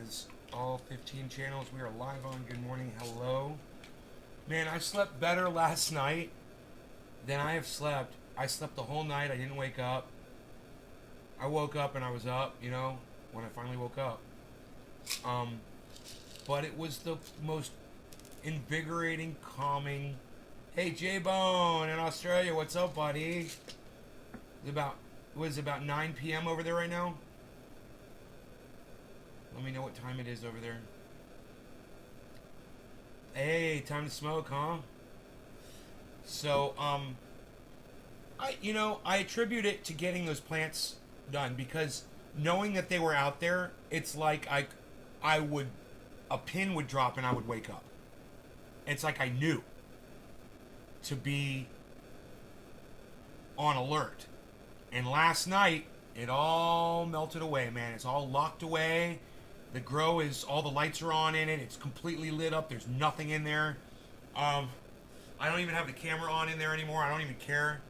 is all 15 channels. We are live on. Good morning. Hello. Man, I slept better last night than I have slept. I slept the whole night. I didn't wake up. I woke up and I was up, you know, when I finally woke up. But it was the most invigorating, calming. Hey, J-Bone in Australia, what's up, buddy? It's about 9 p.m. over there right now? Let me know what time it is over there. Hey, time to smoke, huh? So, I attribute it to getting those plants done because knowing that they were out there, it's like a pin would drop and I would wake up. It's like I knew to be on alert. And last night, it all melted away, man. It's all locked away. The grow is, all the lights are on in it. It's completely lit up. There's nothing in there. I don't even have the camera on in there anymore. I don't even care.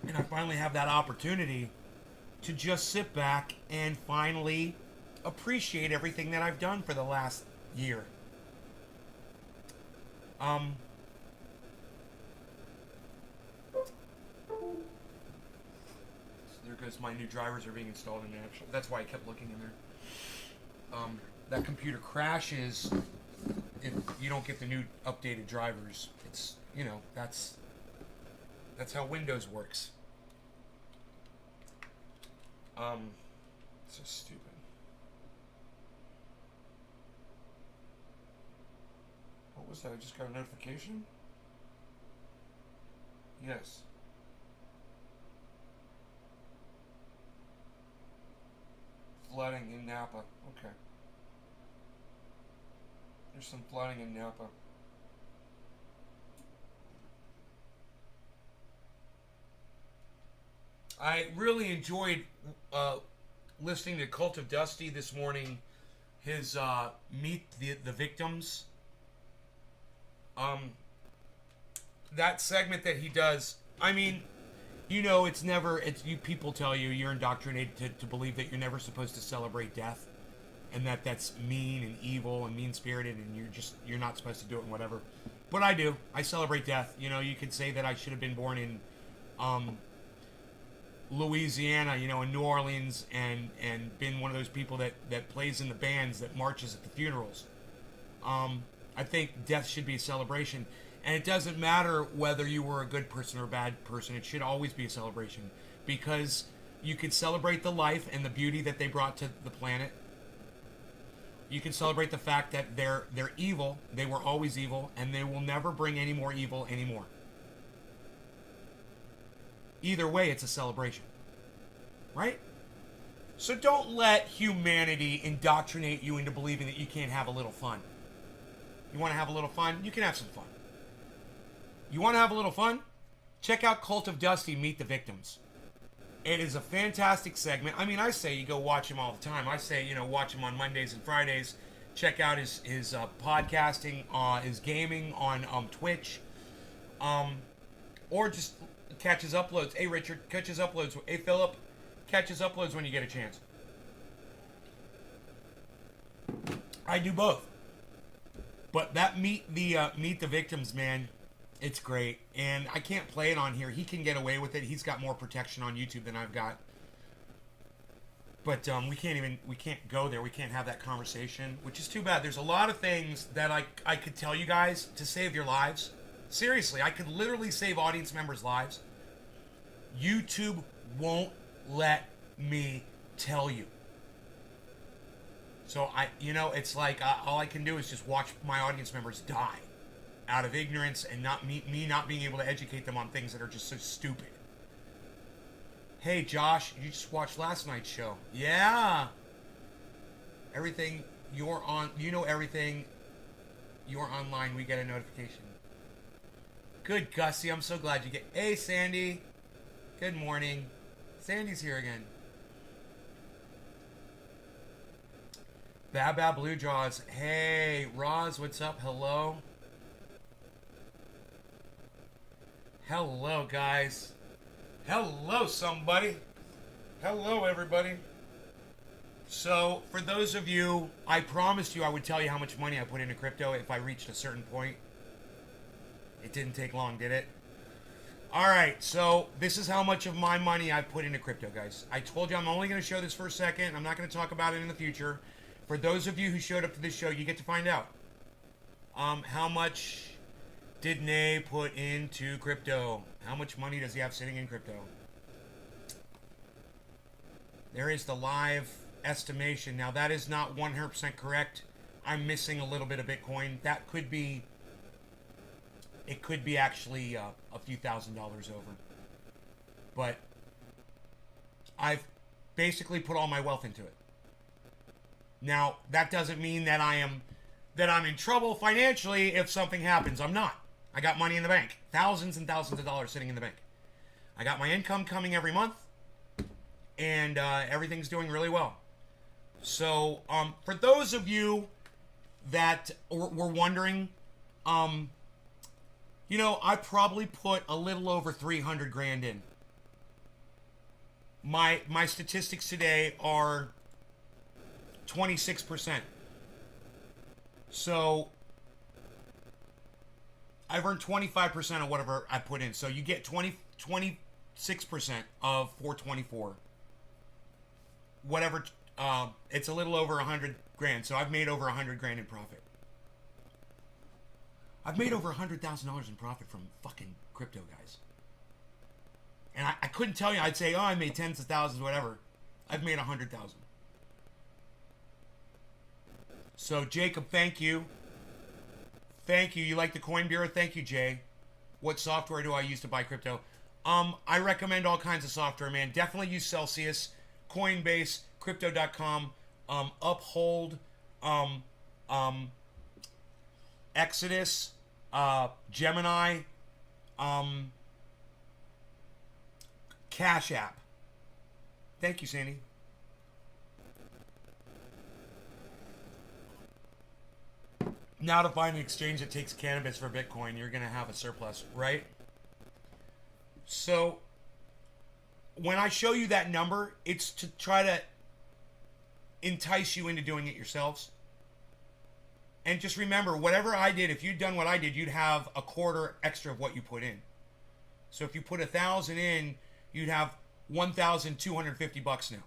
And I finally have that opportunity to just sit back and finally appreciate everything that I've done for the last year. There goes my new drivers are being installed in there. That's why I kept looking in there. That computer crashes if you don't get the new updated drivers. It's, that's how Windows works. So stupid. What was that? I just got a notification? Yes. Flooding in Napa. Okay. There's some flooding in Napa. I really enjoyed listening to Cult of Dusty this morning. His Meet the Victims. That segment that he does, I mean, people tell you you're indoctrinated to believe that you're never supposed to celebrate death and that's mean and evil and mean-spirited and you're not supposed to do it and whatever. But I do. I celebrate death. You could say that I should have been born in Louisiana, in New Orleans and been one of those people that plays in the bands that marches at the funerals. I think death should be a celebration. And it doesn't matter whether you were a good person or a bad person. It should always be a celebration. Because you can celebrate the life and the beauty that they brought to the planet. You can celebrate the fact that they're evil. They were always evil. And they will never bring any more evil anymore. Either way, it's a celebration. Right? So don't let humanity indoctrinate you into believing that you can't have a little fun. You want to have a little fun? You can have some fun. You want to have a little fun? Check out Cult of Dusty, Meet the Victims. It is a fantastic segment. I mean, I say you go watch him all the time. I say, watch him on Mondays and Fridays. Check out his podcasting, his gaming on Twitch. Or just catch his uploads. Hey, Richard, catch his uploads. Hey, Philip, catch his uploads when you get a chance. I do both. But that Meet the Victims, man, it's great. And I can't play it on here. He can get away with it. He's got more protection on YouTube than I've got. But we can't go there. We can't have that conversation, which is too bad. There's a lot of things that I could tell you guys to save your lives. Seriously, I could literally save audience members' lives. YouTube won't let me tell you. So it's like all I can do is just watch my audience members die out of ignorance and me not being able to educate them on things that are just so stupid. Hey, Josh, you just watched last night's show. Yeah. Everything you're on, everything you're online, we get a notification. Good, Gussie. I'm so glad you get. Hey, Sandy. Good morning. Sandy's here again. Bab Blue Jaws. Hey, Roz, what's up? Hello. Hello, guys. Hello, somebody. Hello, everybody. So, for those of you, I promised you I would tell you how much money I put into crypto if I reached a certain point. It didn't take long, did it? Alright, so this is how much of my money I've put into crypto, guys. I told you I'm only going to show this for a second. I'm not going to talk about it in the future. For those of you who showed up to this show, you get to find out. How much did Nay put into crypto? How much money does he have sitting in crypto? There is the live estimation. Now, that is not 100% correct. I'm missing a little bit of Bitcoin. That could be... It could be actually a few $1,000s over. But I've basically put all my wealth into it. Now, that doesn't mean that I'm in trouble financially if something happens. I'm not. I got money in the bank. Thousands and thousands of dollars sitting in the bank. I got my income coming every month. And everything's doing really well. So, for those of you that were wondering, you know, I probably put a little over 300 grand in. My statistics today are 26%. So I've earned 25% of whatever I put in. So you get 26% of 424. Whatever, it's a little over 100 grand. So I've made over 100 grand in profit. I've made over $100,000 in profit from fucking crypto, guys. And I couldn't tell you. I'd say, oh, I made tens of thousands, whatever. I've made 100,000. So, Jacob, thank you. Thank you. You like the Coin Bureau? Thank you, Jay. What software do I use to buy crypto? I recommend all kinds of software, man. Definitely use Celsius, Coinbase, Crypto.com, Uphold, Exodus, Gemini, Cash App. Thank you, Sandy. Now to find an exchange that takes cannabis for Bitcoin, you're going to have a surplus, right? So, when I show you that number, it's to try to entice you into doing it yourselves. And just remember, whatever I did, if you'd done what I did, you'd have a quarter extra of what you put in. So if you put 1,000 in, you'd have $1,250 now.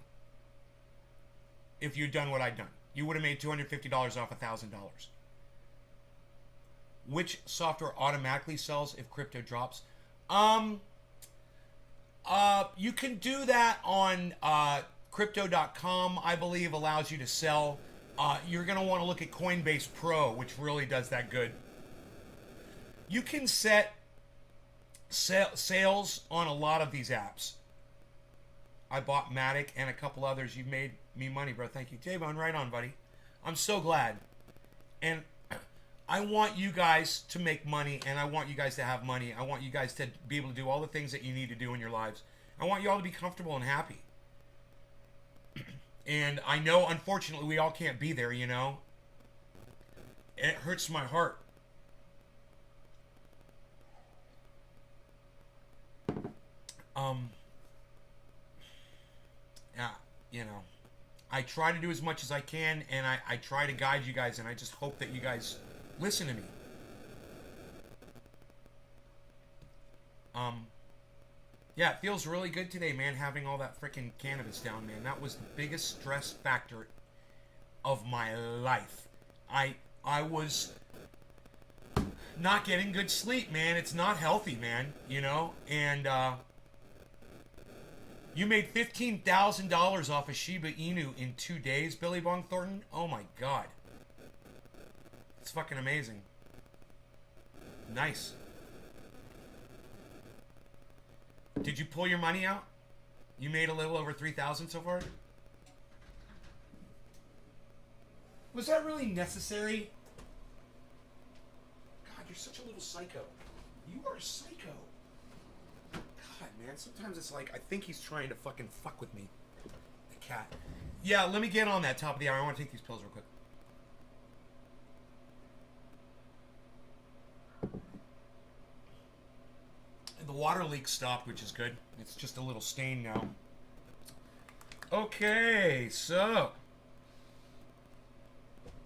If you'd done what I'd done, you would have made $250 off $1,000. Which software automatically sells if crypto drops? You can do that on Crypto.com. I believe allows you to sell. You're going to want to look at Coinbase Pro, which really does that good. You can set sales on a lot of these apps. I bought Matic and a couple others. You've made me money, bro. Thank you. J-Bone, right on, buddy. I'm so glad. And I want you guys to make money, and I want you guys to have money. I want you guys to be able to do all the things that you need to do in your lives. I want you all to be comfortable and happy. And I know, unfortunately, we all can't be there, you know. It hurts my heart. Yeah, you know. I try to do as much as I can, and I try to guide you guys, and I just hope that you guys listen to me. Yeah, it feels really good today, man, having all that freaking cannabis down, man. That was the biggest stress factor of my life. I was not getting good sleep, man. It's not healthy, man, you know? And, you made $15,000 off of Shiba Inu in 2 days, Billy Bong Thornton? Oh my god. It's fucking amazing. Nice. Did you pull your money out? You made a little over 3,000 so far? Was that really necessary? God, you're such a little psycho. You are a psycho. God, man, sometimes it's like, I think he's trying to fucking fuck with me. The cat. Yeah, let me get on that top of the hour. I want to take these pills real quick. The water leak stopped, which is good. It's just a little stain now. Okay, so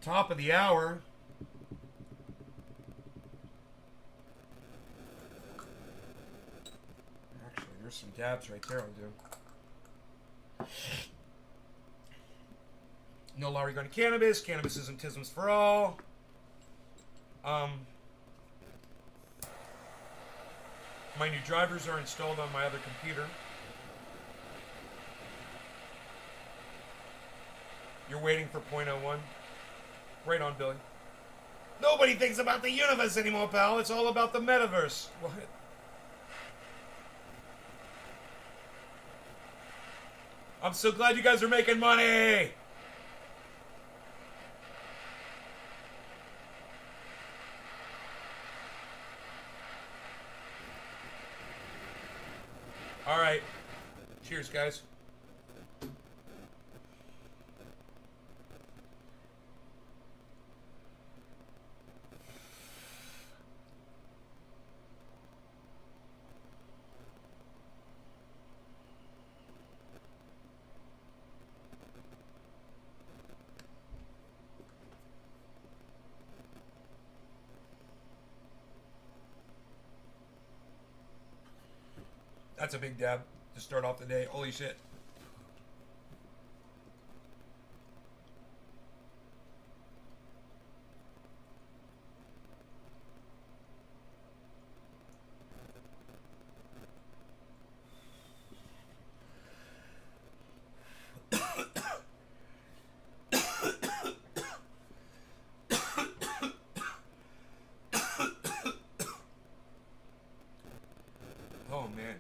top of the hour. Actually, there's some dabs right there. I'll do. No law regarding cannabis. Cannabis isn't tisms for all. My new drivers are installed on my other computer. You're waiting for .01. Right on, Billy. Nobody thinks about the universe anymore, pal. It's all about the metaverse. What? I'm so glad you guys are making money. All right. Cheers, guys. That's a big dab to start off the day. Holy shit. Oh, man.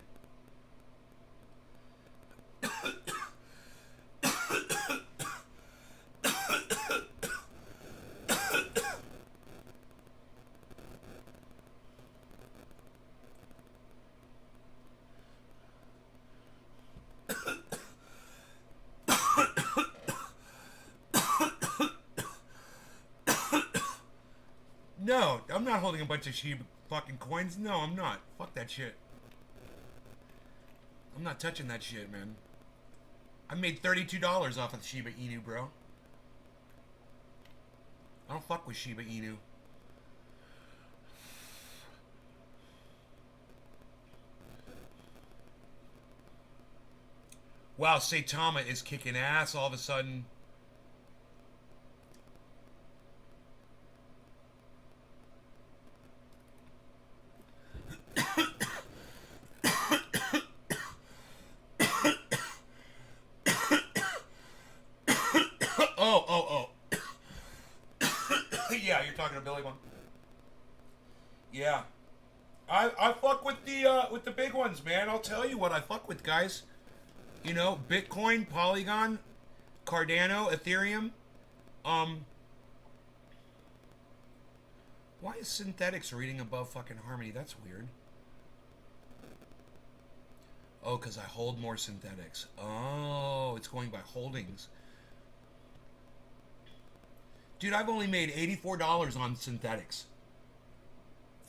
No, I'm not holding a bunch of Shiba fucking coins. No, I'm not. Fuck that shit. I'm not touching that shit, man. I made $32 off of Shiba Inu, bro. I don't fuck with Shiba Inu. Wow, Saitama is kicking ass all of a sudden. Oh. Yeah, you're talking to Billy one. Yeah. I fuck with the big ones, man. I'll tell you what I fuck with, guys. You know, Bitcoin, Polygon, Cardano, Ethereum. Why is synthetics reading above fucking Harmony? That's weird. Oh, because I hold more synthetics. Oh, it's going by holdings. Dude, I've only made $84 on synthetics.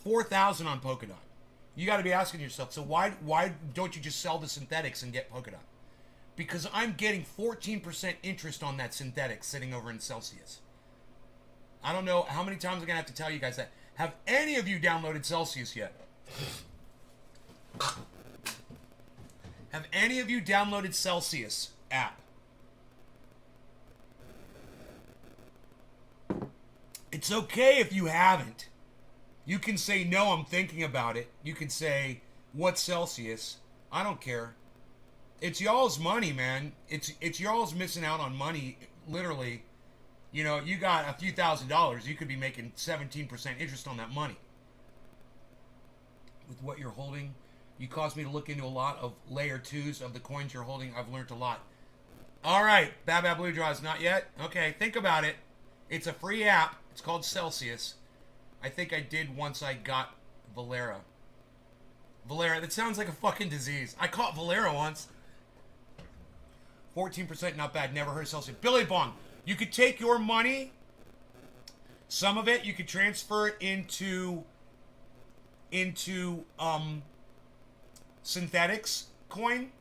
$4,000 on Polkadot. You got to be asking yourself, so why don't you just sell the synthetics and get Polkadot? Because I'm getting 14% interest on that synthetic sitting over in Celsius. I don't know how many times I'm going to have to tell you guys that. Have any of you downloaded Celsius yet? Have any of you downloaded Celsius app? It's okay if you haven't. You can say, no, I'm thinking about it. You can say, what's Celsius? I don't care. It's y'all's money, man. It's y'all's missing out on money, literally. You know, you got a few $1,000s. You could be making 17% interest on that money. With what you're holding, you caused me to look into a lot of layer 2s of the coins you're holding. I've learned a lot. All right, Bad Blue Draws, not yet? Okay, think about it. It's a free app. It's called Celsius. I think I did once I got Valera. Valera, that sounds like a fucking disease. I caught Valera once. 14%, not bad. Never heard of Celsius. Billy Bong, you could take your money, some of it, you could transfer it into synthetics coin,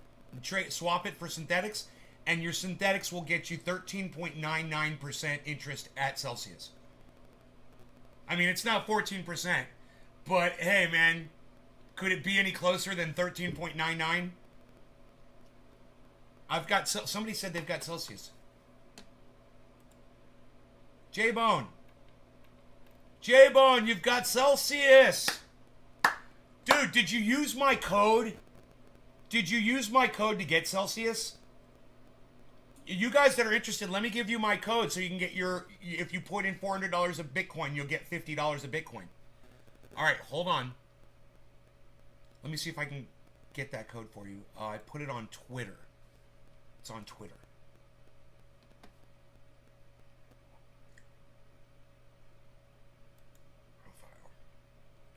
swap it for synthetics, and your synthetics will get you 13.99% interest at Celsius. I mean, it's not 14%, but hey, man, could it be any closer than 13.99? I've got, somebody said they've got Celsius. J-Bone. J-Bone, you've got Celsius. Dude, did you use my code? Did you use my code to get Celsius? You guys that are interested, let me give you my code so you can get your, if you put in $400 of Bitcoin, you'll get $50 of Bitcoin. All right, hold on. Let me see if I can get that code for you. I put it on Twitter. It's on Twitter. Profile.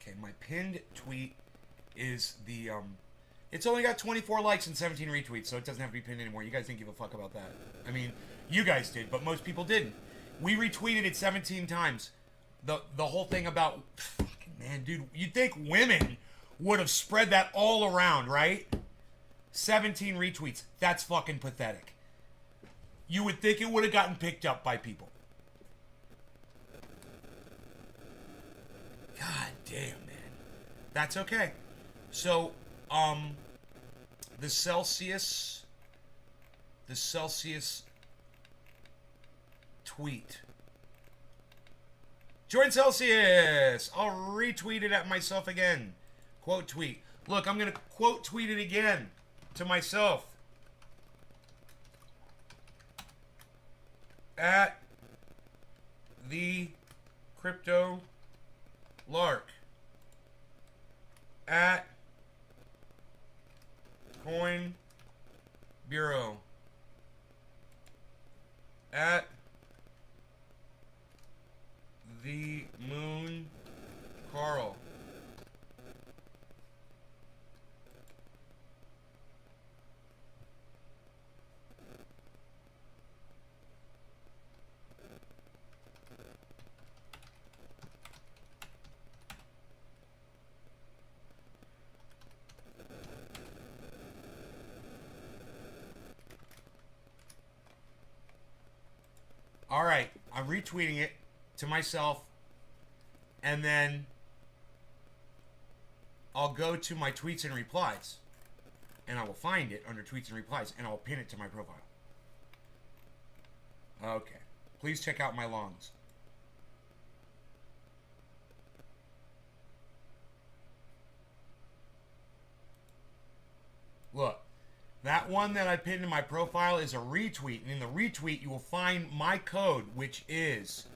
Okay, my pinned tweet is the, it's only got 24 likes and 17 retweets, so it doesn't have to be pinned anymore. You guys didn't give a fuck about that. I mean, you guys did, but most people didn't. We retweeted it 17 times. The whole thing about, fucking man, dude, you'd think women would have spread that all around, right? 17 retweets. That's fucking pathetic. You would think it would have gotten picked up by people. God damn, man. That's okay. So, the Celsius tweet. Join Celsius! I'll retweet it at myself again. Quote tweet. Look, I'm going to quote tweet it again to myself. At the Crypto Lark. At Coin Bureau. At the Moon Carl. All right, I'm retweeting it to myself, and then I'll go to my tweets and replies, and I will find it under tweets and replies, and I'll pin it to my profile. Okay, please check out my longs. Look. That one that I pinned in my profile is a retweet. And in the retweet, you will find my code, which is...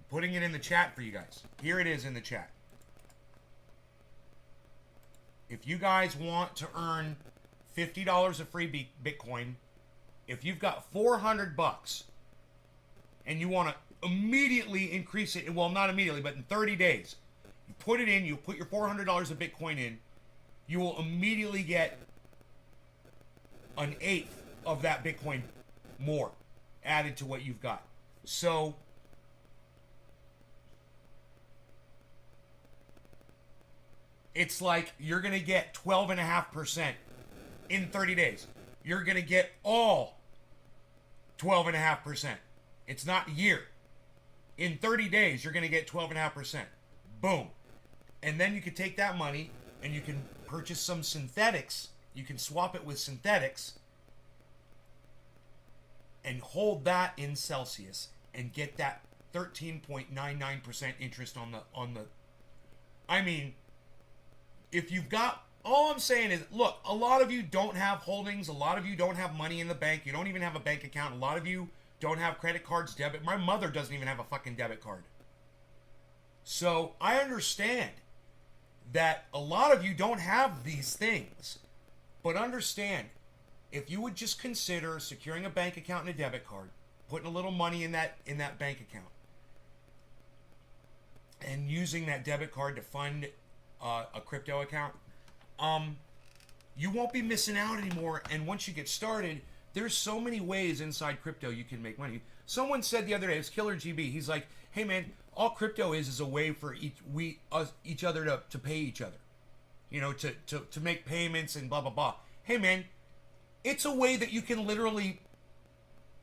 putting it in the chat for you guys. Here it is in the chat. If you guys want to earn $50 of free Bitcoin, if you've got 400 bucks and you want to immediately increase it, well, not immediately, but in 30 days, you put it in, you put your $400 of Bitcoin in, you will immediately get an eighth of that Bitcoin more added to what you've got. So, it's like you're going to get 12.5% in 30 days. You're going to get all 12.5%. It's not year. In 30 days, you're going to get 12.5%. Boom. And then you can take that money and you can purchase some synthetics. You can swap it with synthetics and hold that in Celsius and get that 13.99% interest on the I mean, if you've got, all I'm saying is, look, a lot of you don't have holdings, a lot of you don't have money in the bank, you don't even have a bank account, a lot of you don't have credit cards, debit. My mother doesn't even have a fucking debit card. So I understand that a lot of you don't have these things, but understand, if you would just consider securing a bank account and a debit card, putting a little money in that bank account, and using that debit card to fund a crypto account, you won't be missing out anymore. And once you get started, there's so many ways inside crypto you can make money. Someone said the other day, it's Killer GB, he's like, hey man, all crypto is a way for each other to pay each other, you know, to make payments and blah blah blah. Hey, man, it's a way that you can literally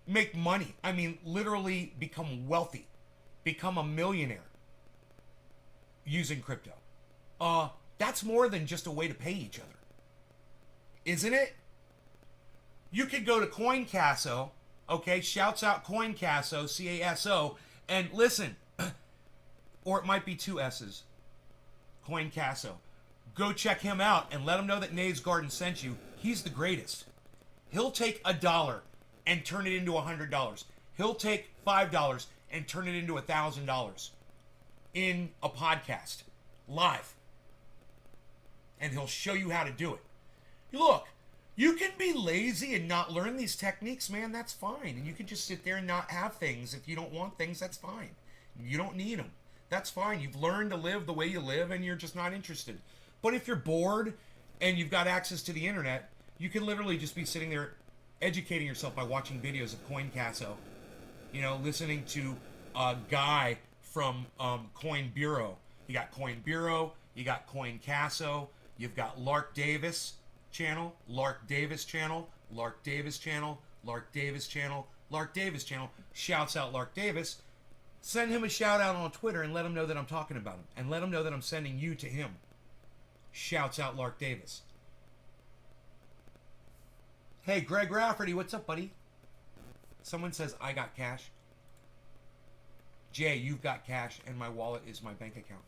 make money. I mean, literally become wealthy, become a millionaire using crypto. That's more than just a way to pay each other, isn't it? You could go to CoinCasso, okay? Shouts out CoinCasso, CASO, and listen, or it might be two S's, CoinCasso. Go check him out and let him know that Nave's Garden sent you. He's the greatest. He'll take $1 and turn it into $100. He'll take $5 and turn it into $1,000 in a podcast, live. And he'll show you how to do it. Look, you can be lazy and not learn these techniques, man. That's fine. And you can just sit there and not have things. If you don't want things, that's fine. You don't need them. That's fine. You've learned to live the way you live and you're just not interested. But if you're bored and you've got access to the internet, you can literally just be sitting there educating yourself by watching videos of CoinCasso. You know, listening to a guy from Coin Bureau. You got Coin Bureau, you got CoinCasso, you've got Lark Davis channel, Lark Davis channel, Lark Davis channel, Lark Davis channel, Lark Davis channel. Shouts out Lark Davis. Send him a shout out on Twitter and let him know that I'm talking about him. And let him know that I'm sending you to him. Shouts out Lark Davis. Hey, Greg Rafferty, what's up, buddy? Someone says, I got cash. Jay, you've got cash, and my wallet is my bank account.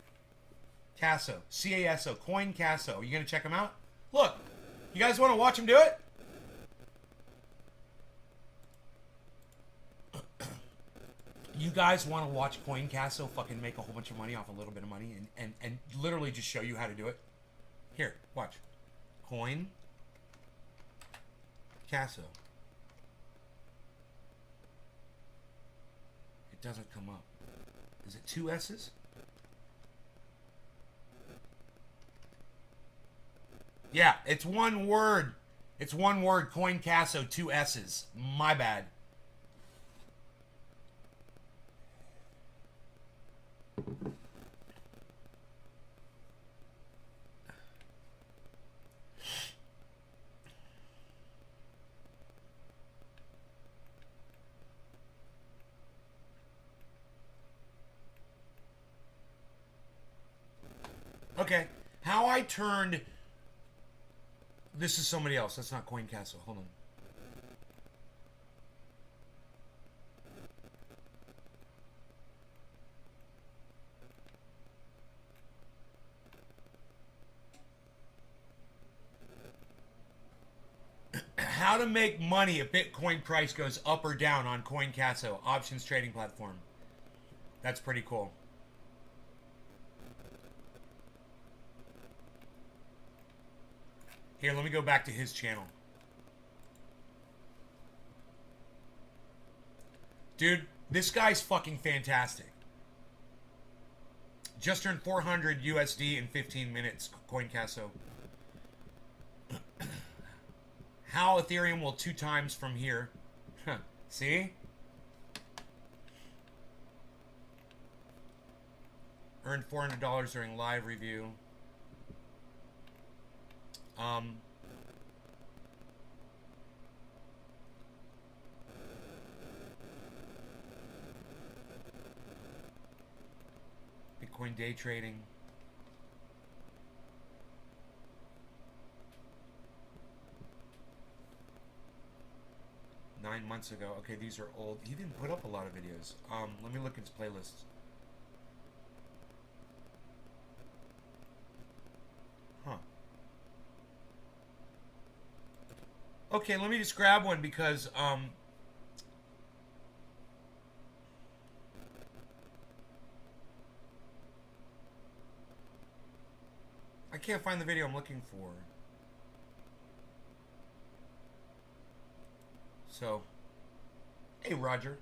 Casso, CASO, CoinCasso. You going to check him out? Look, you guys want to watch him do it? You guys want to watch CoinCasso fucking make a whole bunch of money off a little bit of money and literally just show you how to do it? Here, watch. CoinCasso. It doesn't come up. Is it two S's? Yeah, it's one word. It's one word, CoinCasso, two S's. My bad. Okay, how I turned... This is somebody else. That's not CoinCasso. Hold on. How to make money if Bitcoin price goes up or down on CoinCasso, options trading platform. That's pretty cool. Here, let me go back to his channel. Dude, this guy's fucking fantastic. Just earned 400 USD in 15 minutes, CoinCasso. How Ethereum will 2 times from here. See? Earned $400 during live review. Bitcoin day trading. Nine months ago. Okay, these are old. He didn't put up a lot of videos. Let me look at his playlists. Huh. Okay, let me just grab one because I can't find the video I'm looking for. So, hey Roger,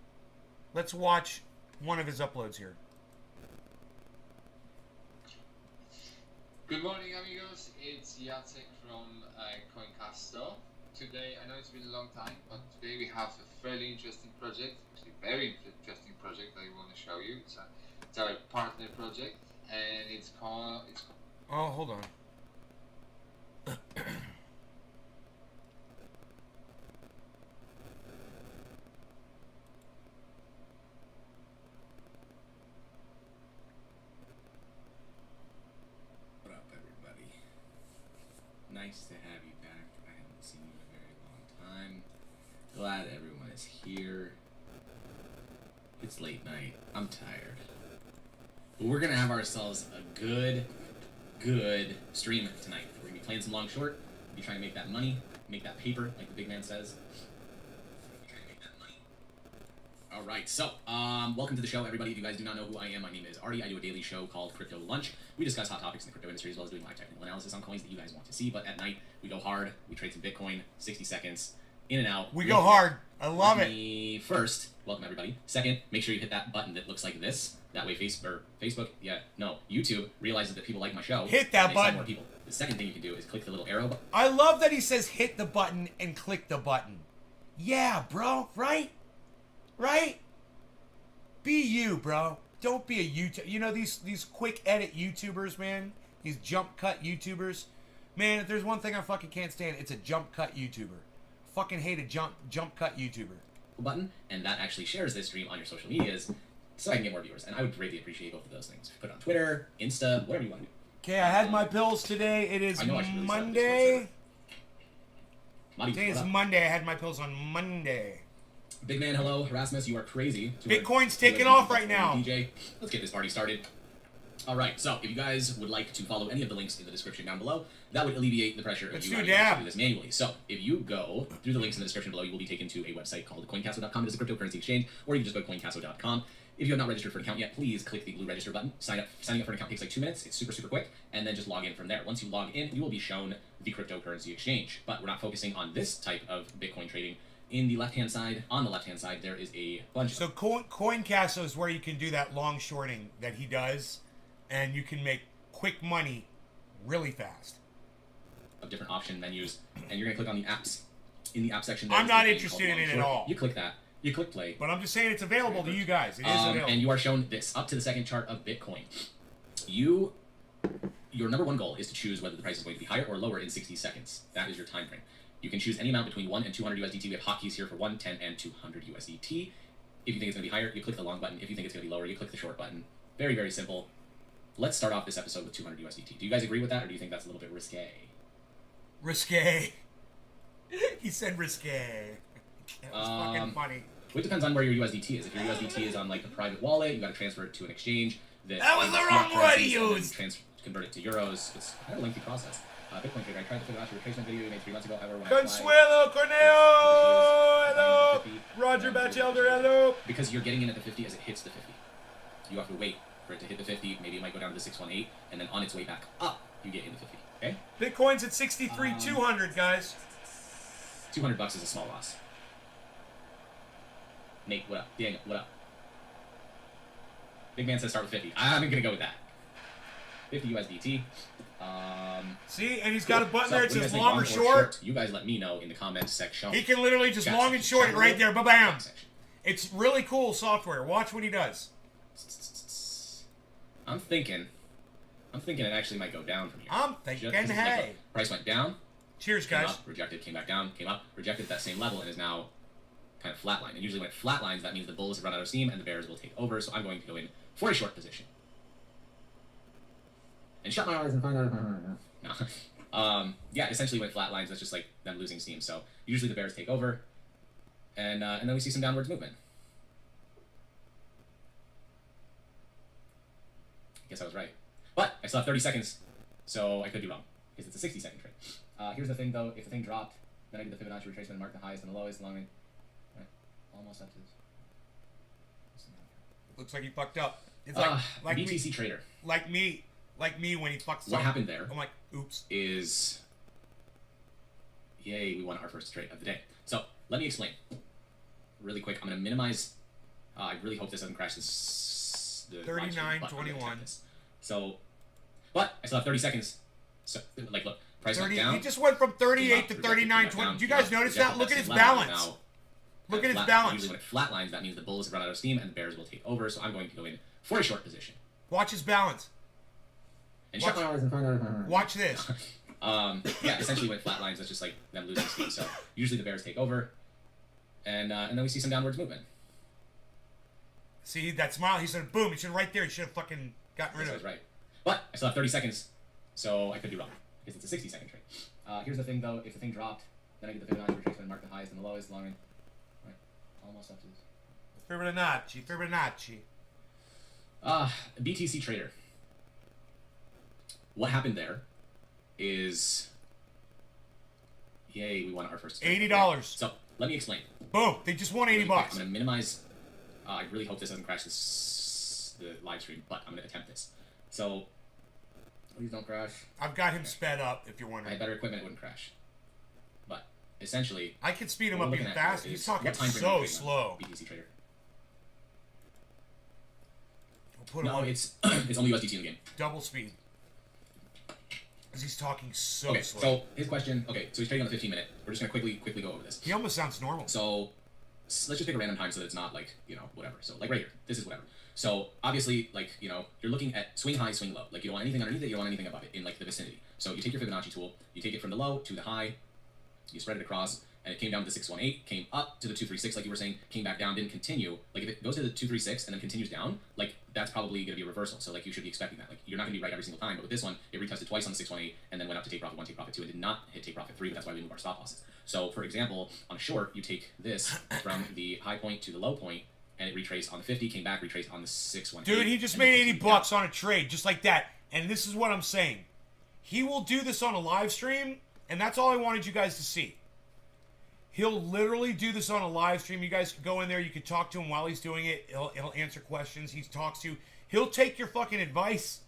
let's watch one of his uploads here. Good morning, amigos. It's Jacek from CoinCasso. Today, I know it's been a long time, but today we have a fairly interesting project, actually very interesting project that I want to show you. It's our partner project, and it's called... Oh, hold on. nice to have you back. I haven't seen you in a very long time. Glad everyone is here. It's late night. I'm tired. But we're gonna have ourselves a good stream tonight. We're gonna be playing some long short, be trying to make that money, make that paper, like the big man says. Alright, so, welcome to the show, everybody. If you guys do not know who I am, my name is Artie. I do a daily show called Crypto Lunch. We discuss hot topics in the crypto industry as well as doing live technical analysis on coins that you guys want to see. But at night, we go hard. We trade some Bitcoin, 60 seconds, in and out. We go hard. I love it. First, welcome everybody. Second, make sure you hit that button that looks like this. That way YouTube realizes that people like my show. Hit that button. More people. The second thing you can do is click the little arrow button. I love that he says hit the button and click the button. Yeah, bro. Right? Right? Be you, bro. Don't be a YouTube. You know these quick edit YouTubers, man. These jump cut YouTubers. Man, if there's one thing I fucking can't stand, it's a jump cut YouTuber. Fucking hate a jump cut YouTuber. Button, and that actually shares this stream on your social medias, so I can get more viewers. And I would greatly appreciate both of those things. Put it on Twitter, Insta, whatever you want to do. Okay, I had my pills today. It is Monday. Today is Monday. I had my pills on Monday. Big man, hello. Erasmus, you are crazy. Bitcoin's taking off right now. DJ, let's get this party started. All right, so if you guys would like to follow any of the links in the description down below, that would alleviate the pressure of you having to do this manually. So if you go through the links in the description below, you will be taken to a website called coincastle.com. It is a cryptocurrency exchange, or you can just go to coincastle.com. If you have not registered for an account yet, please click the blue register button. Signing up for an account takes like 2 minutes. It's super quick, and then just log in from there. Once you log in, you will be shown the cryptocurrency exchange. But we're not focusing on this type of Bitcoin trading. In the left-hand side, on the left-hand side, there is a bunch. So CoinCastle is where you can do that long shorting that he does, and you can make quick money really fast. Of different option menus, and you're gonna click on the apps. In the app section, I'm not interested in it at all. You click that. You click play. But I'm just saying it's available to you guys. It is available. And you are shown this up to the second chart of Bitcoin. Your number one goal is to choose whether the price is going to be higher or lower in 60 seconds. That is your time frame. You can choose any amount between 1 and 200 USDT. We have hotkeys here for 1, 10, and 200 USDT. If you think it's going to be higher, you click the long button. If you think it's going to be lower, you click the short button. Very simple. Let's start off this episode with 200 USDT. Do you guys agree with that, or do you think that's a little bit risque? Risque. He said risque. That was fucking funny. Well, it depends on where your USDT is. If your USDT is on like a private wallet, you got to transfer it to an exchange. That was the wrong word to use. Convert it to euros. It's kind of a lengthy process. Bitcoin trader, I tried to figure out your retracement video you made 3 months ago. However, when Consuelo Corneo, hello. Roger Batchelder, hello. Because you're getting in at the 50 as it hits the 50. You have to wait for it to hit the 50. Maybe it might go down to the 618, and then on its way back up, you get in the 50. Okay. Bitcoin's at 63,200, guys. $200 is a small loss. Nate, what up? Daniel, what up? Big man says start with 50. I'm gonna go with that. 50 USDT. See, and he's got a button there. It says long or short. You guys let me know in the comments section. He can literally just long and short it right there. Ba-bam. It's really cool software. Watch what he does. I'm thinking it actually might go down from here. I'm thinking, hey. Price went down. Cheers, guys. Up, rejected, came back down, came up, rejected at that same level, and is now kind of flatline. And usually when it flatlines, that means the bulls have run out of steam and the bears will take over. So I'm going to go in for a short position. And shut my eyes and find out. No. Yeah, essentially when it flatlines, that's just like them losing steam. So usually the bears take over, and then we see some downwards movement. I guess I was right. But I still have 30 seconds, so I could be wrong, because it's a 60-second trade. Here's the thing, though. If the thing dropped, then I did the Fibonacci retracement and marked the highest and the lowest along right, almost up to this. Looks like he fucked up. It's like BTC trader. Like me when he fucks up. What happened there? I'm like, oops. Is, yay, we won our first trade of the day. So, let me explain. Really quick, I'm going to minimize, I really hope this doesn't crash this. 39.21. So, but I still have 30 seconds. So, like, look, price went down. He just went from 38 to 39.20. Do you guys notice that? Look at his balance. Look at his balance. Usually when it flatlines, that means the bulls have run out of steam and the bears will take over. So I'm going to go in for a short position. Watch his balance. And watch this. Yeah, essentially when it flatlines, that's just like them losing steam. So usually the bears take over, and then we see some downwards movement. See that smile? He said, "Boom!" He should right there. He should have fucking gotten rid of it. Right. But I still have 30 seconds, so I could be wrong. because it's a 60-second trade. Here's the thing, though. If the thing dropped, then I get the Fibonacci retracement and mark the highest and the lowest, long range. Right. Almost up to this. Fibonacci. BTC Trader. What happened there is... Yay, we won our first trade. $80. So, let me explain. Boom. They just won $80. I'm going to minimize... I really hope this doesn't crash the live stream, but I'm going to attempt this. So, please don't crash. I've got him sped up, if you're I wondering. had better equipment, it wouldn't crash. But, essentially... I can speed him up even faster. He's talking so slow. BTC Trader. We'll No, it's only USDT in the game. double speed. Because he's talking so Okay, slow. so his question... Okay, so he's trading on the 15-minute. We're just going to quickly go over this. He almost sounds normal. So, let's just pick a random time so that it's not like, whatever. So, like right here. This is whatever. So, obviously, like, you're looking at swing high, swing low. Like, you don't want anything underneath it, you don't want anything above it in, like, the vicinity. So, you take your Fibonacci tool, you take it from the low to the high, you spread it across, and it came down to the 618, came up to the 236, like you were saying, came back down, didn't continue. Like, if it goes to the 236 and then continues down, like, that's probably going to be a reversal. So, like, you should be expecting that. Like, you're not going to be right every single time, but with this one, it retested twice on the 618 and then went up to take profit 1, take profit 2, and did not hit take profit 3, but that's why we move our stop losses. So, for example, on a short, you take this from the high point to the low point, and it retraced on the 50, came back, retraced on the 618. Dude, he just made $80 on a trade, just like that. And this is what I'm saying. He will do this on a live stream, and that's all I wanted you guys to see. He'll literally do this on a live stream. You guys can go in there. You can talk to him while he's doing it. He'll answer questions. He talks to you. He'll take your fucking advice.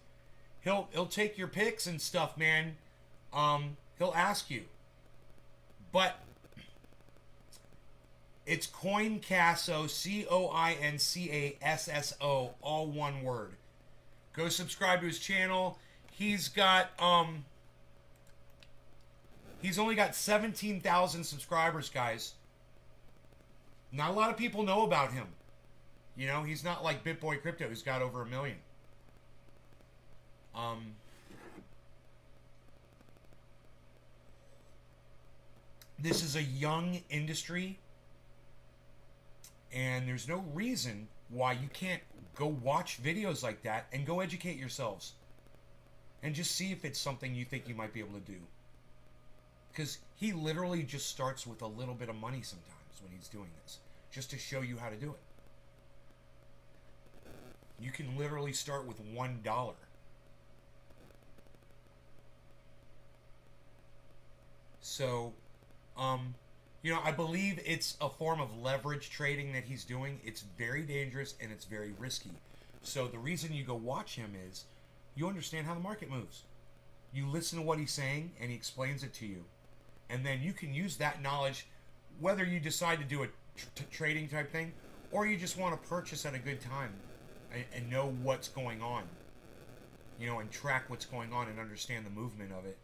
He'll take your picks and stuff, man. He'll ask you. But it's Coincasso, COINCASSO, all one word. Go subscribe to his channel. He's got he's only got 17,000 subscribers, guys. Not a lot of people know about him. You know, he's not like BitBoy Crypto, who's got over 1 million. This is a young industry, and there's no reason why you can't go watch videos like that and go educate yourselves and just see if it's something you think you might be able to do. Because he literally just starts with a little bit of money sometimes when he's doing this, just to show you how to do it. You can literally start with $1. So, you know, I believe it's a form of leverage trading that he's doing. It's very dangerous and it's very risky. So the reason you go watch him is you understand how the market moves. You listen to what he's saying and he explains it to you. And then you can use that knowledge, whether you decide to do a trading type thing or you just want to purchase at a good time and know what's going on, you know, and track what's going on and understand the movement of it.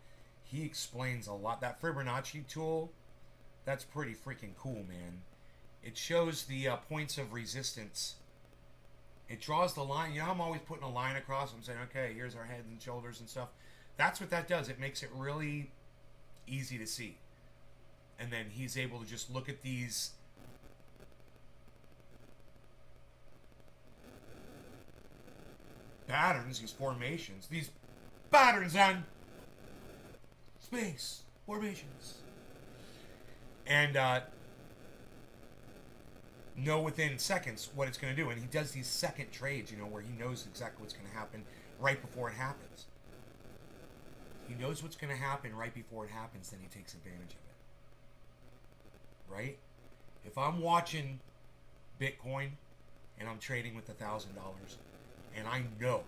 He explains a lot. That Fibonacci tool, that's pretty freaking cool, man. It shows the points of resistance. It draws the line. You know, I'm always putting a line across. I'm saying, okay, here's our heads and shoulders and stuff. That's what that does. It makes it really easy to see. And then he's able to just look at these patterns, these formations, these patterns on space formations, and know within seconds what it's going to do. And he does these second trades, you know, where he knows exactly what's going to happen right before it happens. He knows what's going to happen right before it happens, then he takes advantage of it. Right? If I'm watching Bitcoin and I'm trading with $1,000 and I know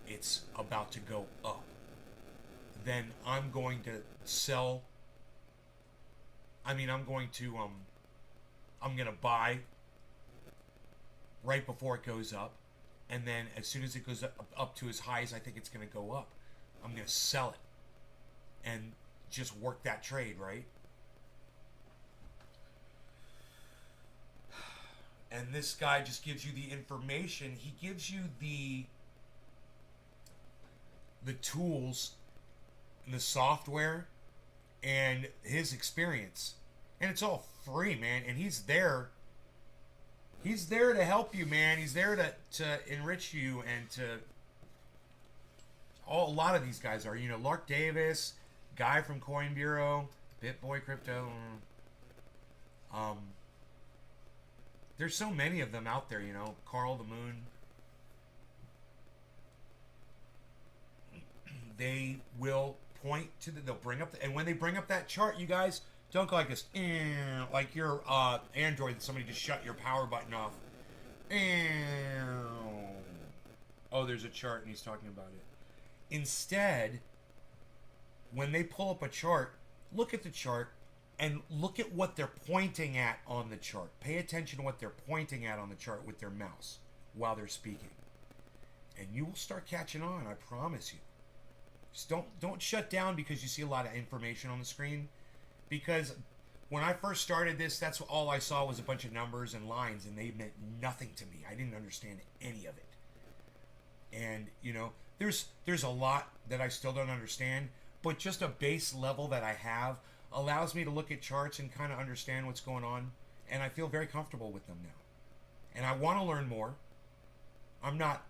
it's about to go up, then I'm going to sell. I'm going to buy right before it goes up, and then as soon as it goes up to as high as I think it's going to go up, I'm going to sell it and just work that trade, right? And this guy just gives you the information. He gives you the tools, the software, and his experience. And it's all free, man. And he's there. He's there to help you, man. He's there to enrich you and to... A lot of these guys are. You know, Lark Davis, guy from Coin Bureau, BitBoy Crypto. There's so many of them out there, you know. Carl the Moon. They will point to they'll bring up, and when they bring up that chart, you guys, don't go like this, like your Android, somebody just shut your power button off. Oh, there's a chart and he's talking about it. Instead, when they pull up a chart, look at the chart and look at what they're pointing at on the chart. Pay attention to what they're pointing at on the chart with their mouse while they're speaking. And you will start catching on, I promise you. Just don't shut down because you see a lot of information on the screen. Because when I first started this, that's all I saw was a bunch of numbers and lines, and they meant nothing to me. I didn't understand any of it. And, you know, there's a lot that I still don't understand, but just a base level that I have allows me to look at charts and kind of understand what's going on, and I feel very comfortable with them now. And I want to learn more. I'm not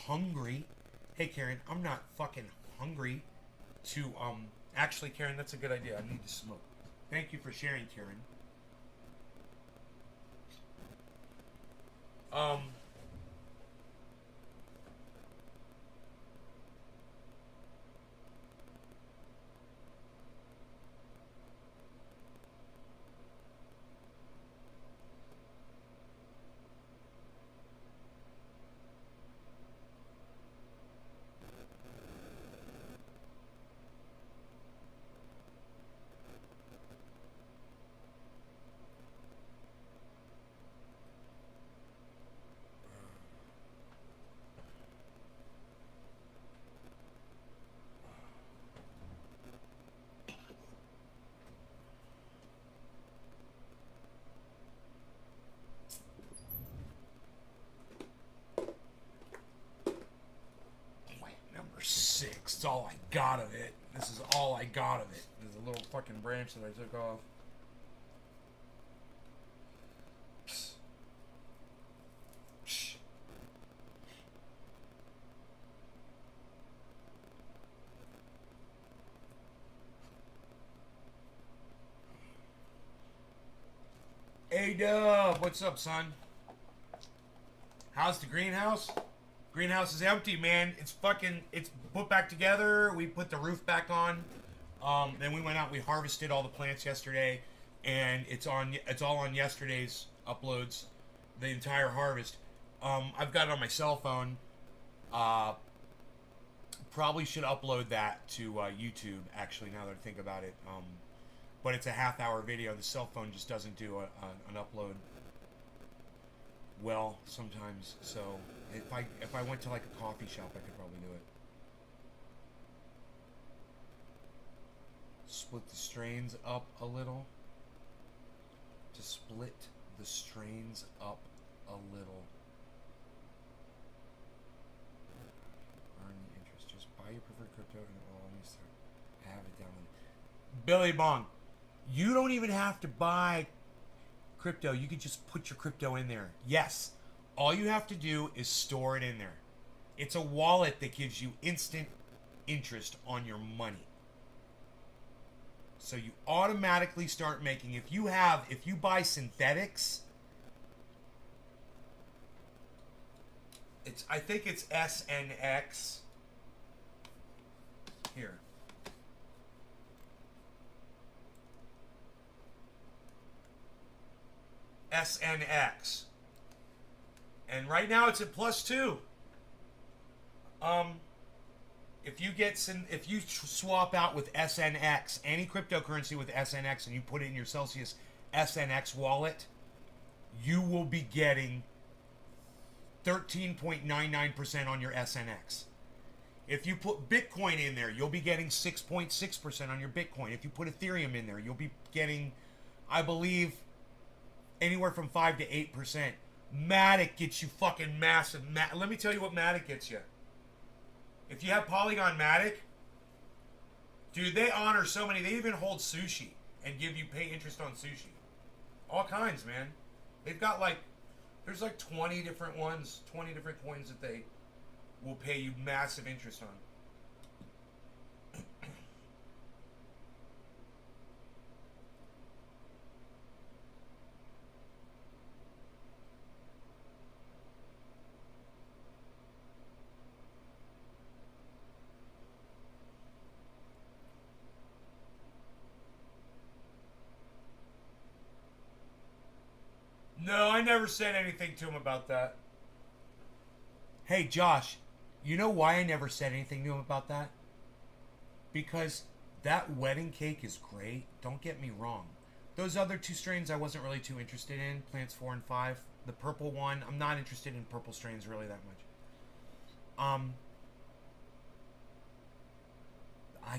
hungry. Hey, Karen, I'm not fucking hungry to actually, Karen, that's a good idea. I need to smoke. Thank you for sharing, Karen. Six. It's all I got of it. This is all I got of it. There's a little fucking branch that I took off. Hey Dub, what's up, son? How's the greenhouse? Greenhouse is empty, man. It's put back together. We put the roof back on. Then we went out. We harvested all the plants yesterday, and it's all on yesterday's uploads. The entire harvest. I've got it on my cell phone. Probably should upload that to YouTube. Actually, now that I think about it, but it's a half-hour video. The cell phone just doesn't do an upload well sometimes. So if I went to like a coffee shop, I could probably do it. Split the strains up a little. To split the strains up a little. Earn the interest. Just buy your preferred crypto and let me start. I have it down. Billy Bong, you don't even have to buy crypto. You could just put your crypto in there. Yes. All you have to do is store it in there. It's a wallet that gives you instant interest on your money. So you automatically start making, if you buy synthetics, I think it's SNX. Here. SNX. And right now it's at +2. If you swap out with SNX, any cryptocurrency with SNX, and you put it in your Celsius SNX wallet, you will be getting 13.99% on your SNX. If you put Bitcoin in there, you'll be getting 6.6% on your Bitcoin. If you put Ethereum in there, you'll be getting, I believe, anywhere from 5 to 8%. Matic gets you fucking massive. Let me tell you what Matic gets you. If you have Polygon Matic, dude, they honor so many. They even hold sushi and pay interest on sushi. All kinds, man. They've got there's 20 different ones, 20 different coins that they will pay you massive interest on. No, I never said anything to him about that. Hey, Josh, you know why I never said anything to him about that? Because that wedding cake is great. Don't get me wrong. Those other two strains I wasn't really too interested in, Plants 4 and 5. The purple one, I'm not interested in purple strains really that much. I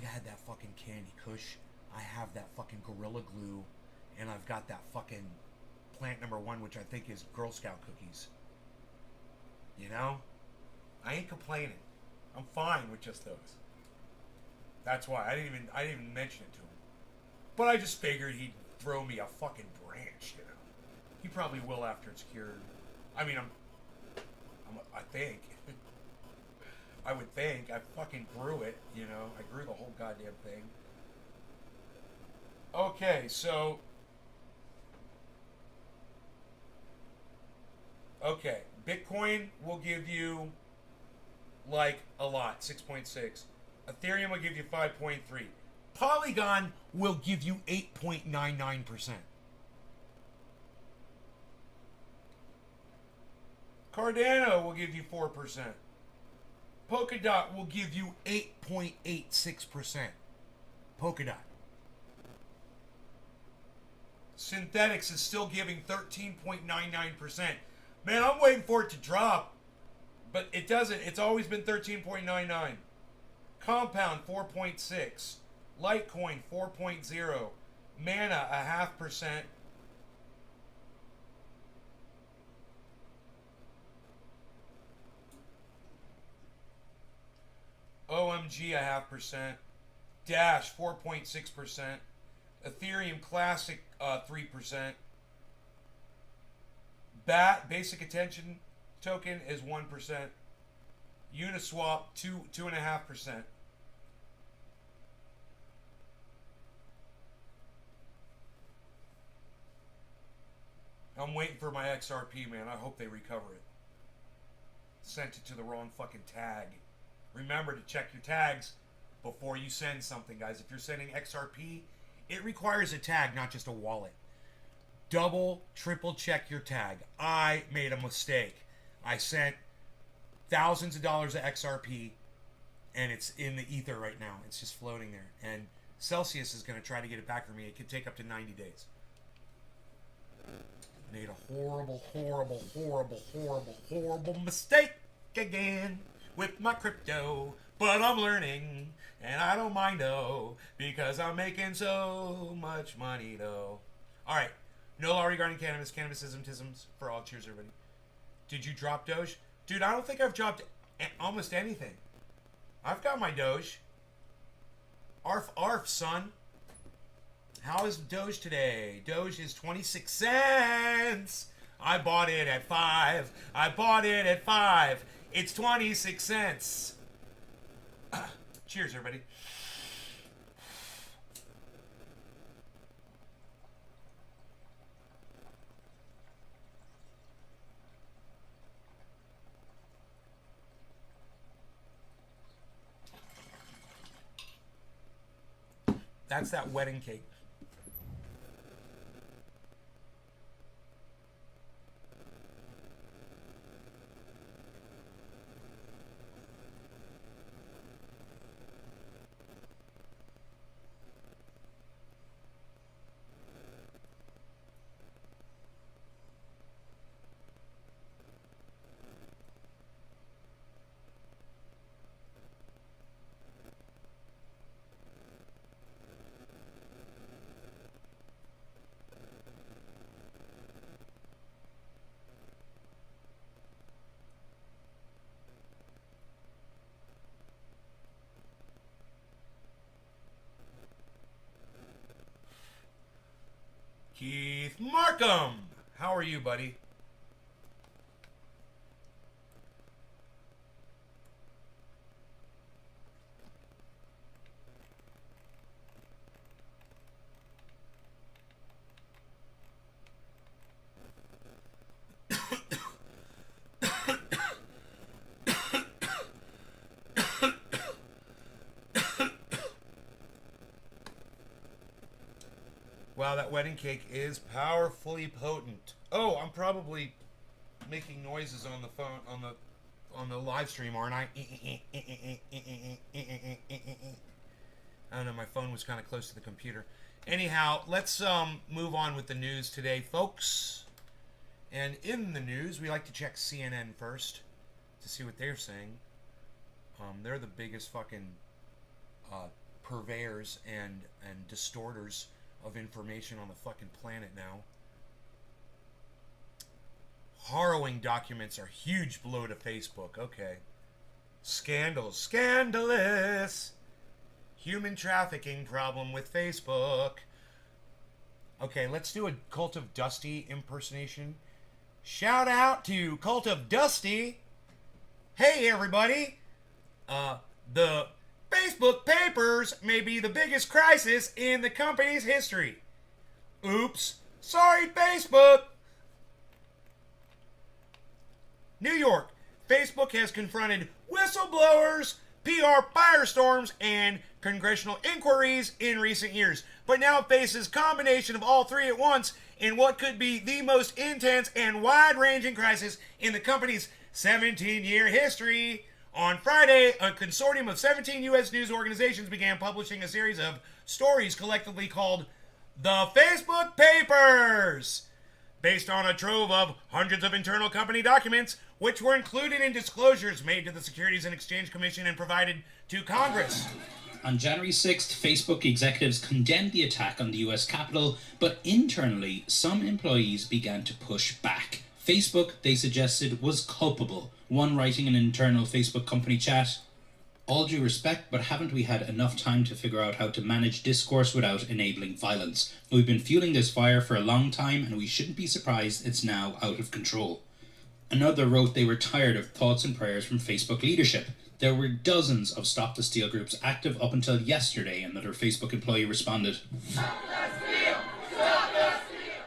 had that fucking Candy Kush. I have that fucking Gorilla Glue. And I've got that fucking plant number 1, which I think is Girl Scout cookies. You know? I ain't complaining. I'm fine with just those. That's why I didn't even mention it to him. But I just figured he'd throw me a fucking branch, you know. He probably will after it's cured. I mean, I think. I would think. I fucking grew it, you know. I grew the whole goddamn thing. Okay, so. Okay, Bitcoin will give you, like, a lot, 6.6. Ethereum will give you 5.3. Polygon will give you 8.99%. Cardano will give you 4%. Polkadot will give you 8.86%. Polkadot. Synthetics is still giving 13.99%. Man, I'm waiting for it to drop. But it doesn't. It's always been 13.99. Compound 4.6. Litecoin 4.0. Mana 0.5%. OMG 0.5%. Dash 4.6%. Ethereum Classic 3%. BAT Basic Attention Token is 1%. Uniswap 2.5%. I'm waiting for my XRP, man. I hope they recover it. Sent it to the wrong fucking tag. Remember to check your tags before you send something, guys. If you're sending XRP, it requires a tag, not just a wallet. Double, triple check your tag. I made a mistake. I sent thousands of dollars of XRP, and it's in the ether right now. It's just floating there. And Celsius is going to try to get it back for me. It could take up to 90 days. Made a horrible, horrible, horrible, horrible, horrible mistake again with my crypto. But I'm learning, and I don't mind, though, because I'm making so much money, though. All right. No law regarding cannabis. Cannabisisms for all. Cheers, everybody. Did you drop Doge? Dude, I don't think I've dropped almost anything. I've got my Doge. Arf, arf, son. How is Doge today? Doge is 26 cents. I bought it at 5. I bought it at 5. It's 26 cents. Cheers, everybody. That's that wedding cake. Keith Markham, how are you, buddy? Wow, that wedding cake is powerfully potent. Oh, I'm probably making noises on the phone on the live stream, aren't I? I don't know, my phone was kind of close to the computer. Anyhow, let's move on with the news today, folks. And in the news, we like to check CNN first to see what they're saying. They're the biggest fucking purveyors and distorters of information on the fucking planet now. Harrowing documents are huge blow to Facebook. Okay. Scandals. Scandalous. Human trafficking problem with Facebook. Okay, let's do a Cult of Dusty impersonation. Shout out to Cult of Dusty. Hey, everybody. The Facebook papers may be the biggest crisis in the company's history. Oops. Sorry, Facebook. New York. Facebook has confronted whistleblowers, PR firestorms, and congressional inquiries in recent years, but now faces combination of all three at once in what could be the most intense and wide-ranging crisis in the company's 17-year history. On Friday, a consortium of 17 U.S. news organizations began publishing a series of stories collectively called The Facebook Papers, based on a trove of hundreds of internal company documents, which were included in disclosures made to the Securities and Exchange Commission and provided to Congress. On January 6th, Facebook executives condemned the attack on the US Capitol, but internally, some employees began to push back. Facebook, they suggested, was culpable. One writing in an internal Facebook company chat, "All due respect, but haven't we had enough time to figure out how to manage discourse without enabling violence? We've been fueling this fire for a long time, and we shouldn't be surprised it's now out of control." Another wrote they were tired of thoughts and prayers from Facebook leadership. There were dozens of Stop the Steal groups active up until yesterday, another Facebook employee responded. Stop the steal! Stop the steal!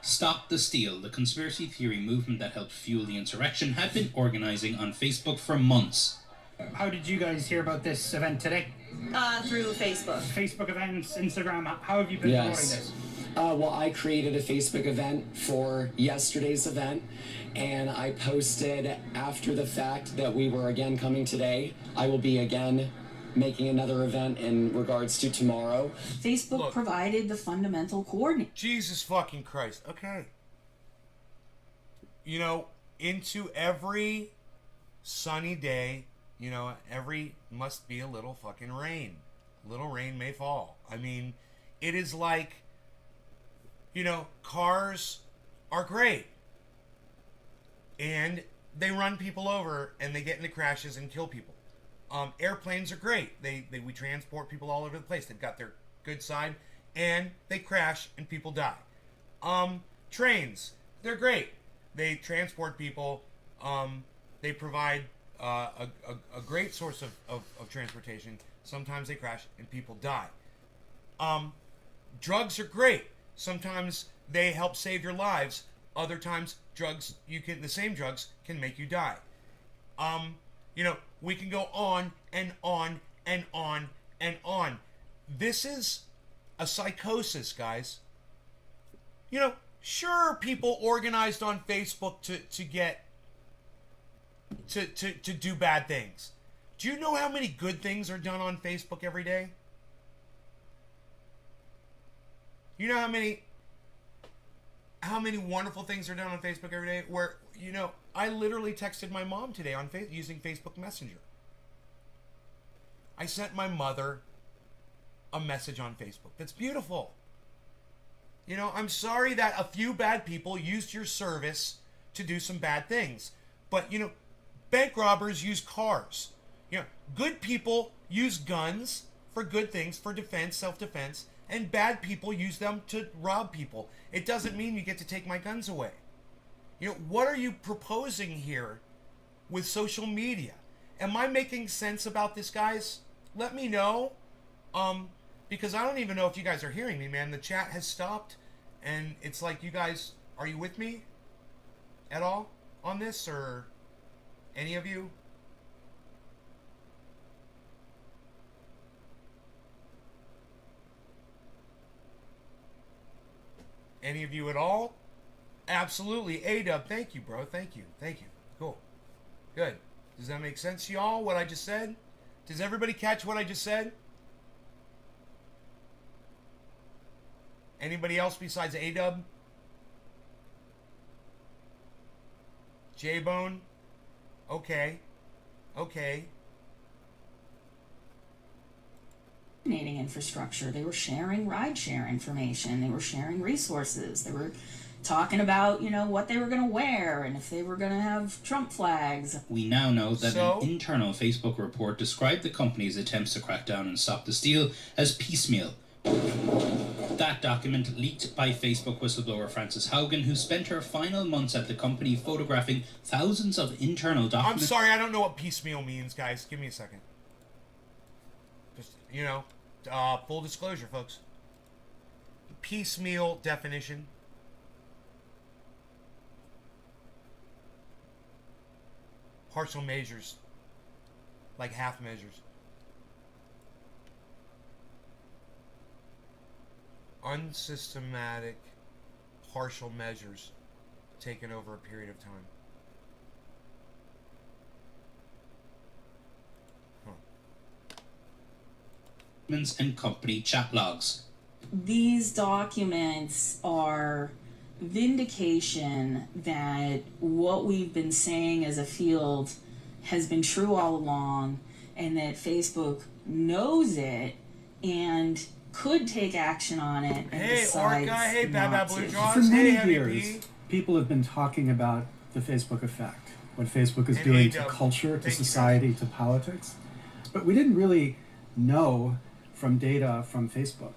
Stop the Steal, the conspiracy theory movement that helped fuel the insurrection, had been organizing on Facebook for months. How did you guys hear about this event today? Through Facebook. Facebook events, Instagram, how have you been promoting this? Well, I created a Facebook event for yesterday's event, and I posted after the fact that we were again coming today. I will be again making another event in regards to tomorrow. Facebook provided the fundamental coordinate. Jesus fucking Christ. Okay. You know, into every sunny day, you know, every must be a little fucking rain. Little rain may fall. I mean, it is like, you know, cars are great. And they run people over and they get into crashes and kill people. Airplanes are great. We transport people all over the place. They've got their good side and they crash and people die. Trains, they're great. They transport people. They provide a great source of transportation. Sometimes they crash and people die. Drugs are great. Sometimes they help save your lives. Other times, the same drugs can make you die. You know, we can go on and on and on and on. This is a psychosis, guys. You know, sure, people organized on Facebook to do bad things. Do you know how many good things are done on Facebook every day? You know how many wonderful things are done on Facebook every day? Where, you know, I literally texted my mom today on using Facebook Messenger. I sent my mother a message on Facebook. That's beautiful. You know, I'm sorry that a few bad people used your service to do some bad things. But, you know, bank robbers use cars. You know, good people use guns for good things, for defense, self-defense, and bad people use them to rob people. It doesn't mean you get to take my guns away. You know, what are you proposing here with social media? Am I making sense about this, guys? Let me know. Because I don't even know if you guys are hearing me, man. The chat has stopped, and it's like, you guys, are you with me at all on this, or any of you? Any of you at all? Absolutely. A-Dub, thank you, bro. Thank you. Thank you. Cool. Good. Does that make sense to y'all, what I just said? Does everybody catch what I just said? Anybody else besides A-Dub? J-Bone? Okay. Okay. Infrastructure. They were sharing rideshare information. They were sharing resources. They were talking about, what they were going to wear and if they were going to have Trump flags. We now know that an internal Facebook report described the company's attempts to crack down and stop the steal as piecemeal. That document, leaked by Facebook whistleblower Frances Haugen, who spent her final months at the company photographing thousands of internal documents... I'm sorry, I don't know what piecemeal means, guys. Give me a second. Just, full disclosure, folks. Piecemeal definition. Partial measures. Like half measures. Unsystematic partial measures taken over a period of time. And company chat logs. These documents are vindication that what we've been saying as a field has been true all along, and that Facebook knows it and could take action on it. And hey, Orca, hey, Bad Blue Jaws, For many hey, years, people have been talking about the Facebook effect, what Facebook is doing to culture, to society, to politics. But we didn't really know from data from Facebook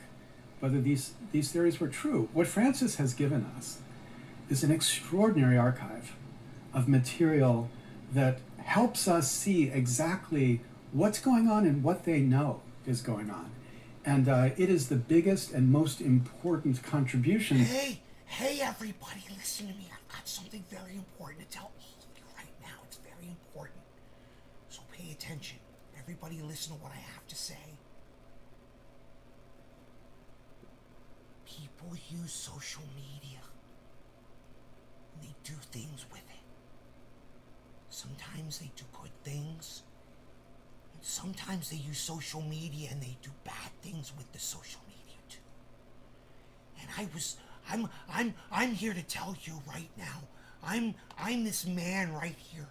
whether these theories were true. What Frances has given us is an extraordinary archive of material that helps us see exactly what's going on and what they know is going on. And it is the biggest and most important contribution. Hey, everybody, listen to me. I've got something very important to tell all of you right now. It's very important. So pay attention. Everybody listen to what I have to say. People use social media. And they do things with it. Sometimes they do good things. And sometimes they use social media and they do bad things with the social media too. And I'm here to tell you right now. I'm this man right here.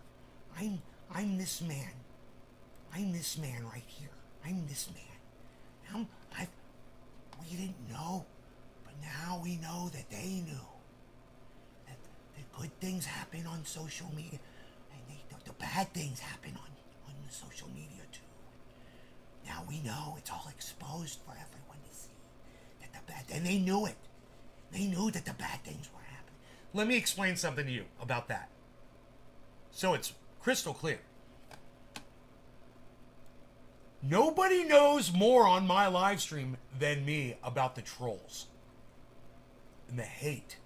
I'm this man. I'm this man right here. I'm this man. We didn't know, but now we know that they knew. That the good things happen on social media, and the bad things happen on the social media too. Now we know it's all exposed for everyone to see. That the bad, and they knew it. They knew that the bad things were happening. Let me explain something to you about that. So it's crystal clear. Nobody knows more on my live stream than me about the trolls and the hate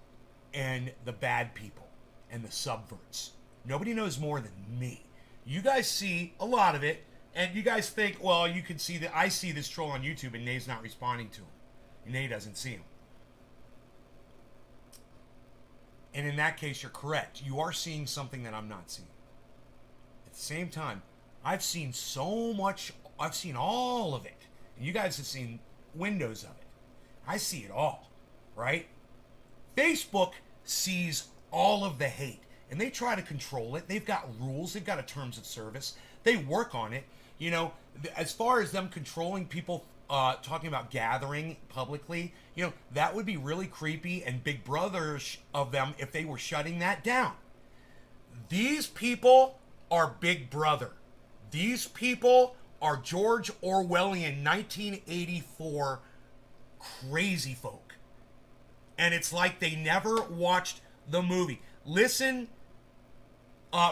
and the bad people and the subverts. Nobody knows more than me. You guys see a lot of it, and you guys think, well, you can see that I see this troll on YouTube and Nay's not responding to him. And Nay doesn't see him. And in that case, you're correct. You are seeing something that I'm not seeing. At the same time, I've seen so much. I've seen all of it. And you guys have seen windows of it. I see it all, right? Facebook sees all of the hate. And they try to control it. They've got rules. They've got a terms of service. They work on it. You know, as far as them controlling people talking about gathering publicly, you know, that would be really creepy and Big Brother-ish of them if they were shutting that down. These people are Big Brother. These people are George Orwellian 1984 crazy folk. And it's like they never watched the movie. Listen,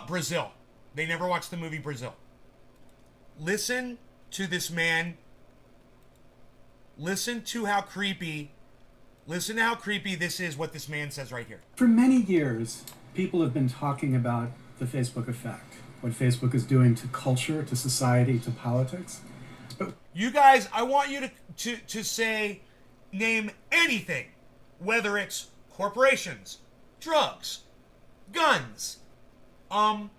Brazil. They never watched the movie Brazil. Listen to this man. Listen to how creepy this is, what this man says right here. For many years, people have been talking about the Facebook effect, what Facebook is doing to culture, to society, to politics. But you guys, I want you to say, name anything, whether it's corporations, drugs, guns, a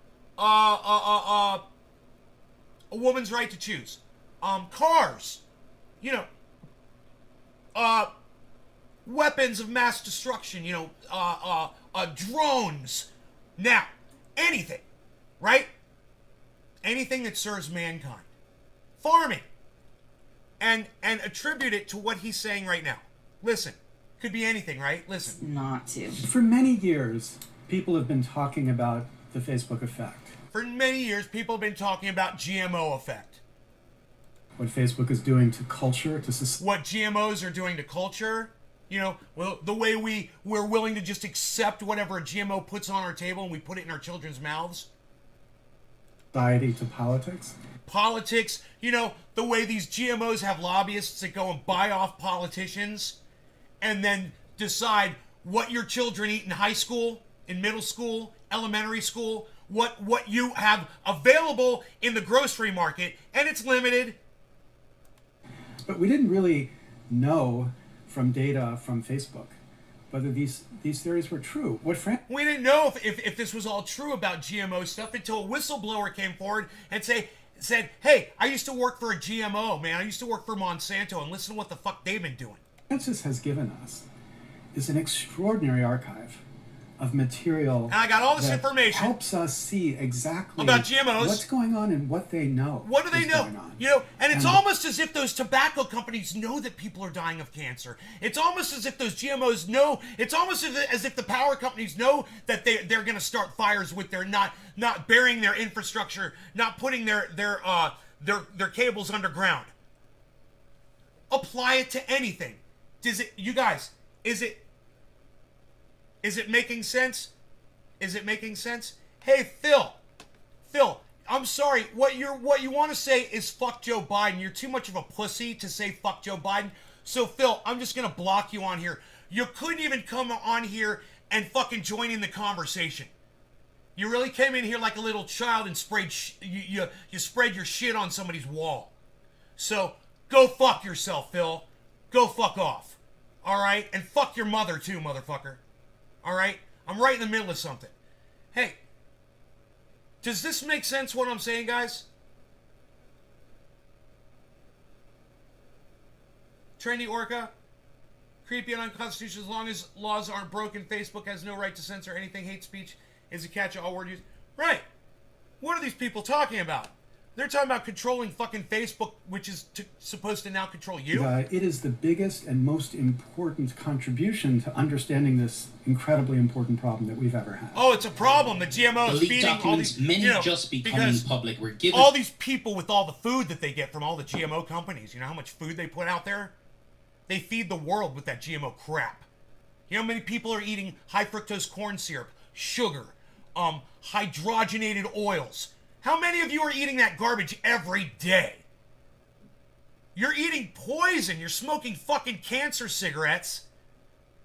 woman's right to choose, cars, you know, weapons of mass destruction, you know, drones. Now, anything, right? Anything that serves mankind. Farming. And attribute it to what he's saying right now. Listen, could be anything, right? Listen. Not to. For many years, people have been talking about the Facebook effect. For many years, people have been talking about GMO effect. What Facebook is doing to culture, to society. What GMOs are doing to culture. You know, well, the way we're willing to just accept whatever a GMO puts on our table and we put it in our children's mouths. Society to politics. Politics, you know, the way these GMOs have lobbyists that go and buy off politicians and then decide what your children eat in high school, in middle school, elementary school, what you have available in the grocery market, and it's limited. But we didn't really know from data from Facebook whether these theories were true. We didn't know if this was all true about GMO stuff until a whistleblower came forward and said, hey, I used to work for a GMO, man. I used to work for Monsanto, and listen to what the fuck they've been doing. Francis has given us is an extraordinary archive of material. And I got all this that information. Helps us see exactly about GMOs. What's going on and what they know. What do they know? You know, and it's almost as if those tobacco companies know that people are dying of cancer. It's almost as if those GMOs know. It's almost as if the power companies know that they're going to start fires with their not burying their infrastructure, not putting their cables underground. Apply it to anything. Does it, you guys? Is it making sense? Is it making sense? Hey, Phil, I'm sorry. What you want to say is fuck Joe Biden. You're too much of a pussy to say fuck Joe Biden. So, Phil, I'm just going to block you on here. You couldn't even come on here and fucking join in the conversation. You really came in here like a little child and sprayed you spread your shit on somebody's wall. So, go fuck yourself, Phil. Go fuck off. All right? And fuck your mother, too, motherfucker. All right? I'm right in the middle of something. Hey, does this make sense, what I'm saying, guys? Trendy Orca? Creepy and unconstitutional. As long as laws aren't broken, Facebook has no right to censor anything. Hate speech is a catch-all word use. Right. What are these people talking about? They're talking about controlling fucking Facebook, which is supposed to now control you? It is the biggest and most important contribution to understanding this incredibly important problem that we've ever had. Oh, it's a problem. The GMO is feeding all these... Many just becoming public were given... All these people with all the food that they get from all the GMO companies, you know how much food they put out there? They feed the world with that GMO crap. You know how many people are eating high fructose corn syrup, sugar, hydrogenated oils? How many of you are eating that garbage every day? You're eating poison. You're smoking fucking cancer cigarettes.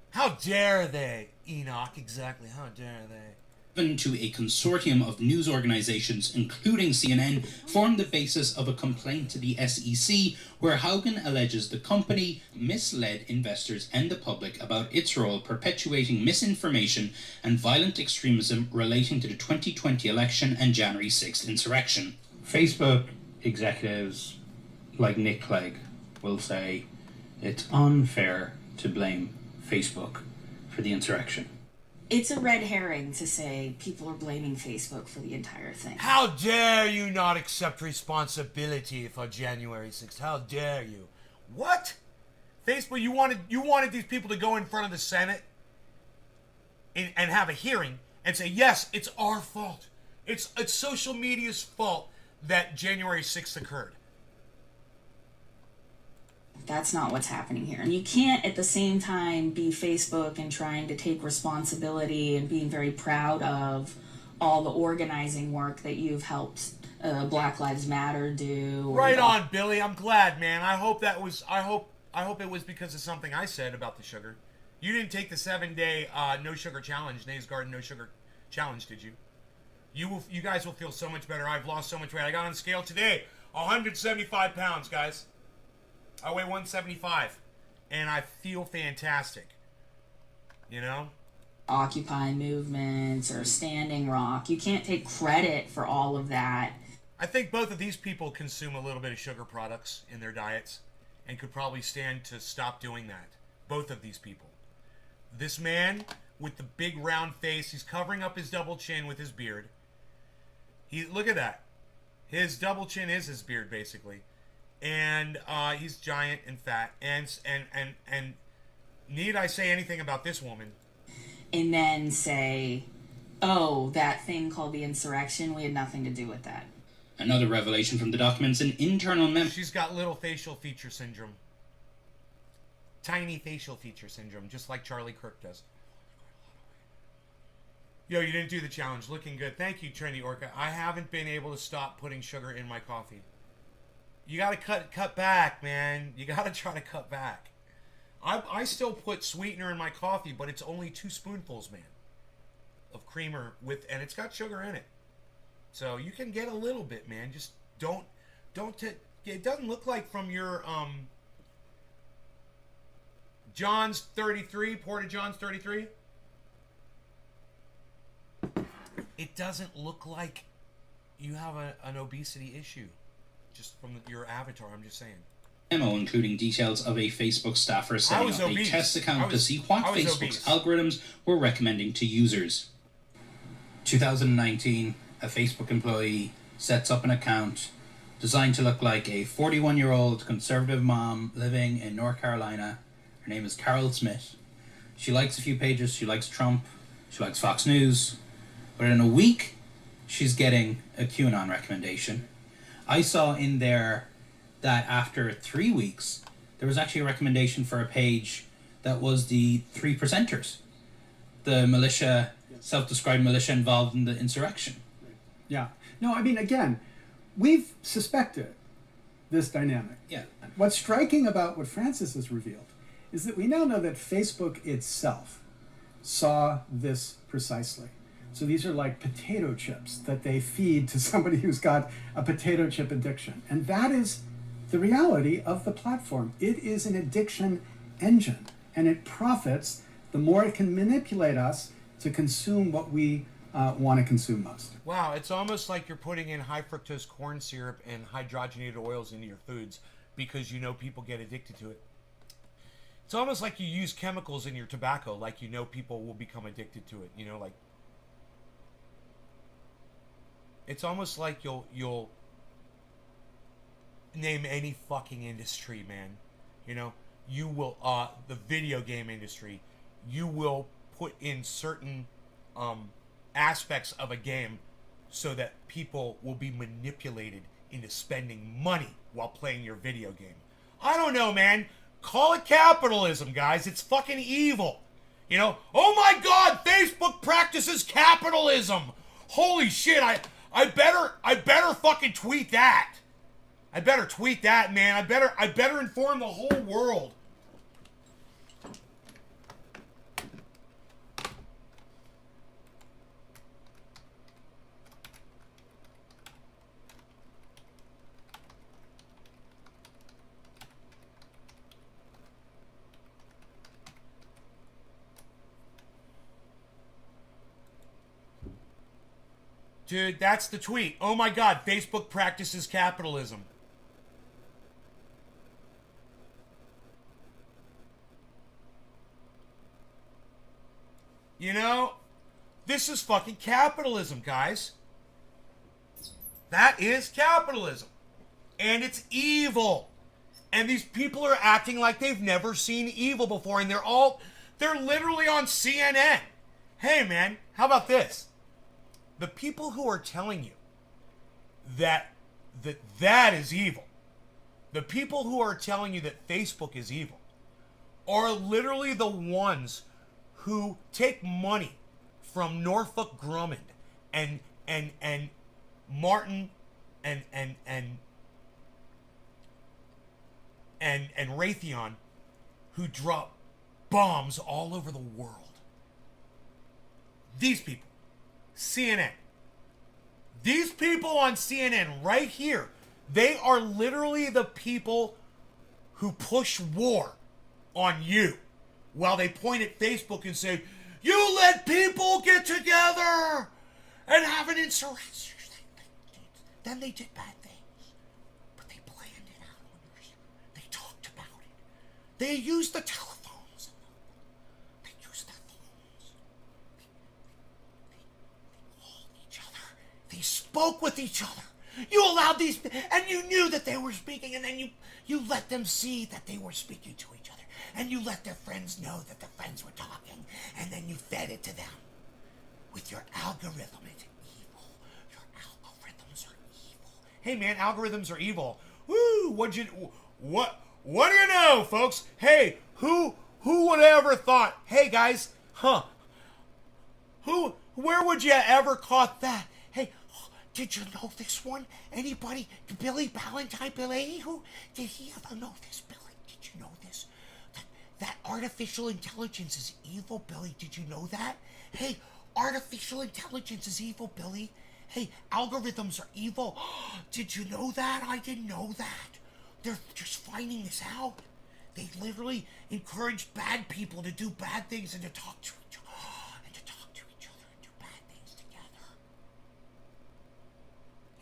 How dare they, Enoch? Exactly, how dare they? To a consortium of news organizations, including CNN, formed the basis of a complaint to the SEC, where Haugen alleges the company misled investors and the public about its role perpetuating misinformation and violent extremism relating to the 2020 election and January 6th insurrection. Facebook executives like Nick Clegg will say it's unfair to blame Facebook for the insurrection. It's a red herring to say people are blaming Facebook for the entire thing. How dare you not accept responsibility for January 6th? How dare you? What? Facebook, you wanted these people to go in front of the Senate and have a hearing and say, yes, it's our fault. It's social media's fault that January 6th occurred. That's not what's happening here. And you can't at the same time be Facebook and trying to take responsibility and being very proud of all the organizing work that you've helped Black Lives Matter do. Right on, Billy. I'm glad, man. I hope it was because of something I said about the sugar. You didn't take the 7-day no sugar challenge, Nays Garden no sugar challenge, did you? You guys will feel so much better. I've lost so much weight. I got on the scale today, 175 pounds, guys. I weigh 175, and I feel fantastic. you know? Occupy movements or Standing Rock. You can't take credit for all of that. I think both of these people consume a little bit of sugar products in their diets and could probably stand to stop doing that. Both of these people. This man with the big round face, he's covering up his double chin with his beard. Look at that. His double chin is his beard, basically. And he's giant and fat. And need I say anything about this woman? And then say, oh, that thing called the insurrection, we had nothing to do with that. Another revelation from the documents, an internal memo. She's got little facial feature syndrome. Tiny facial feature syndrome, just like Charlie Kirk does. Yo, you didn't do the challenge. Looking good. Thank you, Trendy Orca. I haven't been able to stop putting sugar in my coffee. You gotta cut back, man. You gotta try to cut back. I still put sweetener in my coffee, but it's only 2 spoonfuls, man, of creamer and it's got sugar in it. So you can get a little bit, man. Just don't it doesn't look like from your John's 33, Porta John's 33. It doesn't look like you have an obesity issue. Just from your avatar, I'm just saying. Memo including details of a Facebook staffer setting up a test account to see what Facebook's algorithms were recommending to users. 2019, a Facebook employee sets up an account designed to look like a 41-year-old conservative mom living in North Carolina. Her name is Carol Smith. She likes a few pages. She likes Trump. She likes Fox News. But in a week, she's getting a QAnon recommendation. I saw in there that after 3 weeks, there was actually a recommendation for a page that was the 3 Percenters, the militia, self-described militia involved in the insurrection. Yeah. No, I mean, again, we've suspected this dynamic. Yeah. What's striking about what Francis has revealed is that we now know that Facebook itself saw this precisely. So these are like potato chips that they feed to somebody who's got a potato chip addiction. And that is the reality of the platform. It is an addiction engine, and it profits the more it can manipulate us to consume what we want to consume most. Wow, it's almost like you're putting in high fructose corn syrup and hydrogenated oils into your foods because you know people get addicted to it. It's almost like you use chemicals in your tobacco, like you know people will become addicted to it. You know, like it's almost like you'll name any fucking industry, man. You know, you will the video game industry, you will put in certain aspects of a game so that people will be manipulated into spending money while playing your video game. I don't know, man. Call it capitalism, guys. It's fucking evil. You know? Oh my God, Facebook practices capitalism. Holy shit, I better fucking tweet that. I better tweet that, man. I better inform the whole world. Dude, that's the tweet. Oh my God, Facebook practices capitalism. You know, this is fucking capitalism, guys. That is capitalism. And it's evil. And these people are acting like they've never seen evil before. And they're literally on CNN. Hey, man, how about this? The people who are telling you that is evil, the people who are telling you that Facebook is evil, are literally the ones who take money from Norfolk Grumman and Martin and Raytheon, who drop bombs all over the world. These people. CNN. These people on CNN right here, they are literally the people who push war on you while they point at Facebook and say, you let people get together and have an insurrection. Then they did bad things. But they planned it out. They talked about it. They used the telephones. They used the phones. They called each other. They spoke with each other. You allowed these, and you knew that they were speaking, and then you let them see that they were speaking to each other. And you let their friends know that their friends were talking, and then you fed it to them with your algorithm. It's evil. Your algorithms are evil. Hey man, algorithms are evil. Woo! What do you know, folks? Hey, who would have ever thought? Hey guys, where would you ever caught that? Hey, did you know this one? Anybody? Billy Ballantyne, Billy? Did he ever know this, Billy? Did you know this? That artificial intelligence is evil, Billy. Did you know that? Hey, artificial intelligence is evil, Billy. Hey, algorithms are evil. Did you know that? I didn't know that. They're just finding this out. They literally encouraged bad people to do bad things and to talk to each other. And do bad things together.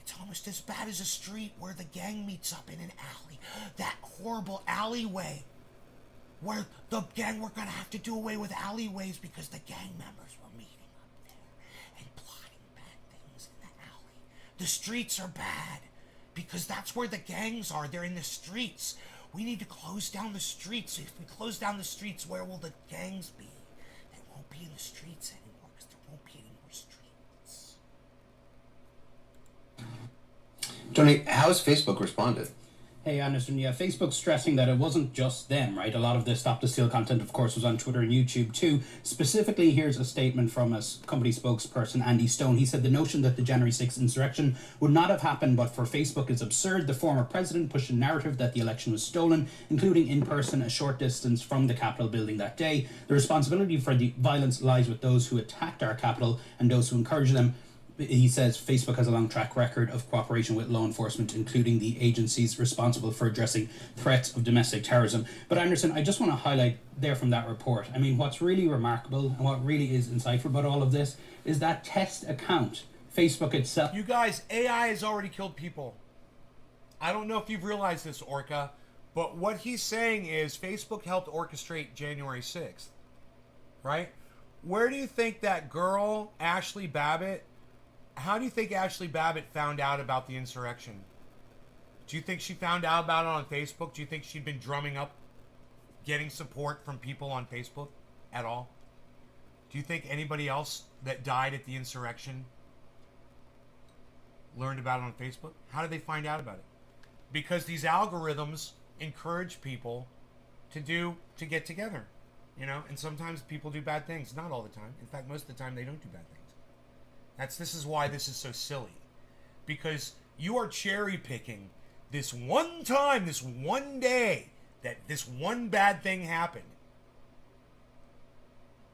It's almost as bad as a street where the gang meets up in an alley. That horrible alleyway. Where the gang were going to have to do away with alleyways because the gang members were meeting up there and plotting bad things in the alley. The streets are bad because that's where the gangs are. They're in the streets. We need to close down the streets. If we close down the streets, where will the gangs be? They won't be in the streets anymore because there won't be any more streets. Tony, how has Facebook responded? Hey, Anderson, yeah, Facebook's stressing that it wasn't just them, right? A lot of the Stop the Steal content, of course, was on Twitter and YouTube too. Specifically, here's a statement from a company spokesperson, Andy Stone. He said the notion that the January 6th insurrection would not have happened but for Facebook is absurd. The former president pushed a narrative that the election was stolen, including in person a short distance from the Capitol building that day. The responsibility for the violence lies with those who attacked our Capitol and those who encouraged them. He says Facebook has a long track record of cooperation with law enforcement, including the agencies responsible for addressing threats of domestic terrorism. But Anderson, I just want to highlight there from that report, I mean, what's really remarkable and what really is insightful about all of this is that test account, Facebook itself. You guys, AI has already killed people. I don't know if you've realized this, Orca, but what he's saying is Facebook helped orchestrate January 6th, right? Where do you think that girl, Ashley Babbitt, how do you think Ashley Babbitt found out about the insurrection? Do you think she found out about it on Facebook? Do you think she'd been drumming up, getting support from people on Facebook at all? Do you think anybody else that died at the insurrection learned about it on Facebook? How did they find out about it? Because these algorithms encourage people to get together, you know, and sometimes people do bad things. Not all the time. In fact, most of the time they don't do bad things. This is why this is so silly. Because you are cherry picking this one time, this one day, that this one bad thing happened.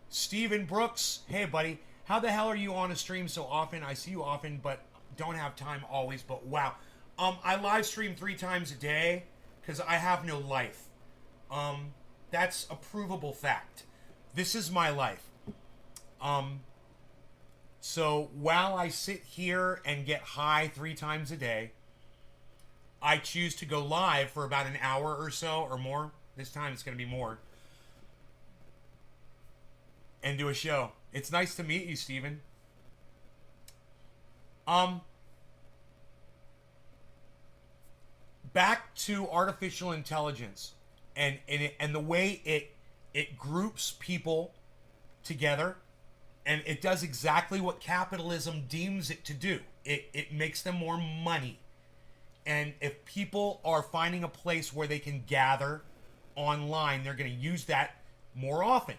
Steven Brooks, hey buddy, how the hell are you on a stream so often? I see you often, but don't have time always, but wow. I live stream 3 times a day because I have no life. That's a provable fact. This is my life. So while I sit here and get high 3 times a day, I choose to go live for about an hour or so or more. This time it's going to be more. And do a show. It's nice to meet you, Steven. Back to artificial intelligence and the way it groups people together. And it does exactly what capitalism deems it to do. It makes them more money. And if people are finding a place where they can gather online, they're going to use that more often.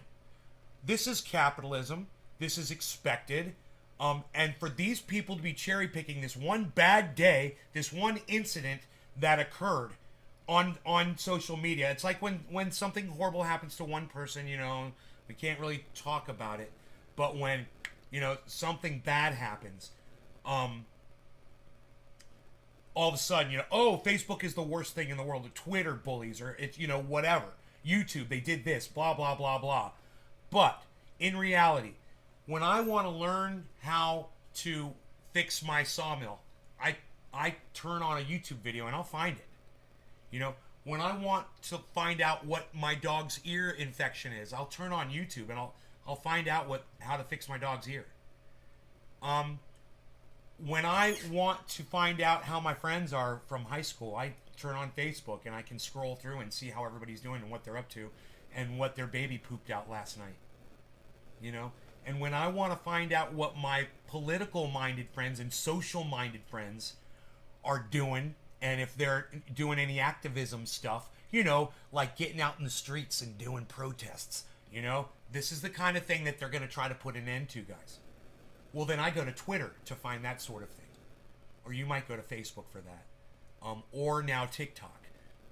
This is capitalism. This is expected. And for these people to be cherry picking this one bad day, this one incident that occurred on social media. It's like when something horrible happens to one person, you know, we can't really talk about it. But when, you know, something bad happens, all of a sudden, you know, oh, Facebook is the worst thing in the world. The Twitter bullies or it's, you know, whatever. YouTube, they did this, blah, blah, blah, blah. But in reality, when I want to learn how to fix my sawmill, I turn on a YouTube video and I'll find it. You know, when I want to find out what my dog's ear infection is, I'll turn on YouTube and I'll find out how to fix my dog's ear. When I want to find out how my friends are from high school, I turn on Facebook and I can scroll through and see how everybody's doing and what they're up to and what their baby pooped out last night. You know? And when I want to find out what my political-minded friends and social-minded friends are doing, and if they're doing any activism stuff, you know, like getting out in the streets and doing protests, you know, this is the kind of thing that they're going to try to put an end to, guys. Well, then I go to Twitter to find that sort of thing. Or you might go to Facebook for that. Or now TikTok.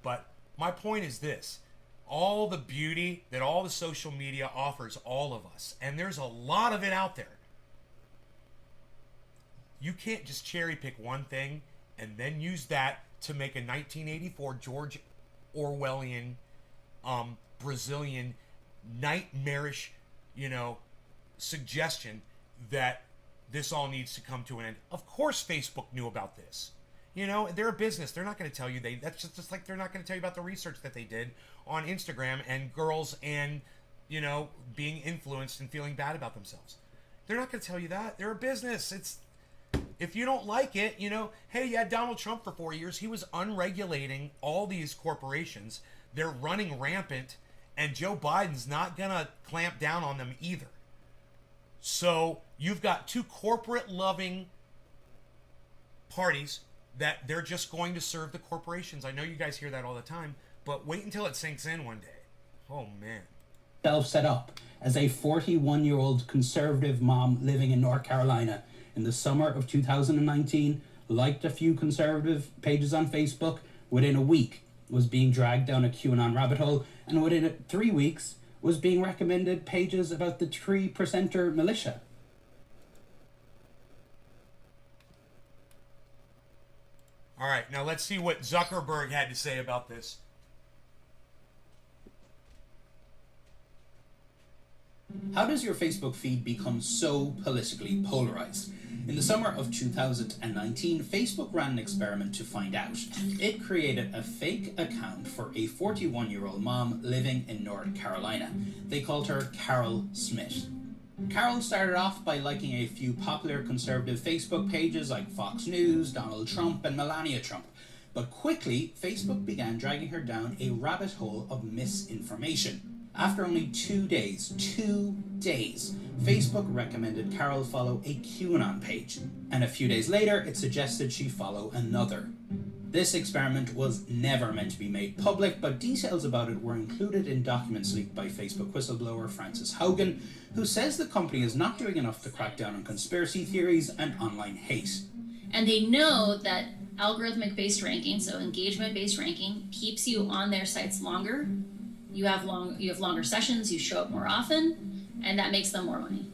But my point is this. All the beauty that all the social media offers all of us, and there's a lot of it out there. You can't just cherry pick one thing and then use that to make a 1984 George Orwellian, Brazilian, nightmarish, you know, suggestion that this all needs to come to an end. Of course Facebook knew about this. You know, they're a business. They're not going to tell you. That's just like they're not going to tell you about the research that they did on Instagram and girls and, you know, being influenced and feeling bad about themselves. They're not going to tell you that. They're a business. If you don't like it, you know, hey, you had Donald Trump for 4 years. He was unregulating all these corporations. They're running rampant, and Joe Biden's not going to clamp down on them either. So you've got two corporate-loving parties that they're just going to serve the corporations. I know you guys hear that all the time, but wait until it sinks in one day. Oh, man. Self set up as a 41-year-old conservative mom living in North Carolina in the summer of 2019, liked a few conservative pages on Facebook, within a week was being dragged down a QAnon rabbit hole, and within 3 weeks was being recommended pages about the 3%er militia. All right, now let's see what Zuckerberg had to say about this. How does your Facebook feed become so politically polarized? In the summer of 2019, Facebook ran an experiment to find out. It created a fake account for a 41-year-old mom living in North Carolina. They called her Carol Smith. Carol started off by liking a few popular conservative Facebook pages like Fox News, Donald Trump, and Melania Trump. But quickly, Facebook began dragging her down a rabbit hole of misinformation. After only 2 days, Facebook recommended Carol follow a QAnon page. And a few days later, it suggested she follow another. This experiment was never meant to be made public, but details about it were included in documents leaked by Facebook whistleblower Frances Haugen, who says the company is not doing enough to crack down on conspiracy theories and online hate. And they know that algorithmic-based ranking, so engagement-based ranking, keeps you on their sites longer. You have longer sessions, you show up more often, and that makes them more money.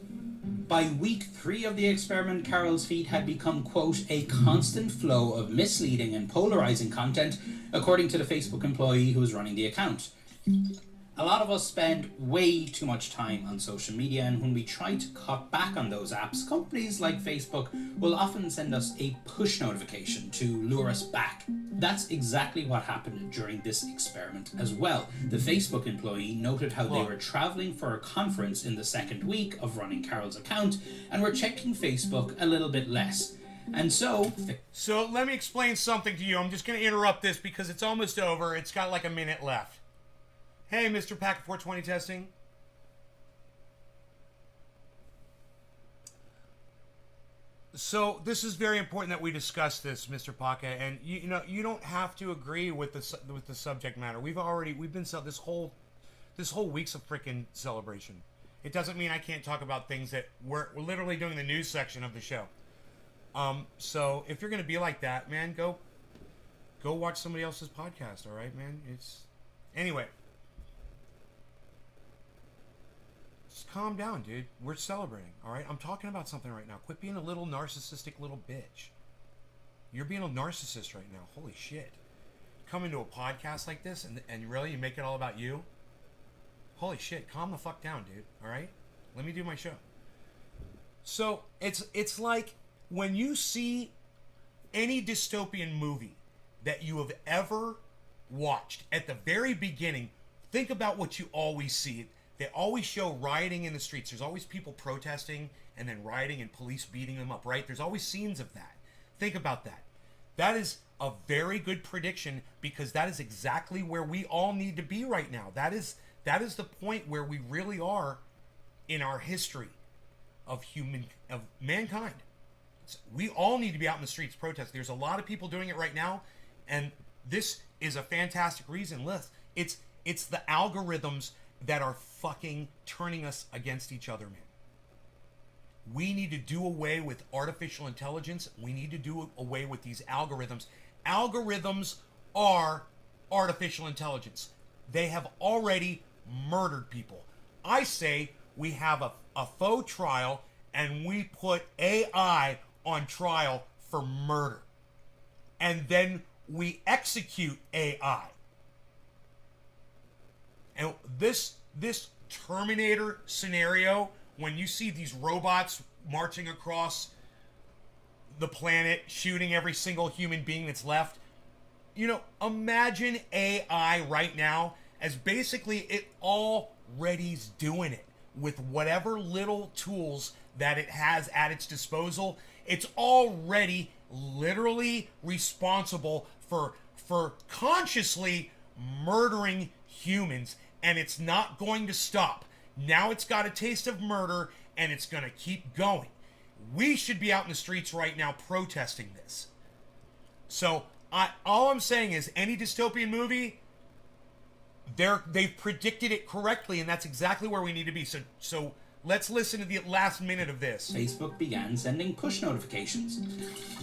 By week 3 of the experiment, Carol's feed had become, quote, a constant flow of misleading and polarizing content, according to the Facebook employee who was running the account. A lot of us spend way too much time on social media, and when we try to cut back on those apps, companies like Facebook will often send us a push notification to lure us back. That's exactly what happened during this experiment as well. The Facebook employee noted how they were traveling for a conference in the second week of running Carol's account and were checking Facebook a little bit less. And so let me explain something to you. I'm just going to interrupt this because it's almost over. It's got like a minute left. Hey, Mr. Packet 420 testing. So this is very important that we discuss this, Mr. Packet, and you know you don't have to agree with the subject matter. We've been this whole week's a freaking celebration. It doesn't mean I can't talk about things that we're literally doing the news section of the show. So if you're gonna be like that, man, go watch somebody else's podcast. All right, man. Anyway. Just calm down, dude. We're celebrating, all right? I'm talking about something right now. Quit being a little narcissistic little bitch. You're being a narcissist right now. Holy shit. Come into a podcast like this and really you make it all about you? Holy shit, calm the fuck down, dude. All right? Let me do my show. So, it's like when you see any dystopian movie that you have ever watched, at the very beginning, think about what you always see. They always show rioting in the streets. There's always people protesting and then rioting and police beating them up, right? There's always scenes of that. Think about that. That is a very good prediction, because that is exactly where we all need to be right now. That is the point where we really are in our history of mankind. We all need to be out in the streets protesting. There's a lot of people doing it right now, and this is a fantastic reason. Listen, it's the algorithms that are fucking turning us against each other, man. We need to do away with artificial intelligence. We need to do away with these algorithms. Algorithms are artificial intelligence. They have already murdered people. I say we have a faux trial, and we put AI on trial for murder. And then we execute AI. And this Terminator scenario, when you see these robots marching across the planet, shooting every single human being that's left, imagine AI right now as basically it already's doing it with whatever little tools that it has at its disposal. It's already literally responsible for consciously murdering humans, and it's not going to stop. Now it's got a taste of murder, and it's going to keep going. We should be out in the streets right now protesting this. So all I'm saying is, any dystopian movie, they've predicted it correctly, and that's exactly where we need to be. So let's listen to the last minute of this. Facebook began sending push notifications.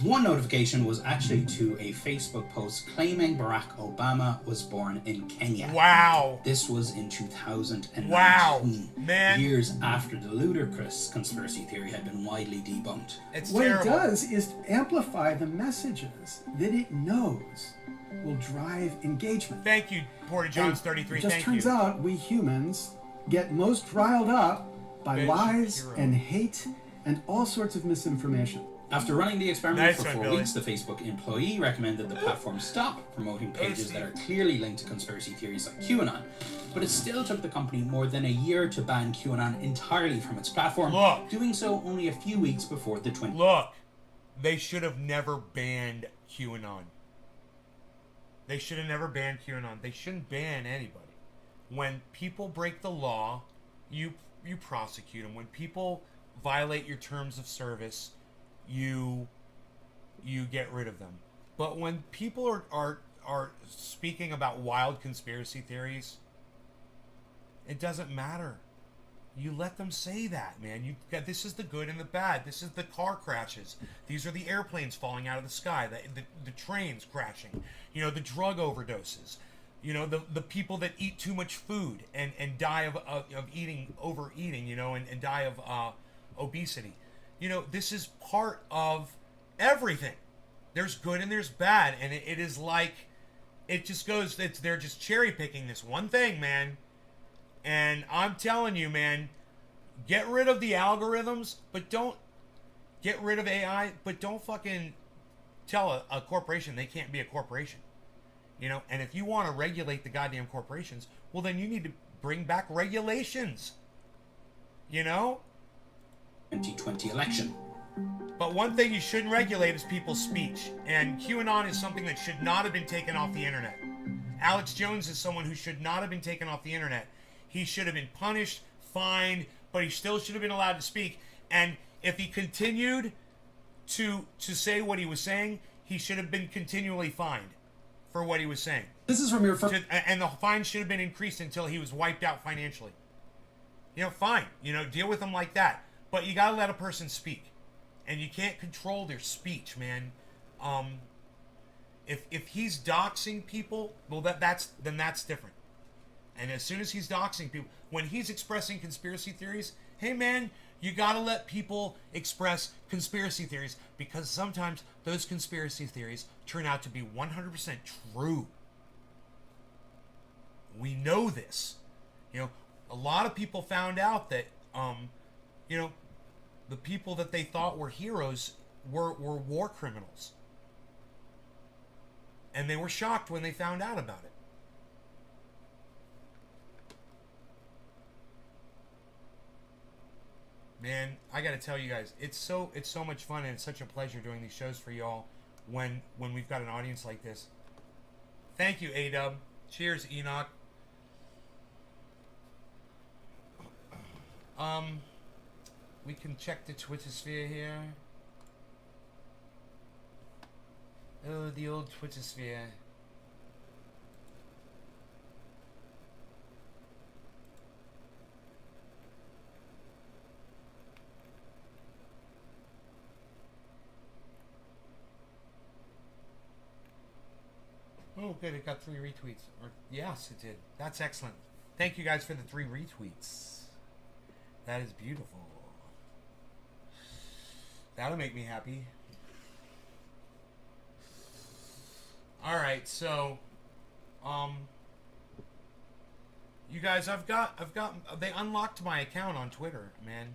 One notification was actually to a Facebook post claiming Barack Obama was born in Kenya. Wow. This was in 2019. Wow, man. Years after the ludicrous conspiracy theory had been widely debunked. It's what terrible. It does is amplify the messages that it knows will drive engagement. Thank you, Porta Johns 33. It just Thank turns you. out we humans get most riled up by Bitch, lies hero. and hate and all sorts of misinformation. After running the experiment Nice for one, 4 Billy. weeks, the Facebook employee recommended the platform stop promoting pages that are clearly linked to conspiracy theories like QAnon. But it still took the company more than a year to ban QAnon entirely from its platform, Look. doing so only a few weeks before the 20... Look, they should have never banned QAnon. They should have never banned QAnon. They shouldn't ban anybody. When people break the law, you prosecute them. When people violate your terms of service, you get rid of them. But when people are speaking about wild conspiracy theories, it doesn't matter. You let them say that, man. This is the good and the bad. This is the car crashes. These are the airplanes falling out of the sky. The trains crashing. The drug overdoses. The people that eat too much food and die of overeating, and die of obesity. This is part of everything. There's good and there's bad, and it is like, it just goes, they're just cherry picking this one thing, man. And I'm telling you, man, get rid of the algorithms, but don't get rid of AI, but don't fucking tell a corporation they can't be a corporation. And if you want to regulate the goddamn corporations, well, then you need to bring back regulations. 2020 election. But one thing you shouldn't regulate is people's speech. And QAnon is something that should not have been taken off the internet. Alex Jones is someone who should not have been taken off the internet. He should have been punished, fined, but he still should have been allowed to speak. And if he continued to say what he was saying, he should have been continually fined for what he was saying. This is from your first... And the fine should have been increased until he was wiped out financially. Fine. Deal with him like that. But you gotta let a person speak. And you can't control their speech, man. If he's doxing people, well, that's different. And as soon as he's doxing people, when he's expressing conspiracy theories, hey, man, you gotta let people express conspiracy theories, because sometimes those conspiracy theories turn out to be 100% true. We know this. A a lot of people found out that, you know, the people that they thought were heroes were war criminals. And they were shocked when they found out about it. Man, I got to tell you guys, it's so much fun, and it's such a pleasure doing these shows for y'all when we've got an audience like this. Thank you, A-Dub. Cheers, Enoch. We can check the Twitter sphere here. Oh, the old Twitter sphere. Oh, good. It got 3 retweets. Or, yes, it did. That's excellent. Thank you guys for the 3 retweets. That is beautiful. That'll make me happy. All right, so, you guys, they unlocked my account on Twitter, man.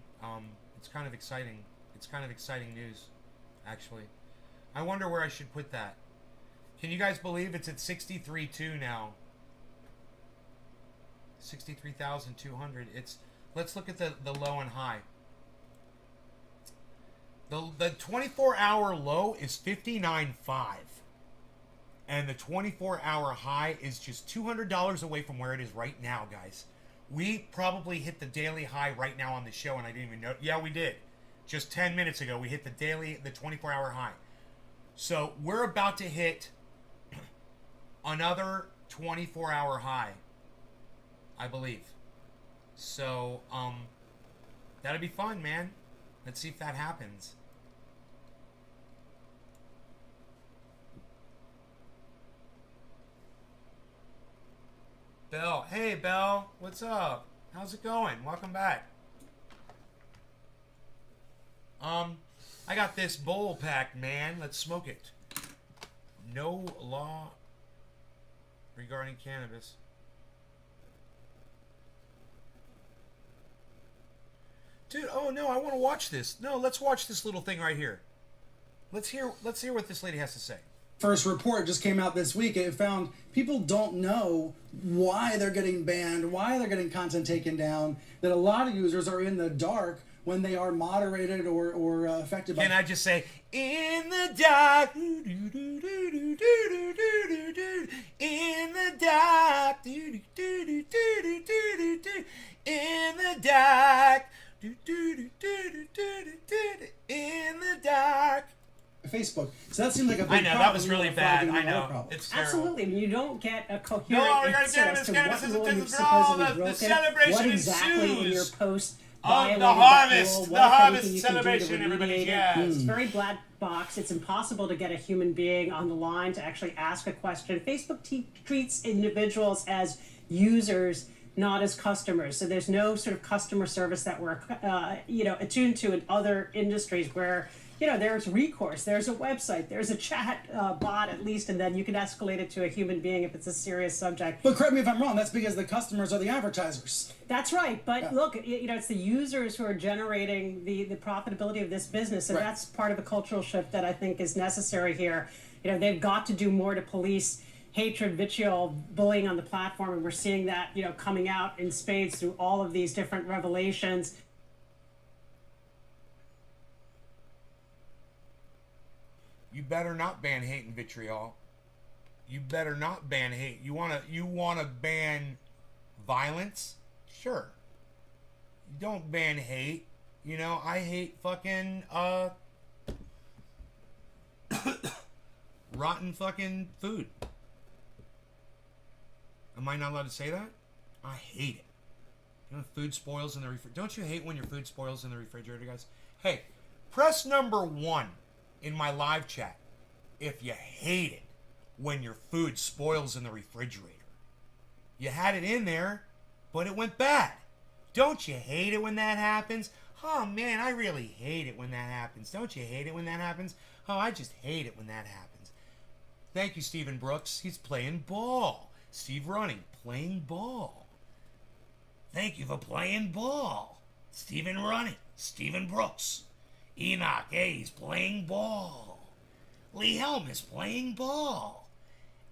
It's kind of exciting. It's kind of exciting news, actually. I wonder where I should put that. Can you guys believe it's at 63.2 now? 63,200. Let's look at the low and high. The 24-hour low is 59.5. And the 24-hour high is just $200 away from where it is right now, guys. We probably hit the daily high right now on the show, and I didn't even know. Yeah, we did. Just 10 minutes ago, we hit the 24-hour high. So we're about to hit another 24-hour high, I believe. So, that'll be fun, man. Let's see if that happens. Belle. Hey, Belle. What's up? How's it going? Welcome back. I got this bowl pack, man. Let's smoke it. No law regarding cannabis. Dude, oh no, I want to watch this. No, let's watch this little thing right here. Let's hear what this lady has to say. First report just came out this week. It found people don't know why they're getting banned, why they're getting content taken down, that a lot of users are in the dark when they are moderated or affected by... Can I just say, in the dark, in the dark, in the dark, in the dark. Facebook. So that seems like a big I know, problem. that was really bad. I know. It's terrible. Absolutely. When you don't get a coherent No, we're gonna answer get as to cannabis what is rule a you've for all supposedly the broken, celebration what exactly in your ensues post of violated the that harvest, rule, the what, if harvest anything, you can do to celebration, everybody, remediate it. yes. It's very black box. It's impossible to get a human being on the line to actually ask a question. Facebook treats individuals as users, not as customers. So there's no sort of customer service that we're, attuned to in other industries where, there's recourse, there's a website, there's a chat bot at least, and then you can escalate it to a human being if it's a serious subject. But correct me if I'm wrong, that's because the customers are the advertisers. That's right, but look, it's the users who are generating the profitability of this business, and that's part of a cultural shift that I think is necessary here. They've got to do more to police hatred, vitriol, bullying on the platform, and we're seeing that, coming out in spades through all of these different revelations. You better not ban hate and vitriol. You better not ban hate. You wanna ban violence? Sure. You don't ban hate. I hate fucking rotten fucking food. Am I not allowed to say that? I hate it. Food spoils in the refrigerator. Don't you hate when your food spoils in the refrigerator, guys? Hey, press number 1 in my live chat if you hate it when your food spoils in the refrigerator. You had it in there, but it went bad. Don't you hate it when that happens? Oh man, I really hate it when that happens. Don't you hate it when that happens? Oh, I just hate it when that happens. Thank you, Stephen Brooks. He's playing ball. Steve Running, playing ball. Thank you for playing ball. Stephen Running. Stephen Brooks. Enoch, hey, he's playing ball. Lee Helm is playing ball.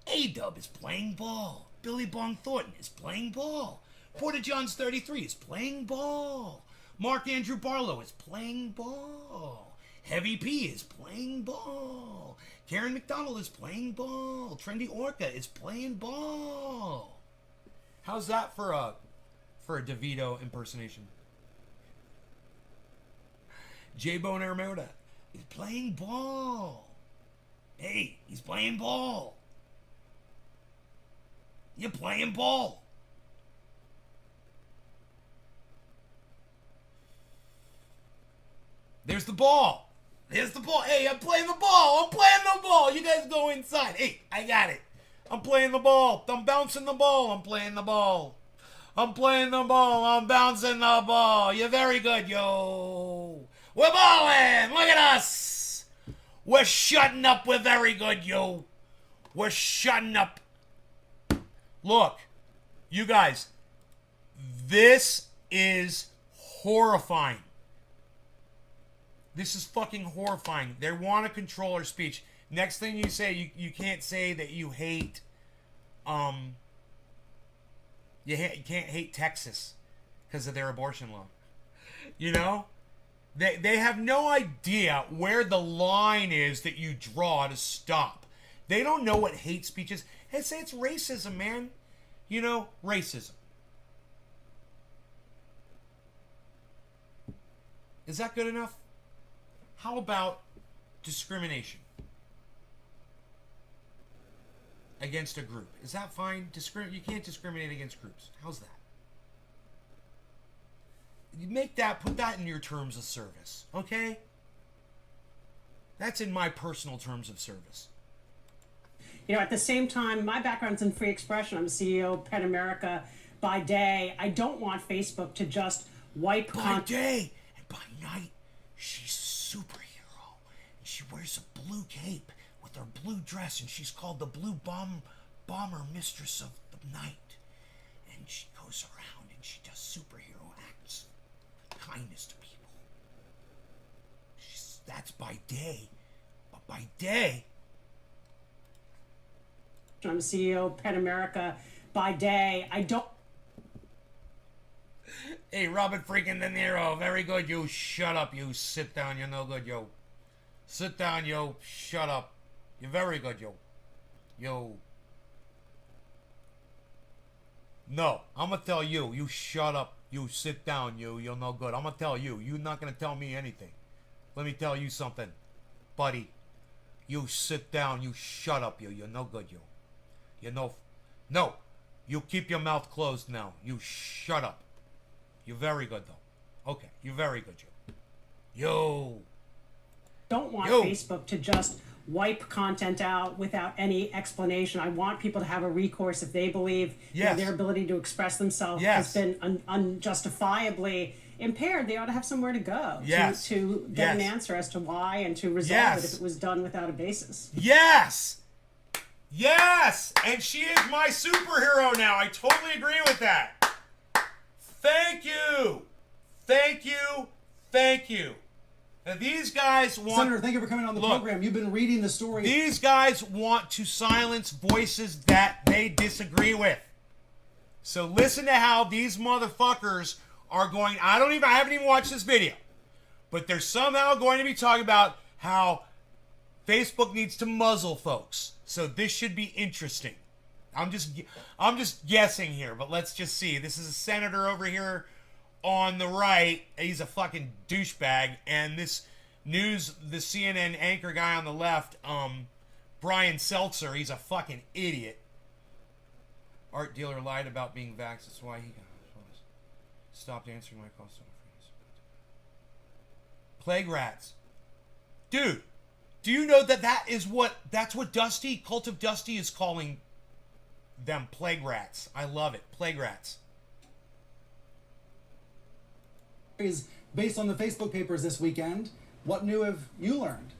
A-Dub is playing ball. Billy Bong Thornton is playing ball. Porter Johns 33 is playing ball. Mark Andrew Barlow is playing ball. Heavy P is playing ball. Karen McDonald is playing ball. Trendy Orca is playing ball. How's that for a DeVito impersonation? J-Bone Armada is playing ball. Hey, he's playing ball. You're playing ball. There's the ball. There's the ball. Hey, I'm playing the ball. I'm playing the ball. You guys go inside. Hey, I got it. I'm playing the ball. I'm bouncing the ball. I'm playing the ball. I'm playing the ball. I'm bouncing the ball. You're very good, yo. We're balling. Look at us. We're shutting up. We're very good, yo. We're shutting up. Look, you guys, this is horrifying. This is fucking horrifying. They want to control our speech. Next thing you say, you can't say that you hate, you can't hate Texas because of their abortion law. You know? They have no idea where the line is that you draw to stop. They don't know what hate speech is. Hey, say it's racism, man. You know, racism. Is that good enough? How about discrimination against a group? Is that fine? You can't discriminate against groups. How's that? You put that in your terms of service, okay? That's in my personal terms of service. You know, at the same time, my background's in free expression. I'm CEO of Pen America by day. I don't want Facebook to just wipe by day and by night. She's a superhero. And she wears a blue cape with her blue dress, and she's called the Blue Bomber Mistress of the Night. And she goes around and she does superhero acts, kindness to people. That's by day. But by day, I'm CEO of Pen America by day. I don't. Hey, Robert freaking De Niro. Very good, you. Shut up, you. Sit down. You're no good, yo. Sit down, yo. Shut up. You're very good, yo. Yo. No, I'm gonna tell you. You shut up. You sit down, you. You're no good. I'm gonna tell you. You're not gonna tell me anything. Let me tell you something, buddy. You sit down. You shut up, you. You're no good, you. You know, no, you keep your mouth closed now. You shut up. You're very good, though. Okay, you're very good, yo. Don't want Facebook to just wipe content out without any explanation. I want people to have a recourse if they believe their ability to express themselves has been unjustifiably impaired. They ought to have somewhere to go to get an answer as to why and to resolve it if it was done without a basis. Yes! Yes! And she is my superhero now. I totally agree with that. Thank you. Thank you. Thank you. Now, these guys want... Senator, thank you for coming on the program. You've been reading the story. These guys want to silence voices that they disagree with. So listen to how these motherfuckers are going... I haven't even watched this video. But they're somehow going to be talking about how Facebook needs to muzzle folks. So this should be interesting. I'm just guessing here, but let's just see. This is a senator over here on the right. He's a fucking douchebag. And this the CNN anchor guy on the left, Brian Seltzer, he's a fucking idiot. Art dealer lied about being vaxxed. That's why he stopped answering my calls. Plague rats. Dude. Do you know that's what Dusty, Cult of Dusty is calling them, plague rats. I love it. Plague rats. Is based on the Facebook papers this weekend. What new have you learned?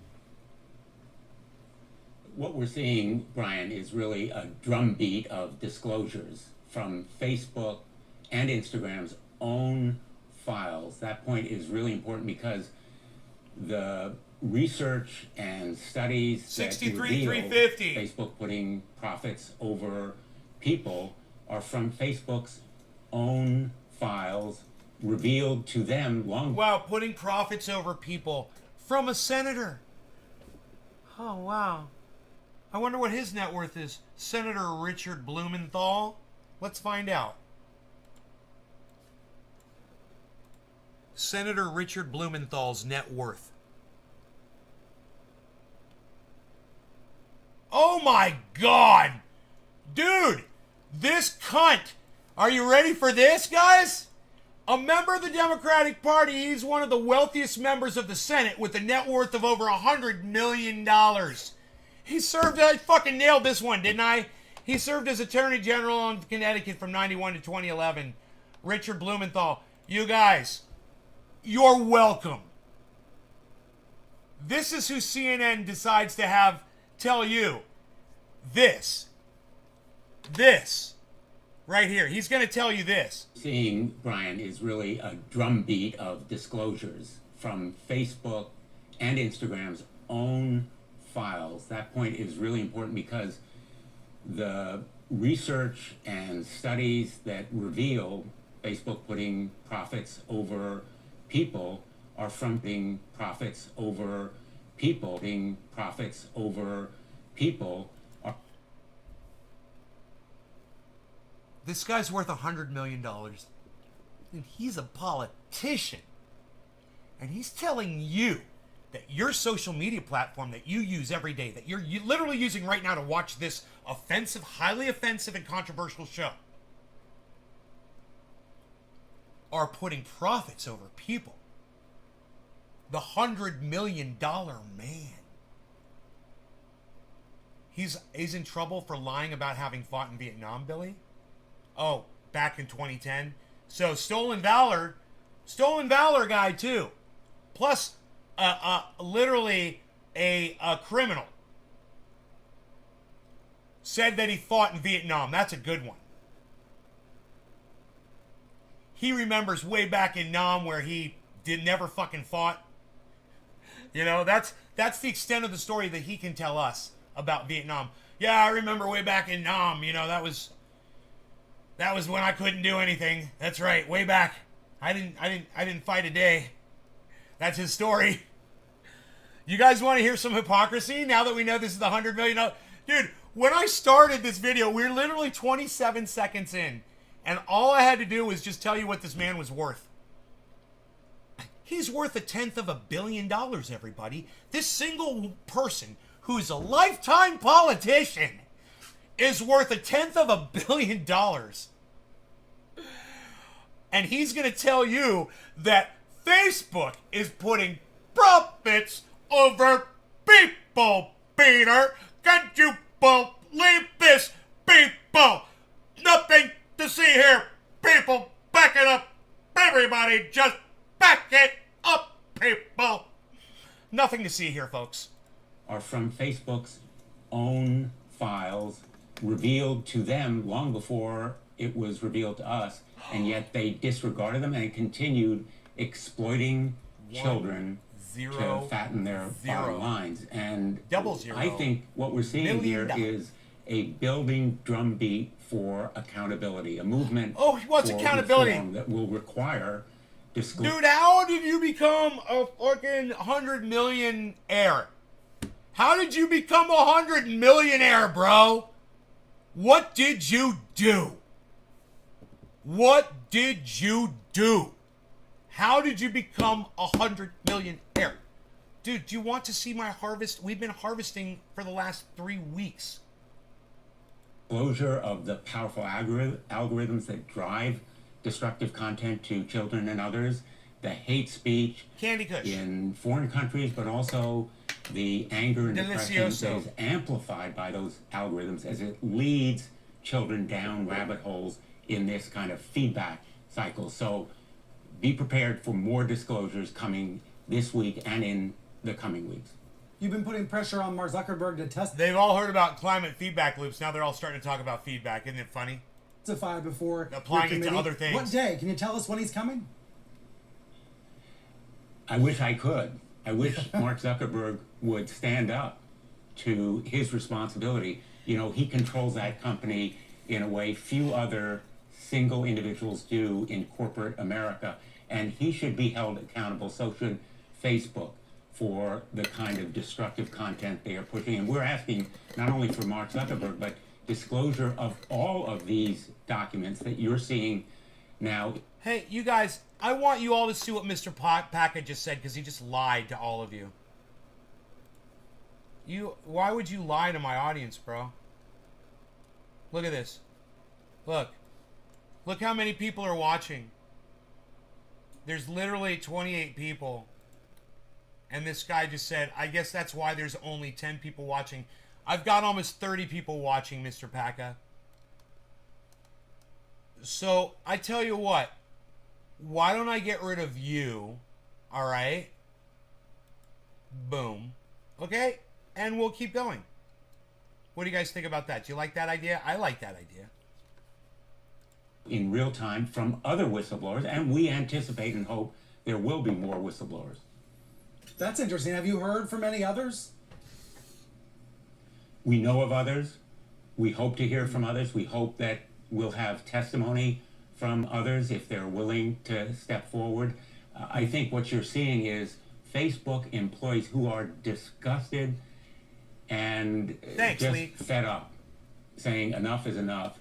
What we're seeing, Brian, is really a drumbeat of disclosures from Facebook and Instagram's own files. That point is really important because the research and studies that reveal Facebook putting profits over people are from Facebook's own files revealed to them long. Wow, putting profits over people from a senator. Oh, wow. I wonder what his net worth is. Senator Richard Blumenthal. Let's find out. Senator Richard Blumenthal's net worth. Oh my God! Dude! This cunt! Are you ready for this, guys? A member of the Democratic Party, he's one of the wealthiest members of the Senate with a net worth of over $100 million. He served, I fucking nailed this one, didn't I? He served as Attorney General in Connecticut from 91 to 2011. Richard Blumenthal. You guys, you're welcome. This is who CNN decides to have tell you this right here. He's going to tell you this. Seeing, Brian, is really a drumbeat of disclosures from Facebook and Instagram's own files. That point is really important because the research and studies that reveal Facebook putting profits over people are from being profits over people. Being profits over people are. This guy's worth $100 million. And he's a politician. And he's telling you that your social media platform that you use every day, that you're literally using right now to watch this offensive, highly offensive and controversial show, are putting profits over people. The $100 million man. He's in trouble for lying about having fought in Vietnam, Billy. Oh, back in 2010. So stolen valor guy too. Plus, literally a criminal. Said that he fought in Vietnam. That's a good one. He remembers way back in Nam where he never fucking fought. You know, that's the extent of the story that he can tell us about Vietnam. Yeah, I remember way back in Nam. You know, that was when I couldn't do anything. That's right, way back. I didn't fight a day. That's his story. You guys want to hear some hypocrisy now that we know this is the $100 million? Dude, when I started this video, we were literally 27 seconds in. And all I had to do was just tell you what this man was worth. He's worth $1/10 billion, everybody. This single person who's a lifetime politician is worth $1/10 billion. And he's going to tell you that Facebook is putting profits over people, Peter. Can't you believe this, people? Nothing to see here, people. Back it up. Everybody just back it up, people. Nothing to see here, folks. Are from Facebook's own files revealed to them long before it was revealed to us, and yet they disregarded them and continued exploiting children to fatten their bottom lines. And I think what we're seeing here is a building drumbeat for accountability, a movement he wants accountability that will require disclosure. Dude, how did you become a fucking 100 millionaire? How did you become a 100 millionaire, bro? What did you do? What did you do? How did you become a 100 millionaire? Dude, do you want to see my harvest? We've been harvesting for the last 3 weeks. Disclosure of the powerful algorithms that drive destructive content to children and others, the hate speech Candy Kush in foreign countries, but also the anger and depression that is amplified by those algorithms as it leads children down rabbit holes in this kind of feedback cycle. So be prepared for more disclosures coming this week and in the coming weeks. You've been putting pressure on Mark Zuckerberg to test. They've all heard about climate feedback loops. Now they're all starting to talk about feedback. Isn't it funny? testify before applying your it to committee. other things. What day? Can you tell us when he's coming? I wish I could. I wish Mark Zuckerberg would stand up to his responsibility. You know, he controls that company in a way few other single individuals do in corporate America, and he should be held accountable. So should Facebook for the kind of destructive content they are pushing. And we're asking not only for Mark Zuckerberg, but disclosure of all of these documents that you're seeing now. Hey, you guys, I want you all to see what Mr. Paca just said, because he just lied to all of you. Why would you lie to my audience, bro? Look at this. Look. Look how many people are watching. There's literally 28 people. And this guy just said, I guess that's why there's only 10 people watching. I've got almost 30 people watching, Mr. Paca. So, I tell you what. Why don't I get rid of you? Alright? Boom. Okay? And we'll keep going. What do you guys think about that? Do you like that idea? I like that idea. In real time from other whistleblowers, and we anticipate and hope there will be more whistleblowers. That's interesting. Have you heard from any others? We know of others. We hope to hear from others. We hope that we'll have testimony from others if they're willing to step forward. I think what you're seeing is Facebook employees who are disgusted and fed up, saying enough is enough,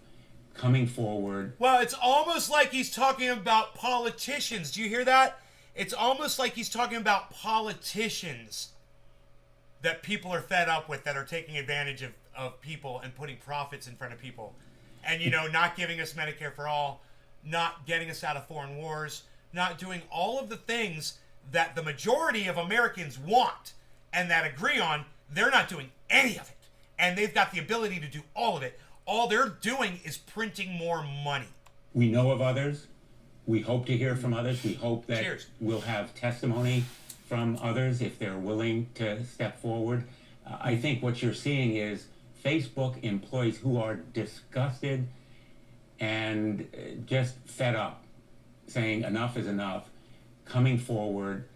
coming forward. Well, it's almost like he's talking about politicians. Do you hear that? It's almost like he's talking about politicians that people are fed up with, that are taking advantage of people and putting profits in front of people. And, you know, not giving us Medicare for all, not getting us out of foreign wars, not doing all of the things that the majority of Americans want and that agree on. They're not doing any of it. And they've got the ability to do all of it. All they're doing is printing more money. We know of others. We hope to hear from others. We hope that we'll have testimony from others if they're willing to step forward. I think what you're seeing is Facebook employees who are disgusted and just fed up, saying enough is enough, coming forward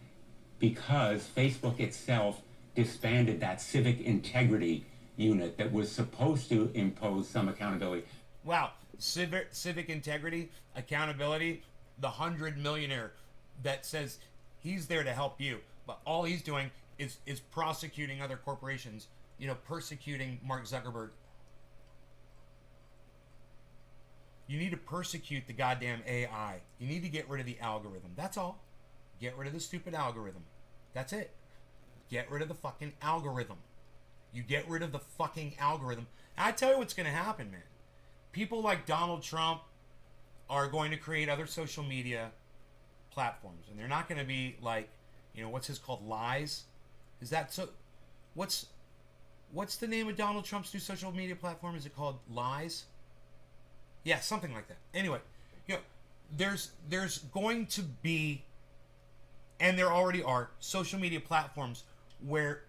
because Facebook itself disbanded that civic integrity unit that was supposed to impose some accountability. Wow. Civic integrity, accountability, the 100 millionaire that says he's there to help you, but all he's doing is prosecuting other corporations, you know, persecuting Mark Zuckerberg. You need to persecute the goddamn AI. You need to get rid of the algorithm. That's all. Get rid of the stupid algorithm. That's it. Get rid of the fucking algorithm. You get rid of the fucking algorithm. And I tell you what's going to happen, man. People like Donald Trump are going to create other social media platforms. And they're not going to be like, you know, what's his called? Lies? Is that so? What's the name of Donald Trump's new social media platform? Is it called Lies? Yeah, something like that. Anyway, you know, there's going to be, and there already are, social media platforms where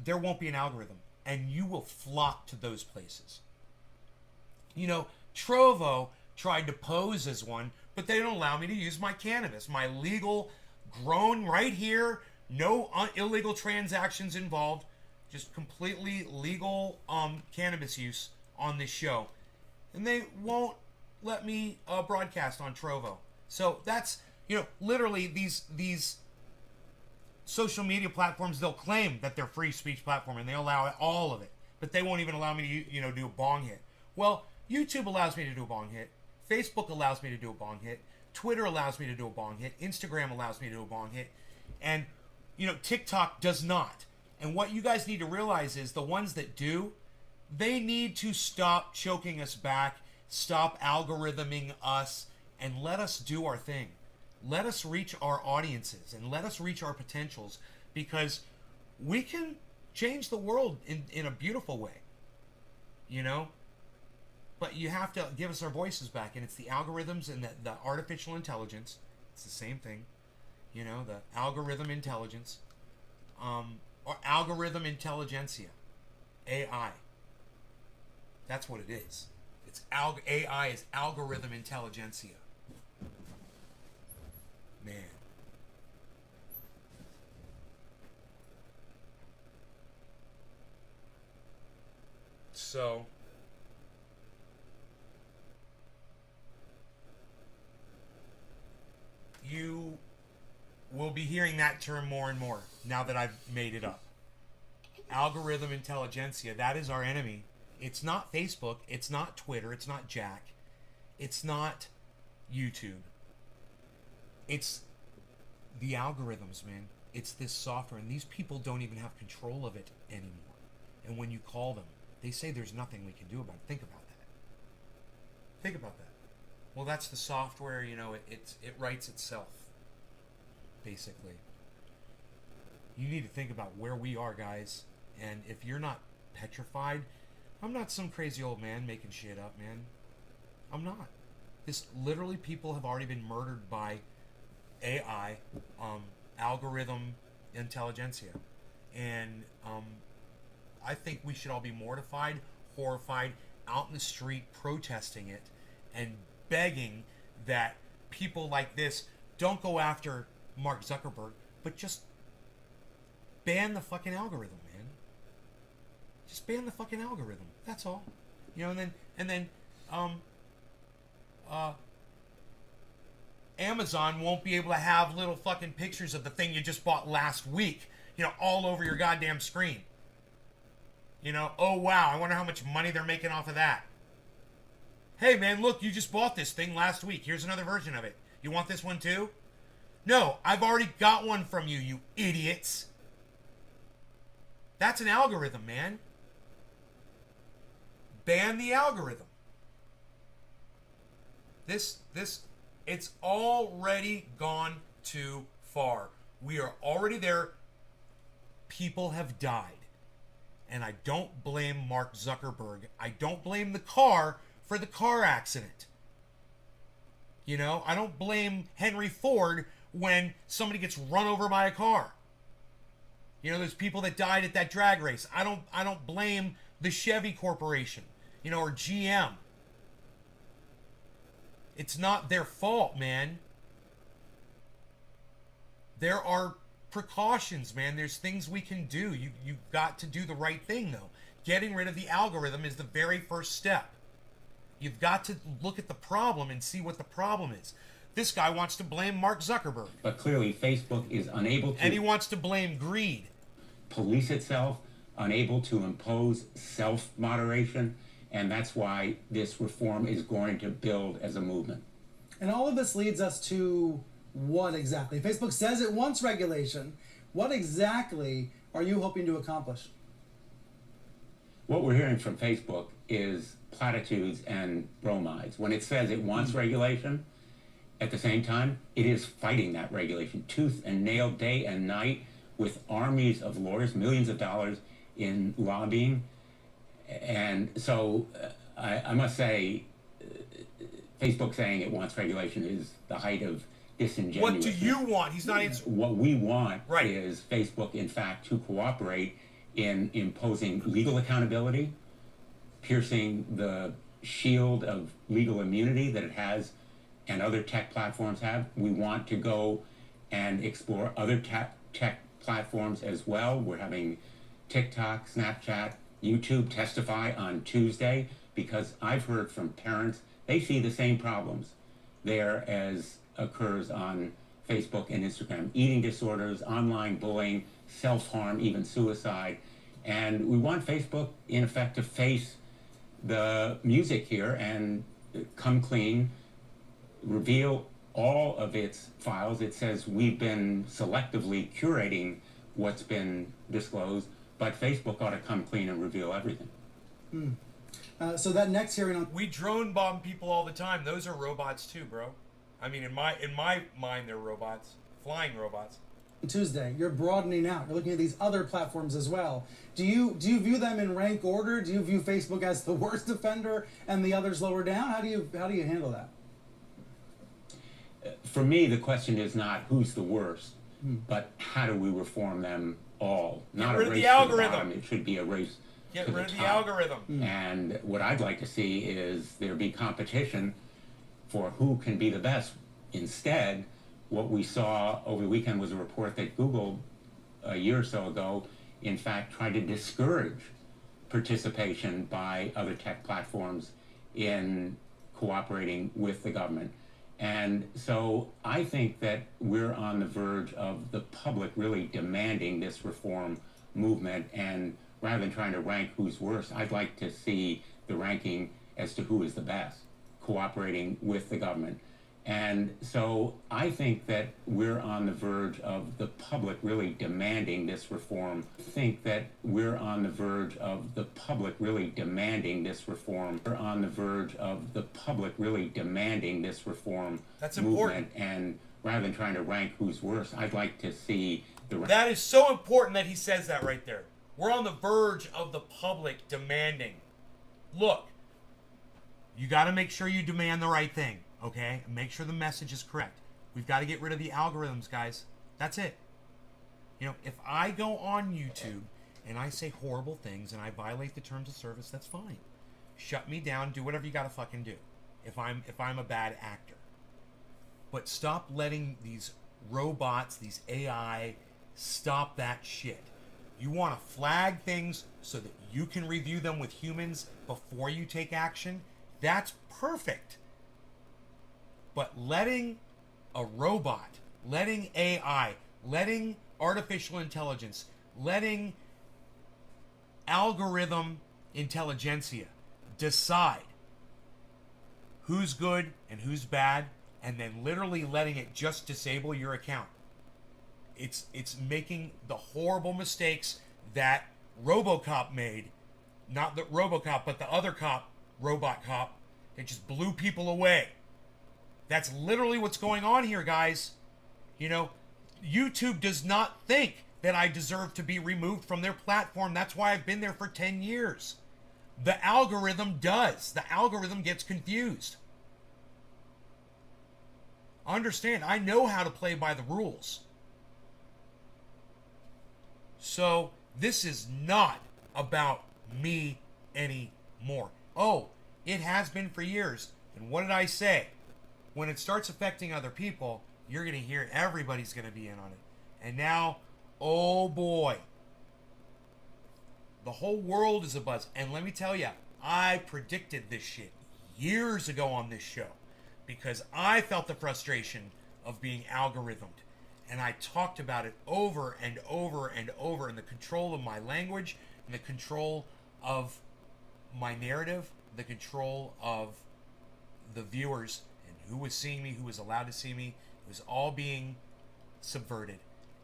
there won't be an algorithm, and you will flock to those places. You know, Trovo tried to pose as one, but they don't allow me to use my cannabis, my legal, grown right here, no illegal transactions involved, just completely legal cannabis use on this show. And they won't let me broadcast on Trovo. So that's, you know, literally these social media platforms, they'll claim that they're free speech platform and they allow all of it, but they won't even allow me to, you know, do a bong hit. Well, YouTube allows me to do a bong hit. Facebook allows me to do a bong hit. Twitter allows me to do a bong hit. Instagram allows me to do a bong hit. And, you know, TikTok does not. And what you guys need to realize is the ones that do, they need to stop choking us back, stop algorithming us, and let us do our thing. Let us reach our audiences and let us reach our potentials, because we can change the world in a beautiful way, you know? But you have to give us our voices back, and it's the algorithms and the artificial intelligence. It's the same thing, you know, the algorithm intelligence, or algorithm intelligentsia, AI. That's what it is. It's AI is algorithm intelligentsia. Man. So you will be hearing that term more and more now that I've made it up. Algorithm intelligentsia, that is our enemy. It's not Facebook, it's not Twitter, it's not Jack, it's not YouTube. It's the algorithms, man. It's this software, and these people don't even have control of it anymore. And when you call them, they say there's nothing we can do about it. Think about that. Think about that. Well, that's the software, you know, it writes itself, basically. You need to think about where we are, guys. And if you're not petrified, I'm not some crazy old man making shit up, man. I'm not. This literally, people have already been murdered by AI, algorithm intelligentsia. And I think we should all be mortified, horrified, out in the street protesting it and begging that people like this don't go after Mark Zuckerberg, but just ban the fucking algorithm, man. Just ban the fucking algorithm. That's all. You know, and then Amazon won't be able to have little fucking pictures of the thing you just bought last week, you know, all over your goddamn screen. You know, oh wow, I wonder how much money they're making off of that. Hey man, look, you just bought this thing last week. Here's another version of it. You want this one too? No, I've already got one from you, you idiots. That's an algorithm, man. Ban the algorithm. It's already gone too far. We are already there. People have died. And I don't blame Mark Zuckerberg. I don't blame the car for the car accident. You know, I don't blame Henry Ford when somebody gets run over by a car. You know, there's people that died at that drag race. I don't blame the Chevy Corporation, you know, or GM. It's not their fault, man. There are precautions, man. There's things we can do. You've got to do the right thing, though. Getting rid of the algorithm is the very first step. You've got to look at the problem and see what the problem is. This guy wants to blame Mark Zuckerberg. But clearly Facebook is unable to... And he wants to blame greed. ...police itself, unable to impose self-moderation, and that's why this reform is going to build as a movement. And all of this leads us to what exactly? Facebook says it wants regulation. What exactly are you hoping to accomplish? What we're hearing from Facebook is platitudes and bromides. When it says it wants regulation, at the same time, it is fighting that regulation tooth and nail, day and night, with armies of lawyers, millions of dollars in lobbying. And so I must say, Facebook saying it wants regulation is the height of disingenuousness. What do you want? He's not answering. What we want is Facebook, in fact, to cooperate in imposing legal accountability, piercing the shield of legal immunity that it has and other tech platforms have. We want to go and explore other tech platforms as well. We're having TikTok, Snapchat, YouTube testify on Tuesday, because I've heard from parents, they see the same problems there as occurs on Facebook and Instagram. Eating disorders, online bullying, self-harm, even suicide. And we want Facebook, in effect, to face the music here and come clean, reveal all of its files. It says we've been selectively curating what's been disclosed, but Facebook ought to come clean and reveal everything. So that next hearing on... We drone bomb people all the time. Those are robots too, bro. I mean, in my mind, they're robots. Flying robots. Tuesday, you're broadening out. You're looking at these other platforms as well. Do you view them in rank order? Do you view Facebook as the worst offender and the others lower down? How do you handle that? For me, the question is not who's the worst, but how do we reform them all? Not a race to the bottom. It should be a race Get to rid the of the top. algorithm. And what I'd like to see is there be competition for who can be the best. Instead, what we saw over the weekend was a report that Google, a year or so ago, in fact, tried to discourage participation by other tech platforms in cooperating with the government. And so I think that we're on the verge of the public really demanding this reform movement. And rather than trying to rank who's worse, I'd like to see the ranking as to who is the best, cooperating with the government. And so I think that we're on the verge of the public really demanding this reform. I think that we're on the verge of the public really demanding this reform. We're on the verge of the public really demanding this reform. That's movement. important. And rather than trying to rank who's worse, I'd like to see the... That is so important that he says that right there. We're on the verge of the public demanding. Look, you got to make sure you demand the right thing. Okay, and make sure the message is correct. We've got to get rid of the algorithms, guys. That's it. You know, if I go on YouTube and I say horrible things and I violate the terms of service, that's fine. Shut me down. Do whatever you got to fucking do. If I'm a bad actor, but stop letting these robots, these AI, stop that shit. You want to flag things so that you can review them with humans before you take action. That's perfect. But letting a robot, letting AI, letting artificial intelligence, letting algorithm intelligentsia decide who's good and who's bad, and then literally letting it just disable your account. It's making the horrible mistakes that RoboCop made. Not the RoboCop, but the other cop, Robot Cop, that just blew people away. That's literally what's going on here, guys. You know, YouTube does not think that I deserve to be removed from their platform. That's why I've been there for 10 years. The algorithm does. The algorithm gets confused. Understand, I know how to play by the rules. So, this is not about me anymore. Oh, it has been for years. And what did I say? When it starts affecting other people, you're going to hear everybody's going to be in on it. And now, oh boy, the whole world is abuzz. And let me tell you, I predicted this shit years ago on this show because I felt the frustration of being algorithmed. And I talked about it over and over and over, in the control of my language, and the control of my narrative, the control of the viewers, who was seeing me, who was allowed to see me. It was all being subverted.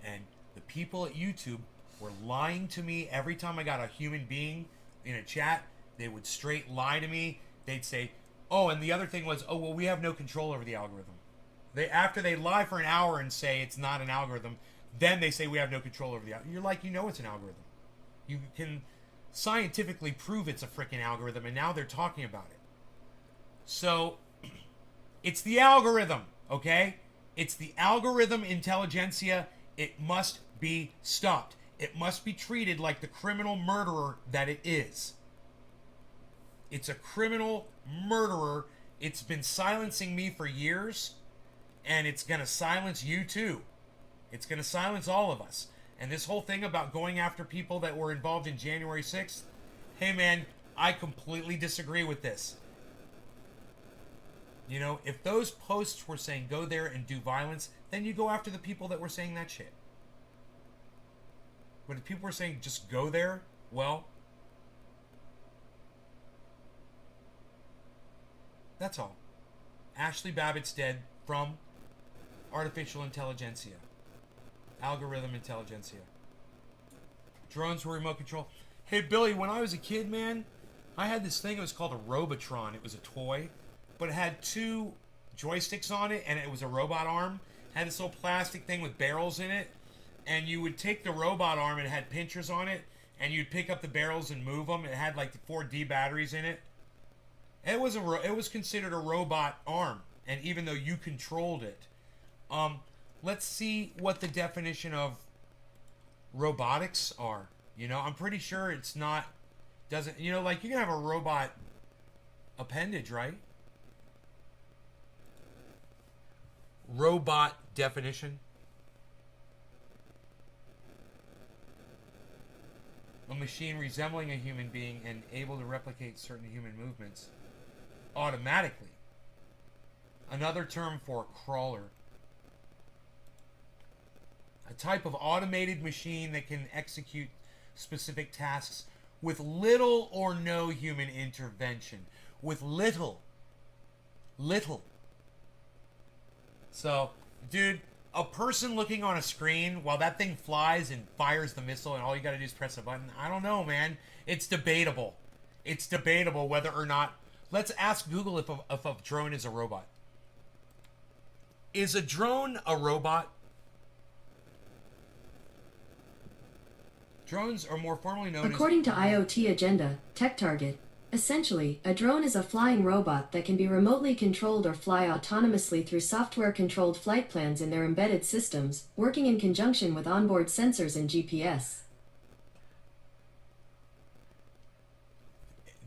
And the people at YouTube were lying to me every time I got a human being in a chat. They would straight lie to me. They'd say, oh, and the other thing was, oh, well, we have no control over the algorithm. After they lie for an hour and say it's not an algorithm, then they say we have no control over the algorithm. You're like, you know it's an algorithm. You can scientifically prove it's a freaking algorithm, and now they're talking about it. So... it's the algorithm, okay? It's the algorithm intelligentsia. It must be stopped. It must be treated like the criminal murderer that it is. It's a criminal murderer. It's been silencing me for years, and it's going to silence you too. It's going to silence all of us. And this whole thing about going after people that were involved in January 6th, hey man, I completely disagree with this. You know, if those posts were saying go there and do violence, then you go after the people that were saying that shit. But if people were saying just go there, well, that's all. Ashley Babbitt's dead from artificial intelligentsia. Algorithm intelligentsia. Drones were remote control. Hey, Billy, when I was a kid, man, I had this thing. It was called a Robotron. It was a toy. But it had two joysticks on it, and it was a robot arm. It had this little plastic thing with barrels in it, and you would take the robot arm, and it had pinchers on it, and you'd pick up the barrels and move them. It had like 4D batteries in it. It was considered a robot arm, and even though you controlled it, let's see what the definition of robotics are. You know, I'm pretty sure it's not doesn't, you know, like you can have a robot appendage, right? Robot definition. A machine resembling a human being and able to replicate certain human movements automatically. Another term for a crawler. A type of automated machine that can execute specific tasks with little or no human intervention. With little. So, dude, a person looking on a screen while that thing flies and fires the missile and all you gotta do is press a button, I don't know, man. It's debatable. It's debatable whether or not... Let's ask Google if a drone is a robot. Is a drone a robot? Drones are more formally known According to IoT Agenda, Tech Target, essentially, a drone is a flying robot that can be remotely controlled or fly autonomously through software-controlled flight plans in their embedded systems, working in conjunction with onboard sensors and GPS.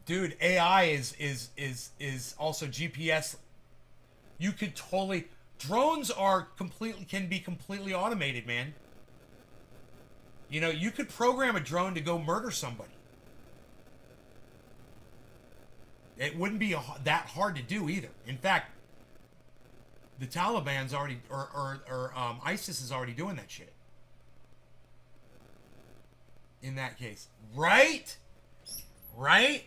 Dude, AI is also GPS. You could totally... Drones can be completely automated, man. You know, you could program a drone to go murder somebody. It wouldn't be that hard to do either. In fact, the Taliban's already, or ISIS is already doing that shit. In that case. Right? Right?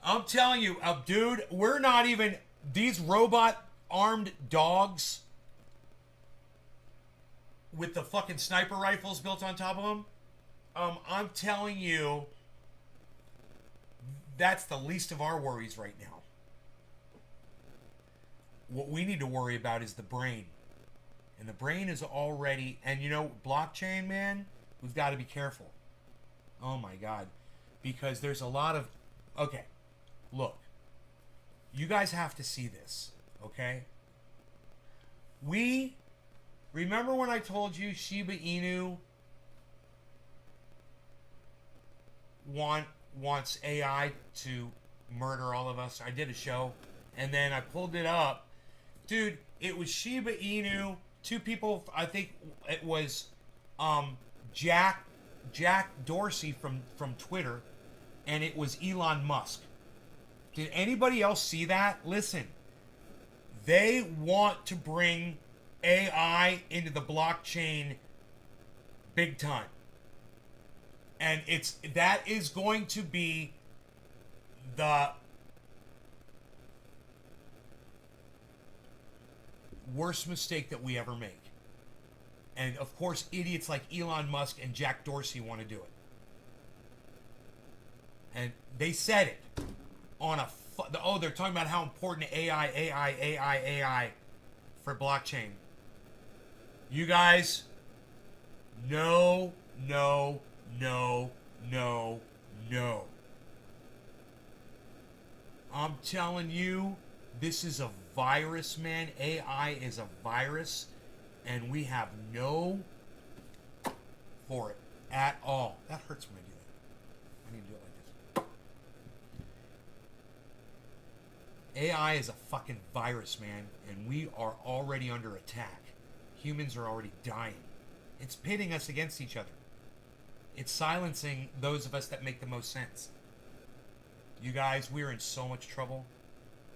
I'm telling you, dude, we're not even... These robot-armed dogs with the fucking sniper rifles built on top of them, I'm telling you, that's the least of our worries right now. What we need to worry about is the brain. And the brain is already... And, you know, blockchain, man, we've got to be careful. Oh, my God. Because there's a lot of... Okay, look. You guys have to see this, okay? Remember when I told you Shiba Inu wants AI to murder all of us? I did a show, and then I pulled it up. Dude, it was Shiba Inu, two people, I think it was Jack Dorsey from Twitter, and it was Elon Musk. Did anybody else see that? Listen, they want to bring AI into the blockchain big time. And that is going to be the worst mistake that we ever make. And of course, idiots like Elon Musk and Jack Dorsey want to do it. And they said it on they're talking about how important AI for blockchain. You guys, no. I'm telling you, this is a virus, man. AI is a virus, and we have no for it at all. That hurts when I do that. I need to do it like this. AI is a fucking virus, man, and we are already under attack. Humans are already dying. It's pitting us against each other. It's silencing those of us that make the most sense. You guys, we're in so much trouble.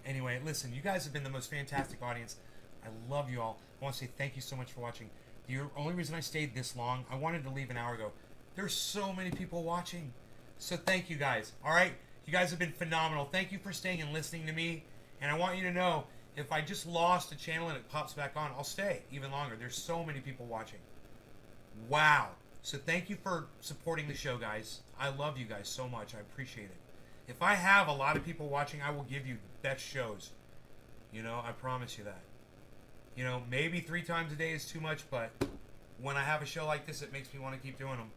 Anyway, listen, you guys have been the most fantastic audience. I love you all. I want to say thank you so much for watching. The only reason I stayed this long, I wanted to leave an hour ago. There's so many people watching. So thank you guys. All right? You guys have been phenomenal. Thank you for staying and listening to me. And I want you to know, if I just lost a channel and it pops back on, I'll stay even longer. There's so many people watching. Wow. So thank you for supporting the show, guys. I love you guys so much. I appreciate it. If I have a lot of people watching, I will give you best shows. You know, I promise you that. You know, maybe 3 times a day is too much, but when I have a show like this, it makes me want to keep doing them.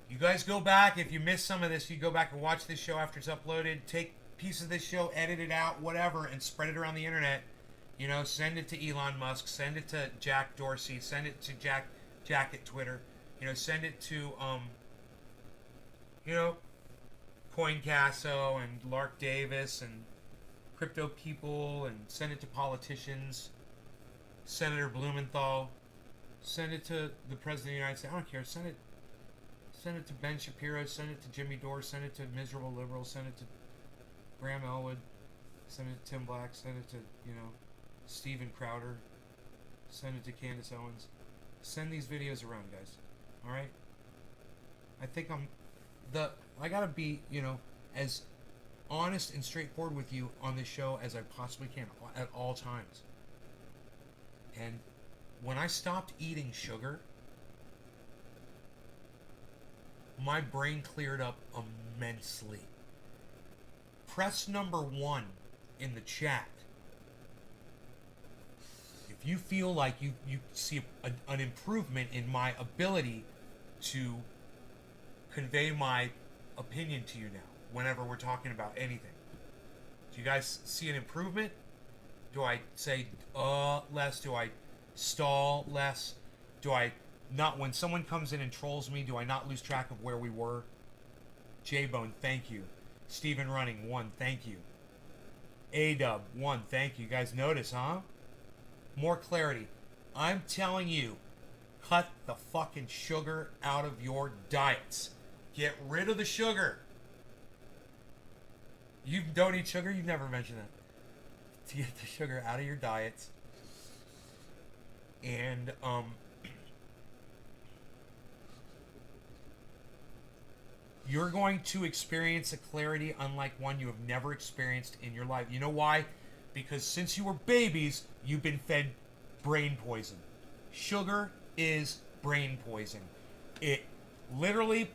You guys go back. If you missed some of this, you go back and watch this show after it's uploaded. Take pieces of this show, edit it out, whatever, and spread it around the internet. You know, send it to Elon Musk. Send it to Jack Dorsey. Send it to Jack at Twitter. send it to, CoinCasso and Lark Davis and crypto people, and send it to politicians, Senator Blumenthal, send it to the President of the United States. I don't care. Send it to Ben Shapiro, send it to Jimmy Dore, send it to miserable liberals, send it to Graham Elwood, send it to Tim Black, send it to, Steven Crowder, send it to Candace Owens. Send these videos around, guys. Alright? I think I gotta be, as honest and straightforward with you on this show as I possibly can at all times. And when I stopped eating sugar, my brain cleared up immensely. Press number 1 in the chat if you feel like you see an improvement in my ability to convey my opinion to you now whenever we're talking about anything. Do you guys see an improvement? Do I say less? Do I stall less? Do I not, when someone comes in and trolls me, do I not lose track of where we were? J-Bone, thank you. Steven Running, 1, thank you. A-Dub, 1, thank you. You guys notice, huh? More clarity. I'm telling you, cut the fucking sugar out of your diets. Get rid of the sugar. You don't eat sugar? You've never mentioned that. To get the sugar out of your diets. And, you're going to experience a clarity unlike one you have never experienced in your life. You know why? Because since you were babies, you've been fed brain poison. Sugar is brain poison. It literally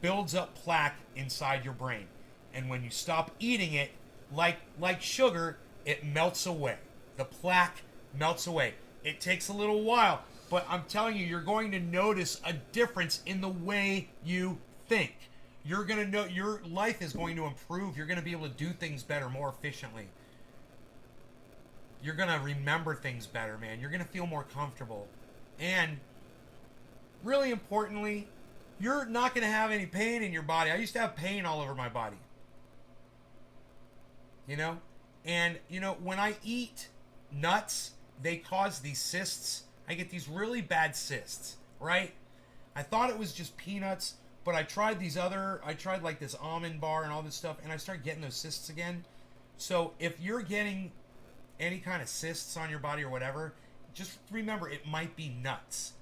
builds up plaque inside your brain. And when you stop eating it, like sugar, it melts away. The plaque melts away. It takes a little while, but I'm telling you, you're going to notice a difference in the way you think. You're going to know your life is going to improve. You're going to be able to do things better, more efficiently. You're going to remember things better, man. You're going to feel more comfortable. And really importantly, you're not going to have any pain in your body. I used to have pain all over my body. And, when I eat nuts, they cause these cysts. I get these really bad cysts, right? I thought it was just peanuts. But I tried like this almond bar and all this stuff, and I started getting those cysts again. So if you're getting any kind of cysts on your body or whatever, just remember it might be nuts.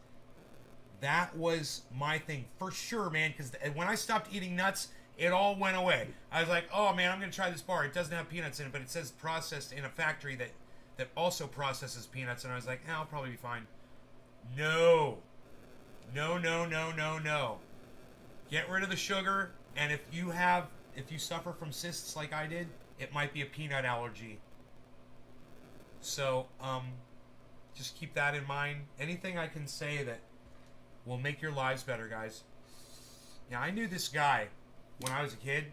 That was my thing for sure, man, because when I stopped eating nuts, it all went away. I was like, oh man, I'm going to try this bar. It doesn't have peanuts in it, but it says processed in a factory that also processes peanuts. And I was like, I'll probably be fine. No. Get rid of the sugar, and if you suffer from cysts like I did, it might be a peanut allergy. So, just keep that in mind. Anything I can say that will make your lives better, guys. Now, I knew this guy when I was a kid,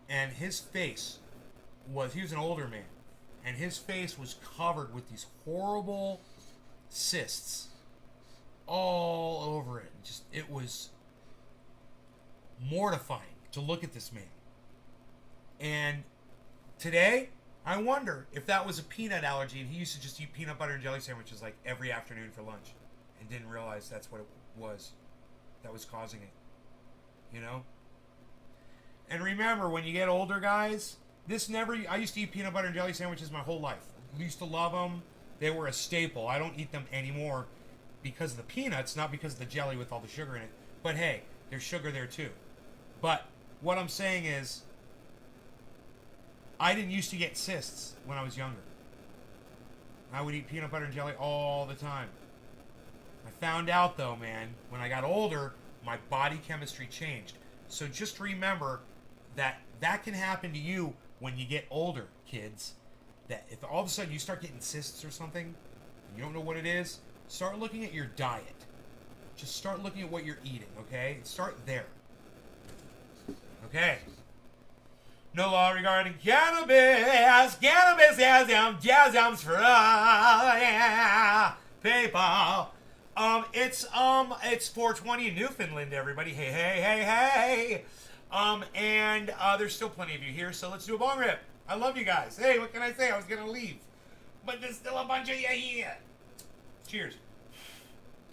and his face he was an older man, and his face was covered with these horrible cysts all over it. It was mortifying to look at this man. And today, I wonder if that was a peanut allergy, and he used to just eat peanut butter and jelly sandwiches like every afternoon for lunch, and didn't realize that's what it was that was causing it. And remember, when you get older, guys, I used to eat peanut butter and jelly sandwiches my whole life. I used to love them. They were a staple. I don't eat them anymore because of the peanuts, not because of the jelly with all the sugar in it. But hey, there's sugar there too. But what I'm saying is, I didn't used to get cysts when I was younger. I would eat peanut butter and jelly all the time. I found out though, man, when I got older, my body chemistry changed. So just remember that can happen to you when you get older, kids. That if all of a sudden you start getting cysts or something, and you don't know what it is, start looking at your diet. Just start looking at what you're eating, okay? Start there. Okay. No law regarding cannabis. Cannabis has them jazz for yeah, people. It's 420 in Newfoundland, everybody. Hey, hey, hey, hey. And there's still plenty of you here, so let's do a bong rip. I love you guys. Hey, what can I say? I was gonna leave, but there's still a bunch of you here. Cheers.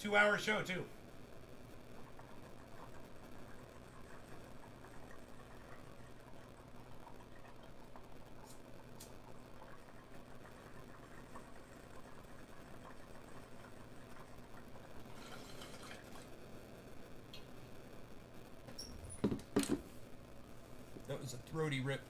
2-hour show too. That was a throaty rip.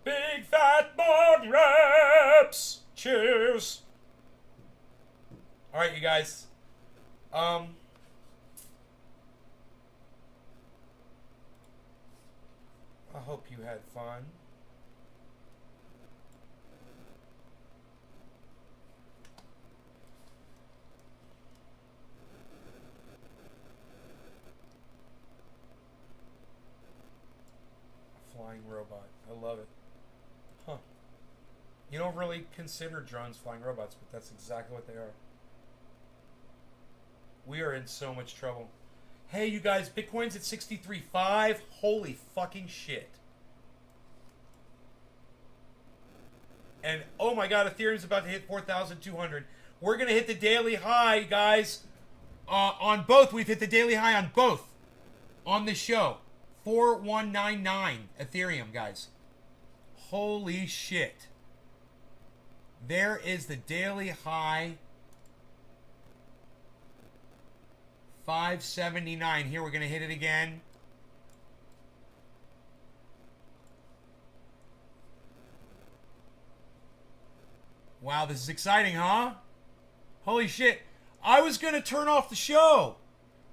Big fat bong rips. Cheers. All right, you guys. I hope you had fun. Flying robot. I love it. Huh. You don't really consider drones flying robots, but that's exactly what they are. We are in so much trouble. Hey, you guys, Bitcoin's at 63.5. Holy fucking shit. And, oh my god, Ethereum's about to hit 4,200. We're going to hit the daily high, guys, on both. We've hit the daily high on both on the show. 4199 Ethereum, guys. Holy shit. There is the daily high. 579. Here, we're going to hit it again. Wow, this is exciting, huh? Holy shit. I was going to turn off the show.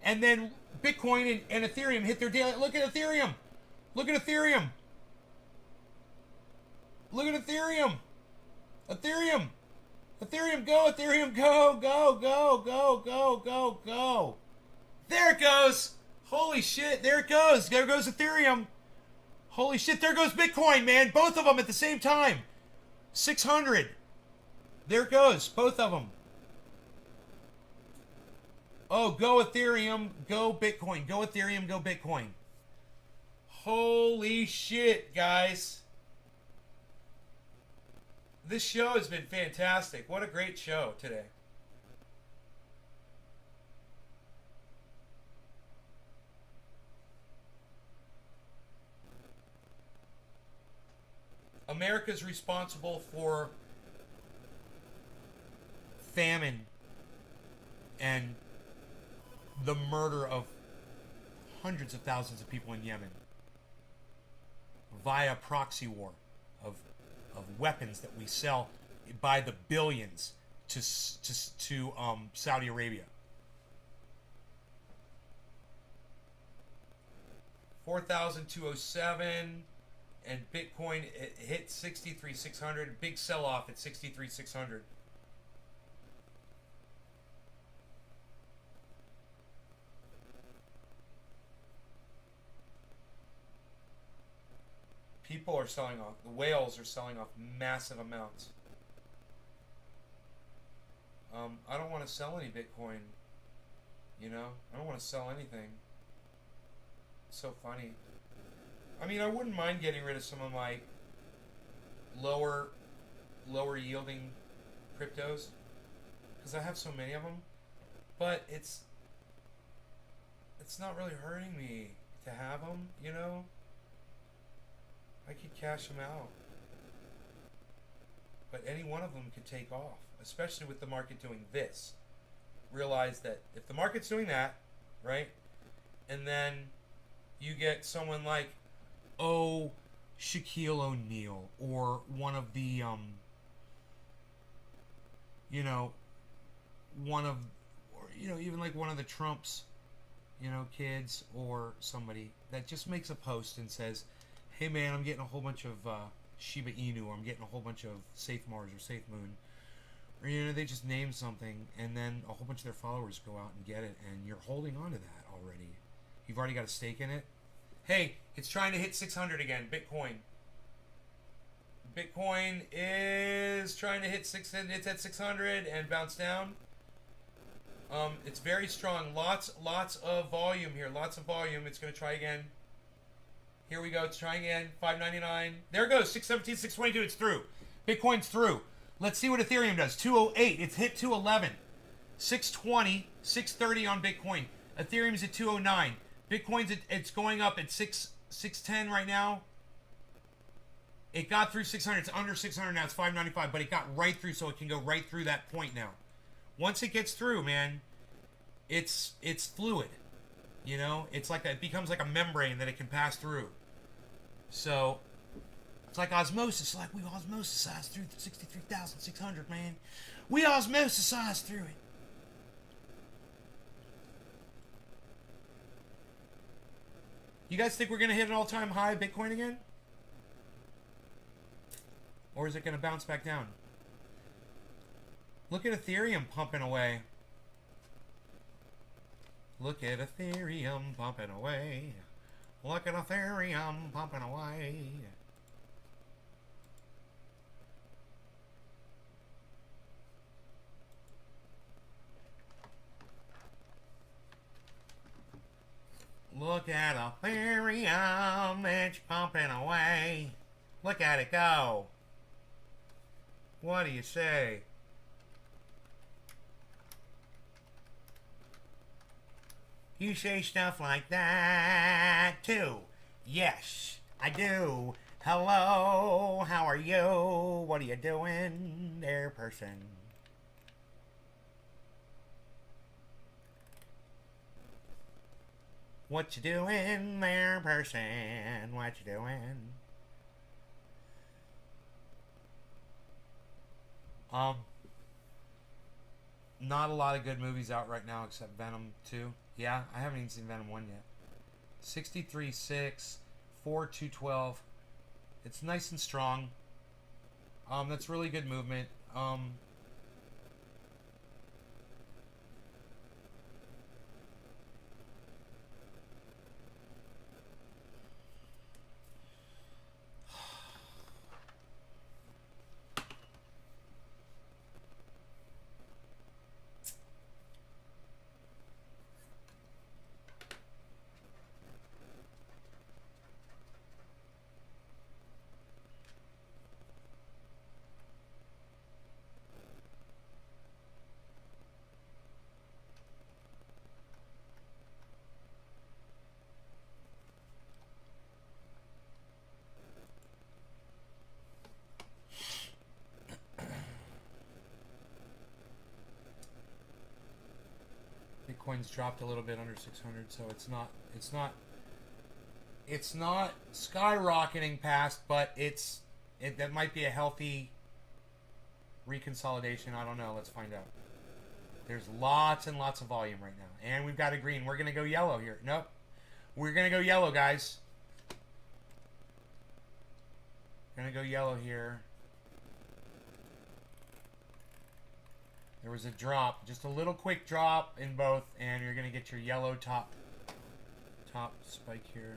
And then Bitcoin and Ethereum hit their daily. Look at Ethereum. Look at Ethereum. Look at Ethereum. Ethereum. Ethereum, go. Ethereum, go. Go, go, go, go, go, go. There it goes. Holy shit. There it goes. There goes Ethereum. Holy shit. There goes Bitcoin, man. Both of them at the same time. 600. There it goes. Both of them. Oh, go Ethereum. Go Bitcoin. Go Ethereum. Go Bitcoin. Holy shit, guys. This show has been fantastic. What a great show today. America's responsible for famine and the murder of hundreds of thousands of people in Yemen via proxy war of weapons that we sell by the billions to Saudi Arabia. 4,207 and Bitcoin it hit 63,600. Big sell-off at 63,600. People are selling off. The whales are selling off massive amounts. I don't want to sell any Bitcoin. You know? I don't want to sell anything. It's so funny. I mean, I wouldn't mind getting rid of some of my lower yielding cryptos. Because I have so many of them. But it's not really hurting me to have them, you know? I could cash them out. But any one of them could take off, especially with the market doing this. Realize that if the market's doing that, right, and then you get someone like, Shaquille O'Neal, or one of the, even like one of the Trump's, kids, or somebody that just makes a post and says, hey man, I'm getting a whole bunch of Shiba Inu. I'm getting a whole bunch of Safe Mars or Safe Moon. Or, you know, they just name something, and then a whole bunch of their followers go out and get it, and you're holding on to that already. You've already got a stake in it. Hey, it's trying to hit 600 again, Bitcoin. Bitcoin is trying to hit 600. It's at 600 and bounce down. It's very strong. Lots of volume here. Lots of volume. It's going to try again. Here we go. It's trying again. 599. There it goes. 617, 622. It's through. Bitcoin's through. Let's see what Ethereum does. 208. It's hit 211. 620. 630 on Bitcoin. Ethereum's at 209. Bitcoin's it's going up at 610 right now. It got through 600. It's under 600 now. It's 595, but it got right through, so it can go right through that point now. Once it gets through, man, it's fluid. You know, it's like it becomes like a membrane that it can pass through. So it's like osmosis. Like we osmosisized through the 63,600, man. We osmosisized through it. You guys think we're gonna hit an all-time high of Bitcoin again? Or is it going to bounce back down? Look at Ethereum pumping away. Look at Ethereum pumping away. Look at Ethereum pumping away. Look at Ethereum, it's pumping away. Look at it go. What do you say? You say stuff like that too. Yes, I do. Hello, how are you? What are you doing there, person? What you doing there, person? What you doing? Not a lot of good movies out right now except Venom 2. Yeah, I haven't even seen Venom 1 yet. 63.6, 4,212. It's nice and strong. That's really good movement. Bitcoin's dropped a little bit under 600, so it's not skyrocketing past, but that might be a healthy reconsolidation. I don't know. Let's find out. There's lots and lots of volume right now, and we've got a green. We're gonna go yellow here. Nope, we're gonna go yellow, guys. Gonna go yellow here. There was a drop, just a little quick drop in both, and you're gonna get your yellow top spike here.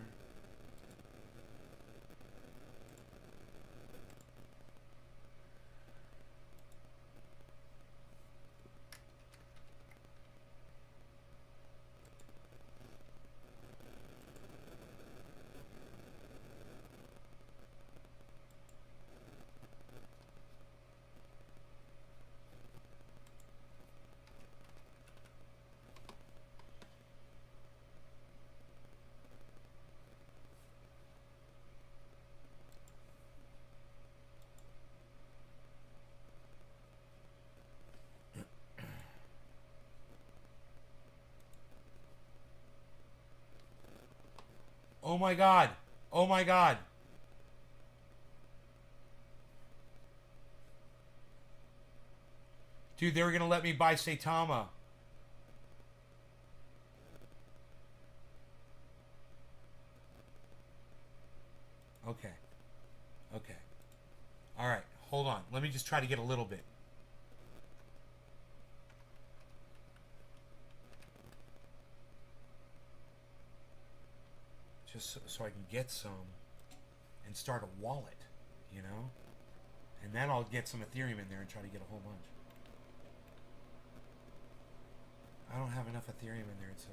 Oh my god. Oh my god. Dude, they were going to let me buy Saitama. Okay. Okay. hold on. Let me just try to get a little bit. Just so I can get some and start a wallet, you know? And then I'll get some Ethereum in there and try to get a whole bunch. I don't have enough Ethereum in there, it says.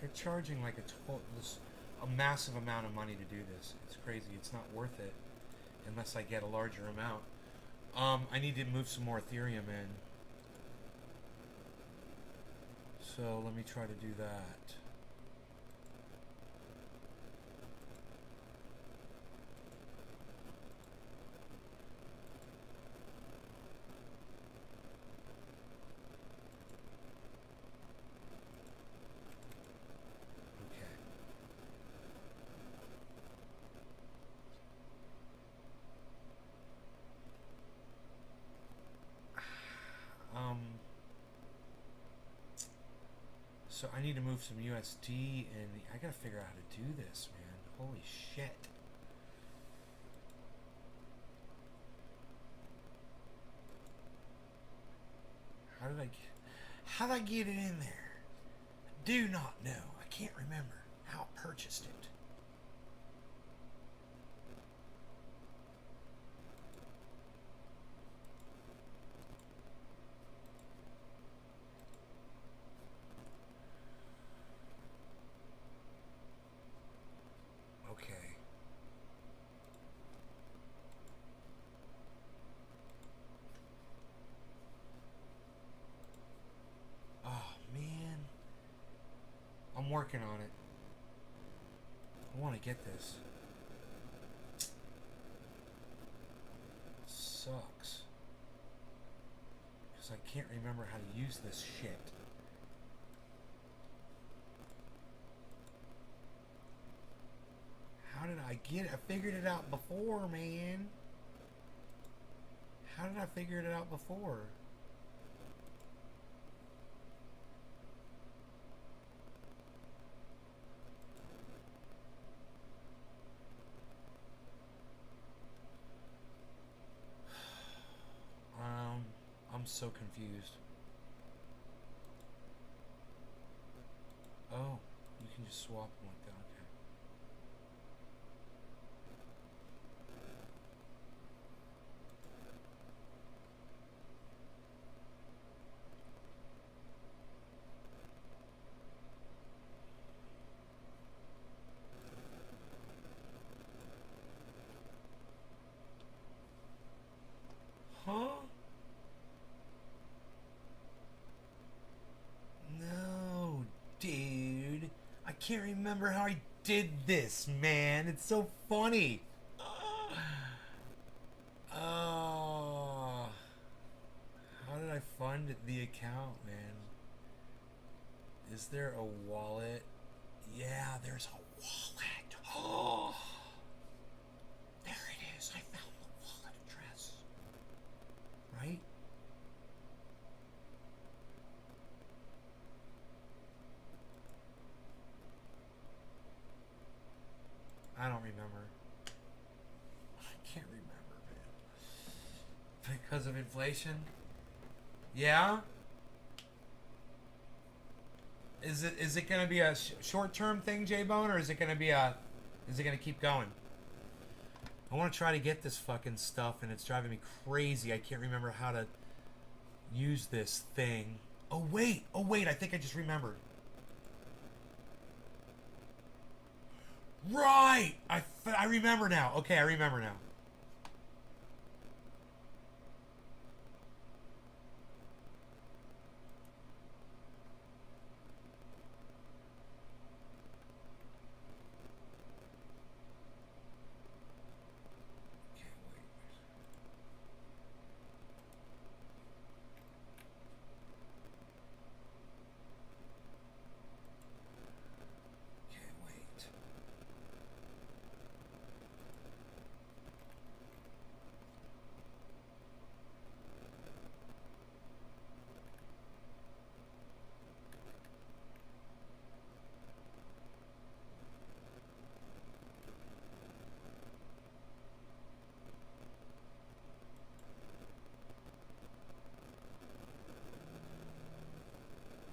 They're charging like a massive amount of money to do this. It's crazy. It's not worth it unless I get a larger amount. I need to move some more Ethereum in. So let me try to do that. So I need to move some USD, and I gotta figure out how to do this, man. Holy shit. How did I get it in there? I do not know. I can't remember how I purchased it. I'm working on it. I want to get this. Sucks. Because I can't remember how to use this shit. How did I get it? I figured it out before, man. How did I figure it out before? I'm so confused. Oh, you can just swap them like that. Okay. Huh? No, dude. I can't remember how I did this, man. It's so funny. How did I fund the account, man? Is there a wallet? Yeah, there's a wallet. Oh, there it is. I found the wallet address. Right? I don't remember. I can't remember, man. Because of inflation? Yeah? Is it going to be a short-term thing, J-Bone, or is it going to keep going? I want to try to get this fucking stuff, and it's driving me crazy. I can't remember how to use this thing. Oh, wait, I think I just remembered. Right! I remember now. Okay, I remember now.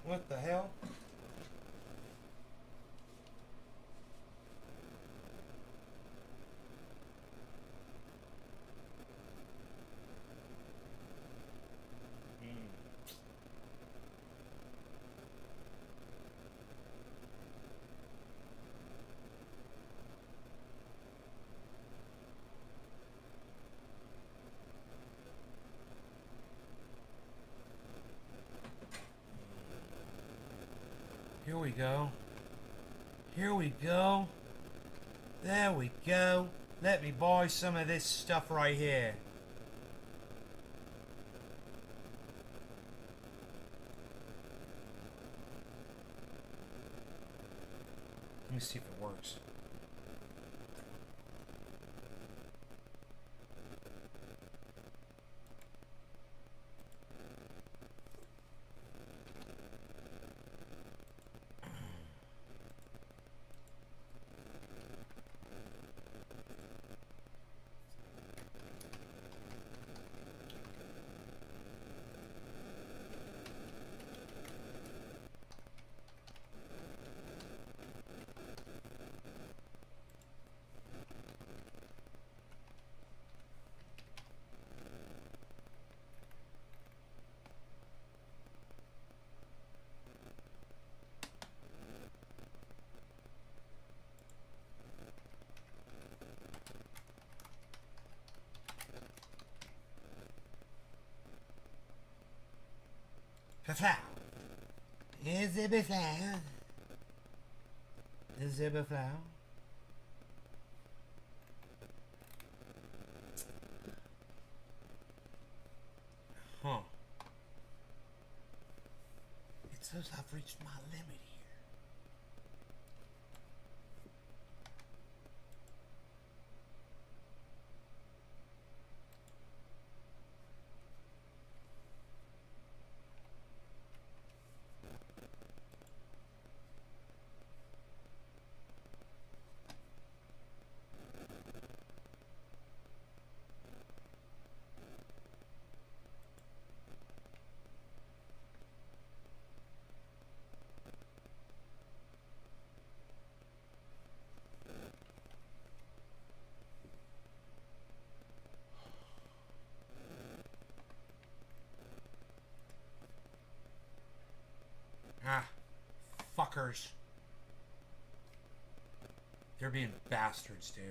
What the hell? Here we go. Here we go. There we go. Let me buy some of this stuff right here. Let me see if it works. Is it beflow? Is it beflow? Huh. It says I've reached my limit here. Ah, fuckers. They're being bastards, dude.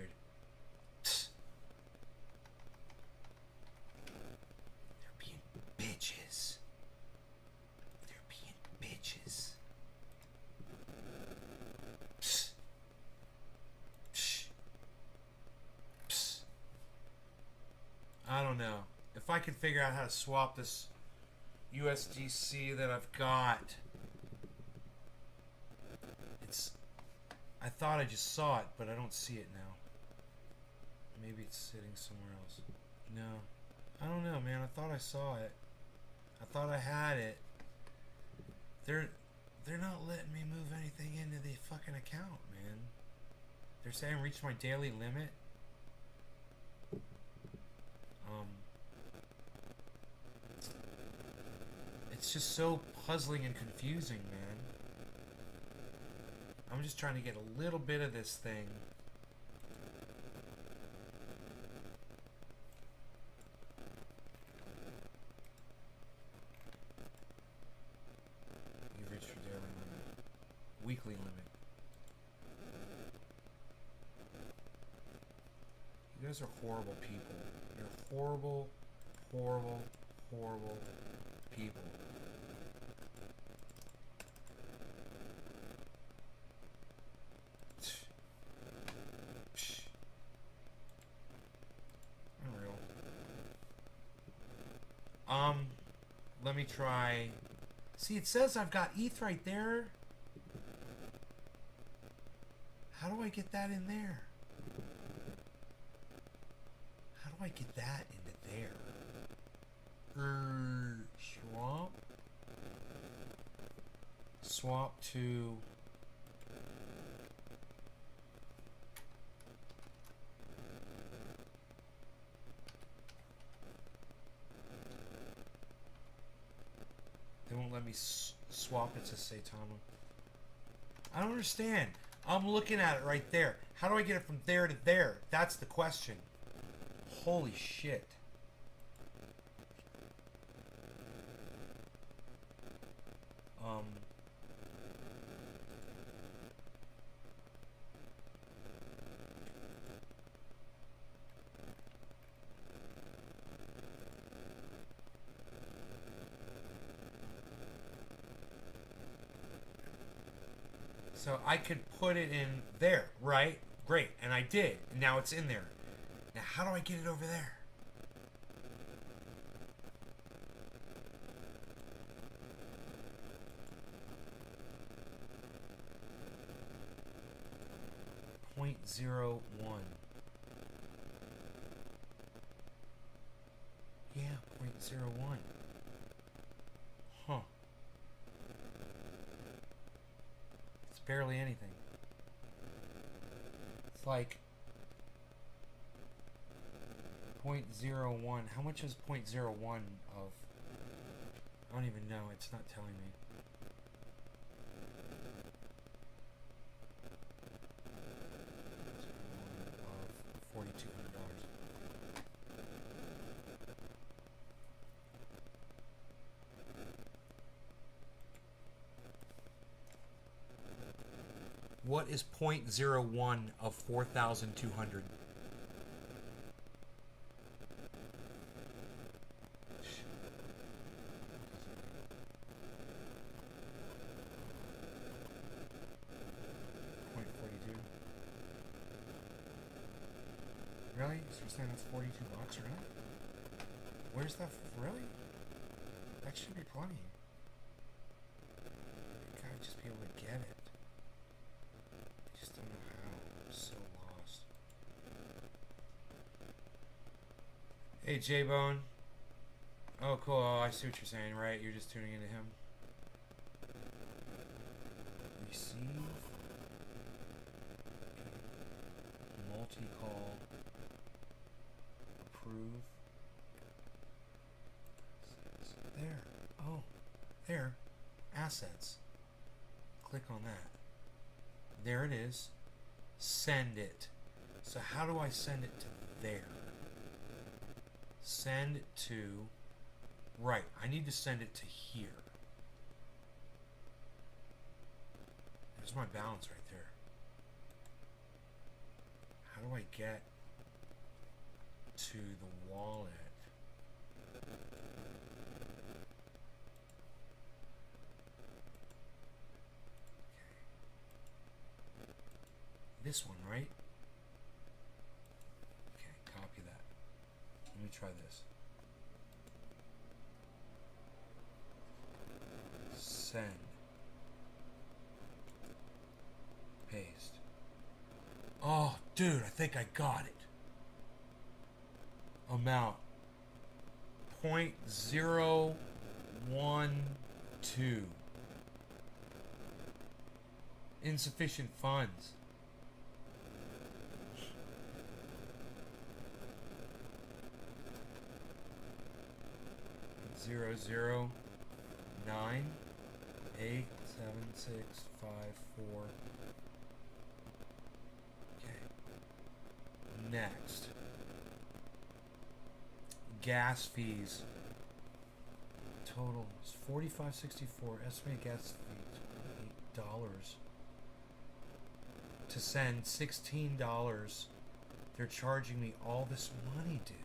They're being bitches. They're being bitches. I don't know. If I could figure out how to swap this USDC that I've got. I thought I just saw it, but I don't see it now. Maybe it's sitting somewhere else. No. I don't know, man. I thought I saw it. I thought I had it. They're not letting me move anything into the fucking account, man. They're saying I reached my daily limit. It's just so puzzling and confusing, man. I'm just trying to get a little bit of this thing. You've reached your daily limit. Weekly limit. You guys are horrible people. You're horrible, horrible, horrible people. Let me try. See, it says I've got ETH right there. How do I get that in there? How do I get that into there? Swap. Swap to. They won't let me swap it to Saitama. I don't understand. I'm looking at it right there. How do I get it from there to there? That's the question. Holy shit. So I could put it in there, right? Great, and I did. And now it's in there. Now how do I get it over there? .01. Yeah, .01. Huh. It's barely anything. It's like .01. How much is .01 of? I don't even know. It's not telling me. Of $4,200. What is .01 of 4,200? Really? So you're saying that's $42, really? Where's that? Really? That should be plenty. You gotta just be able to get it. I just don't know how. I'm so lost. Hey, J-Bone. Oh, cool. Oh, I see what you're saying, right? You're just tuning into him. Receive. Multi-call. Approve. There. Oh, there. Assets. Click on that. There it is. Send it. So how do I send it to there? Send to... Right, I need to send it to here. There's my balance right there. How do I get to the wallet? This one, right? Okay, copy that. Let me try this. Send. Paste. Oh, dude, I think I got it. Amount. 0.012. Insufficient funds. Zero zero 9 8 7 6 5 4. Okay. Next. Gas fees. Total is $45.64. Estimated gas fee $28. To send $16. They're charging me all this money, dude.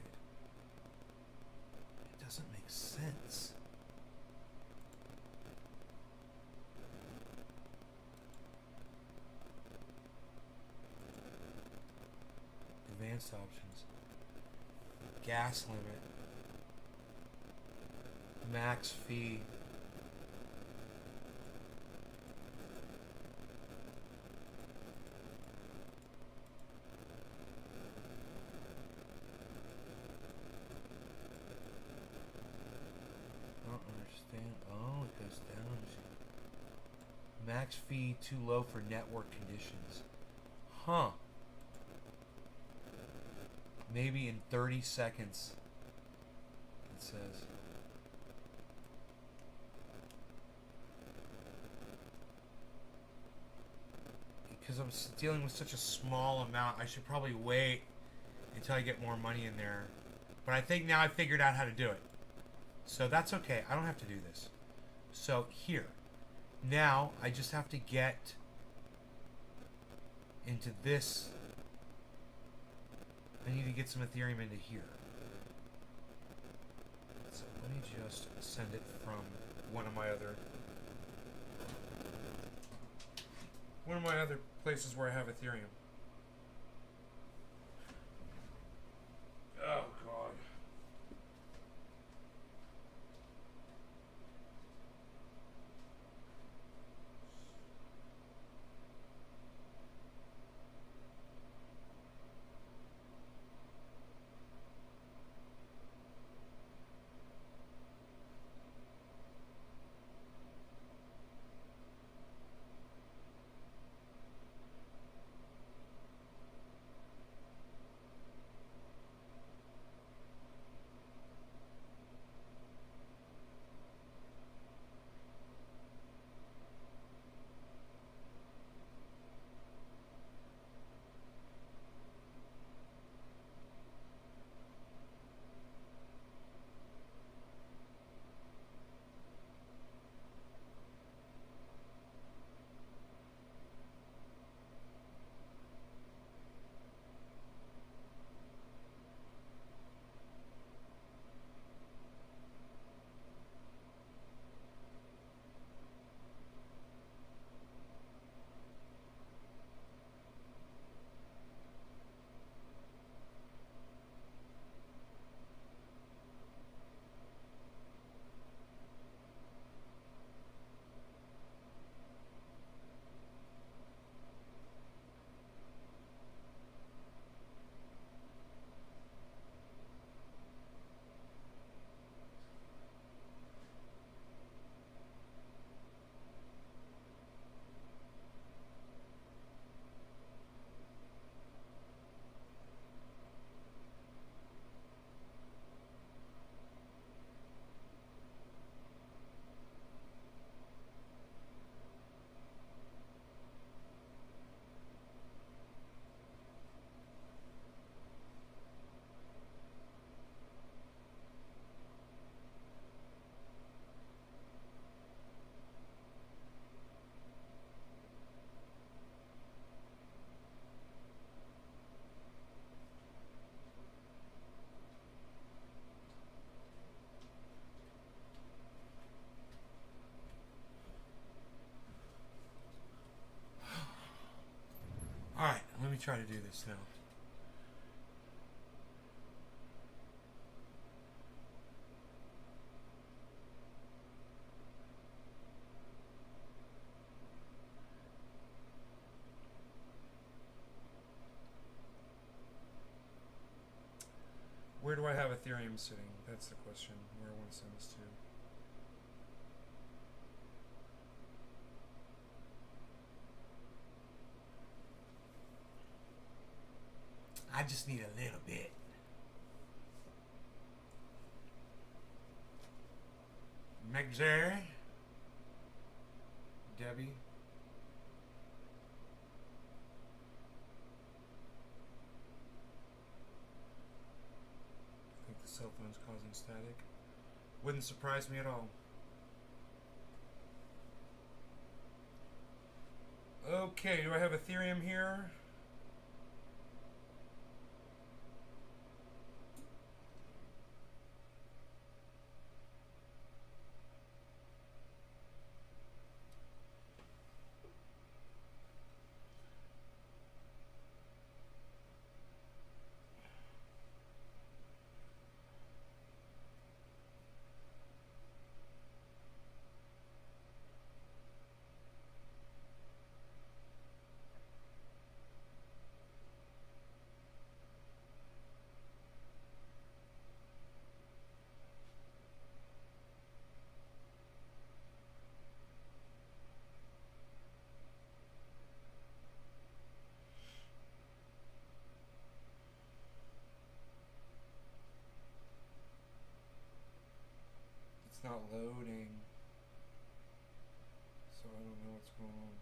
It doesn't make sense. Advanced options. Gas limit. Max fee. I don't understand. Oh, it goes down. Max fee too low for network conditions. Huh. Maybe in 30 seconds, it says. because I'm dealing with such a small amount. I should probably wait until I get more money in there. But I think now I figured out how to do it. So that's okay. I don't have to do this. So here. Now I just have to get into this. I need to get some Ethereum into here. So let me just send it from one of my other places where I have Ethereum. Oh God. Alright, let me try to do this now. Where do I have Ethereum sitting? That's the question. Where I want to send this to. I just need a little bit. McJerry. Debbie. I think the cell phone's causing static. Wouldn't surprise me at all. Okay, do I have Ethereum here? It's not loading, so I don't know what's going on.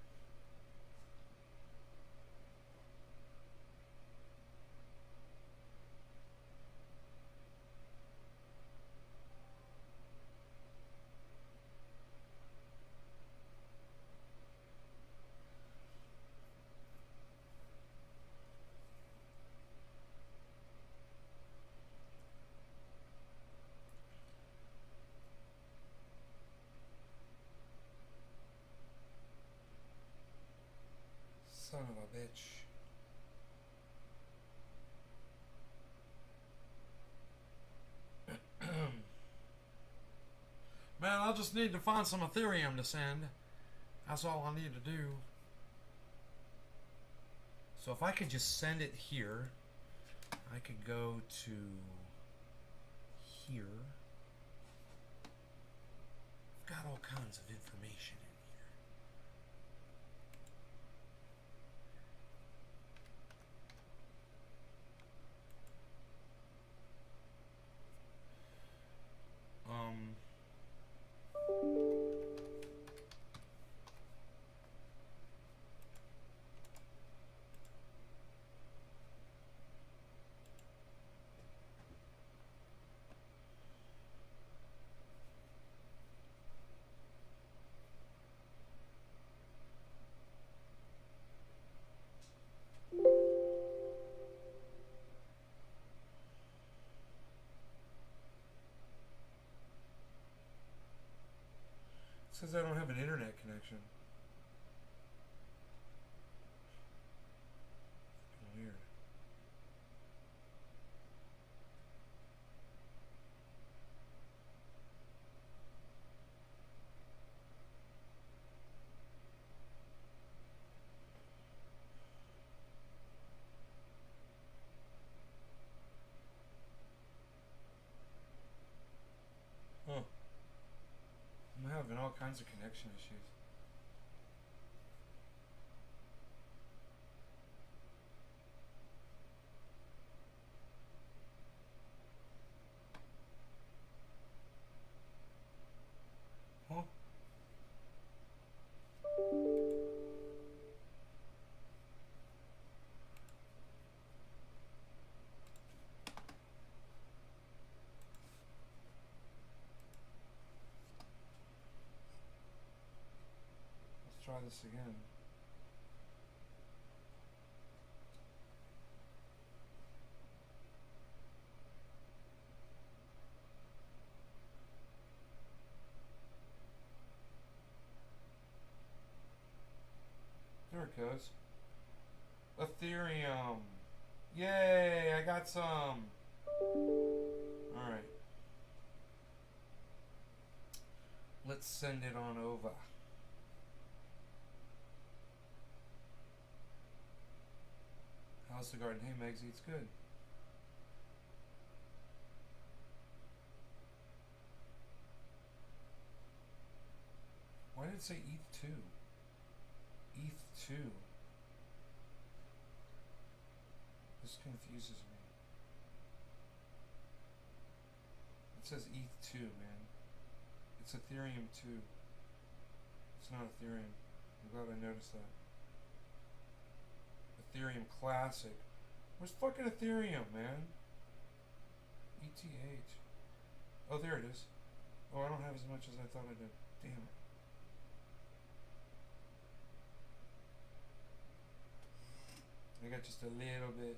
Son of a bitch. Man, I just need to find some Ethereum to send. That's all I need to do. So if I could just send it here, I could go to here. I've got all kinds of information in here. It says I don't have an internet connection. Weird. Huh. I'm having all kinds of connection issues. Huh? Let's try this again. There it goes. Ethereum. Yay, I got some. Alright. Let's send it on over. How's the garden? Hey, Megsy, it's good. Why did it say ETH 2? ETH 2. This confuses me. It says ETH 2, man. It's Ethereum 2. It's not Ethereum. I'm glad I noticed that. Ethereum Classic. Where's fucking Ethereum, man? ETH. Oh, there it is. Oh, I don't have as much as I thought I did. Damn it. I got just a little bit.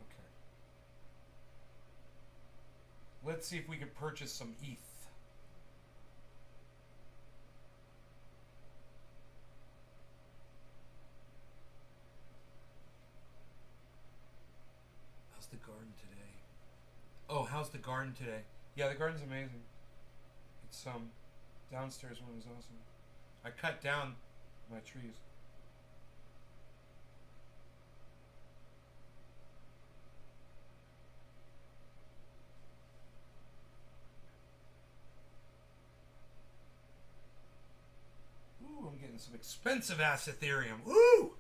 Okay. Let's see if we can purchase some ETH. How's the garden today? Oh, how's the garden today? Yeah, the garden's amazing. It's downstairs one was awesome. I cut down my trees. Ooh, I'm getting some expensive ass Ethereum. Ooh!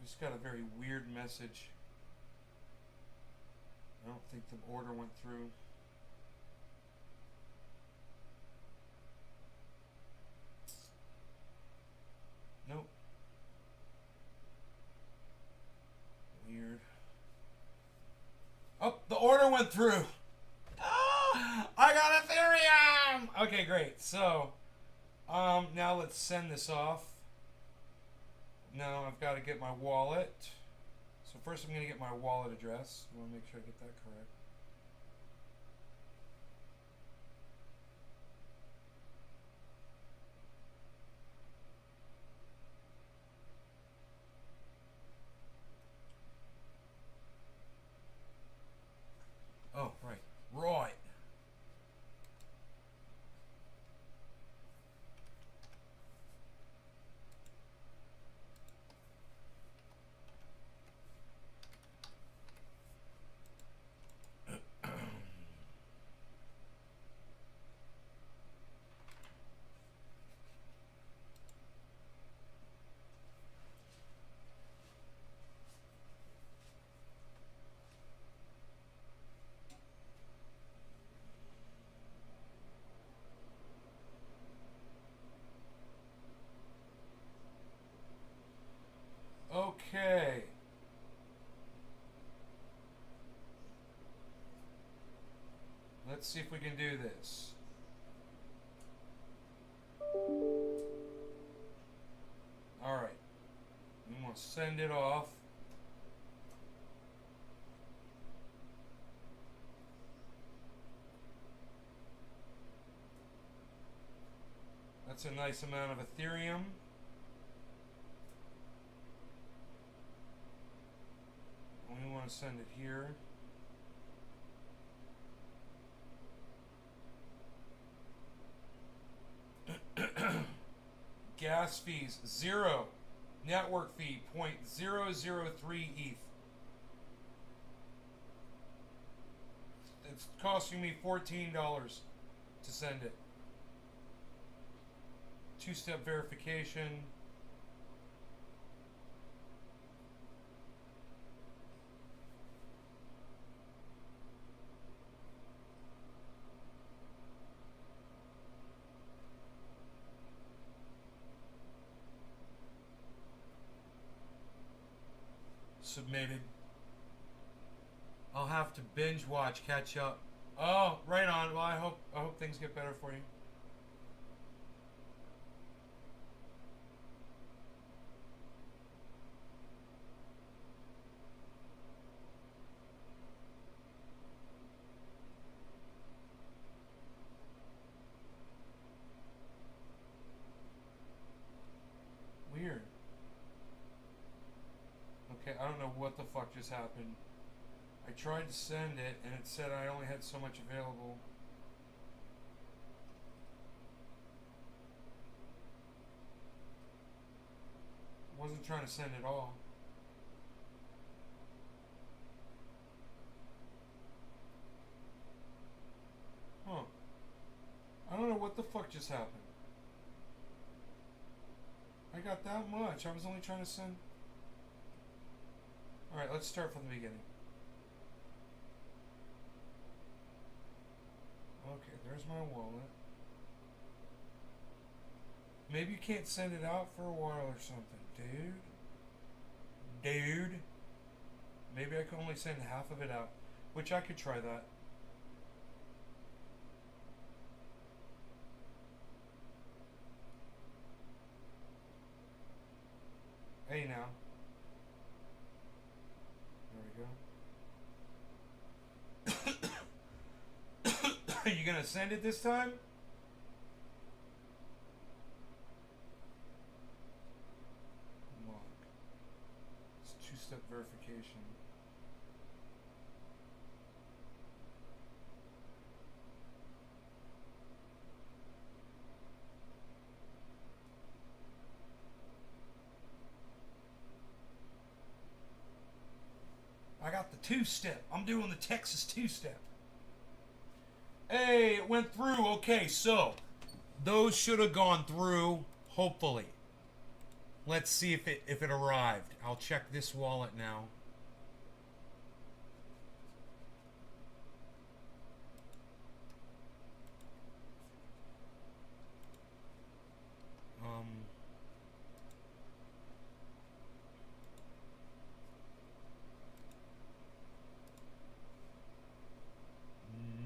Just got a very weird message. I don't think the order went through. Nope. Weird. Oh, the order went through. Oh, I got Ethereum. Okay, great. So, now let's send this off. Now I've got to get my wallet. So first I'm going to get my wallet address. I want to make sure I get that correct. Oh, right. Right. Okay. Let's see if we can do this. Alright. We want to send it off. That's a nice amount of Ethereum. And we want to send it here. Gas fees 0. Network fee 0.003 ETH. It's costing me $14 to send it. Two-step verification. Submitted. I'll have to binge watch, catch up. Oh, right on. Well, I hope things get better for you. Weird. Okay, I don't know what the fuck just happened. I tried to send it and it said I only had so much available. Wasn't trying to send it all. Huh. I don't know what the fuck just happened. I got that much. I was only trying to send... Alright, let's start from the beginning. Okay, there's my wallet. Maybe you can't send it out for a while or something, dude. Dude. Maybe I can only send half of it out, which I could try that. Hey now. There we go. Are you gonna send it this time? Come on. It's two-step verification. I got the two-step. I'm doing the Texas two-step. Hey, it went through. Okay, so those should have gone through, hopefully. Let's see if it arrived. I'll check this wallet now.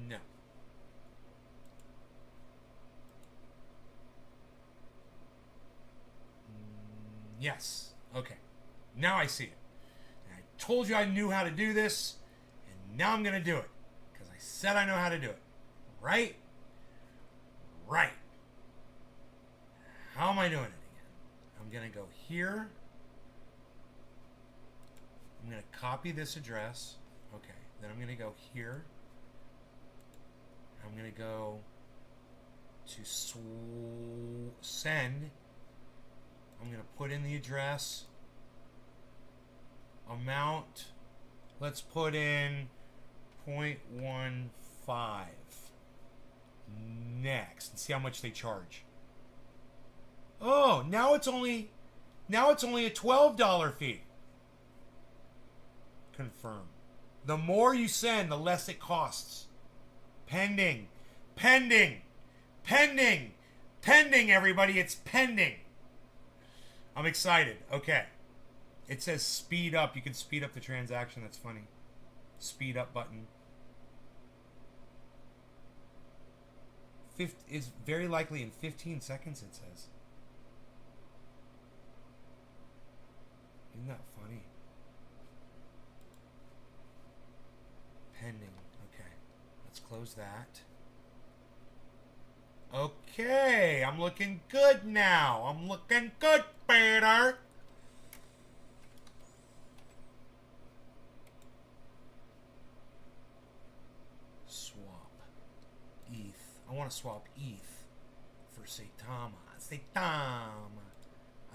No. Yes. Okay. Now I see it. And I told you I knew how to do this, and now I'm going to do it. Because I said I know how to do it. Right? Right. How am I doing it again? I'm going to go here. I'm going to copy this address. Okay. Then I'm going to go here. I'm going to go to send. I'm going to put in the address. Amount. Let's put in 0.15. Next. And see how much they charge. Oh, now it's only a $12 fee. Confirm. The more you send, the less it costs. Pending. Pending. Pending. Pending, everybody. It's pending. I'm excited. Okay. It says speed up. You can speed up the transaction. That's funny. Speed up button. Is very likely in 15 seconds, it says. Isn't that funny? Pending. Okay. Let's close that. Okay. I'm looking good now. I'm looking good, Peter. Swap. ETH. I want to swap ETH for Saitama. Saitama.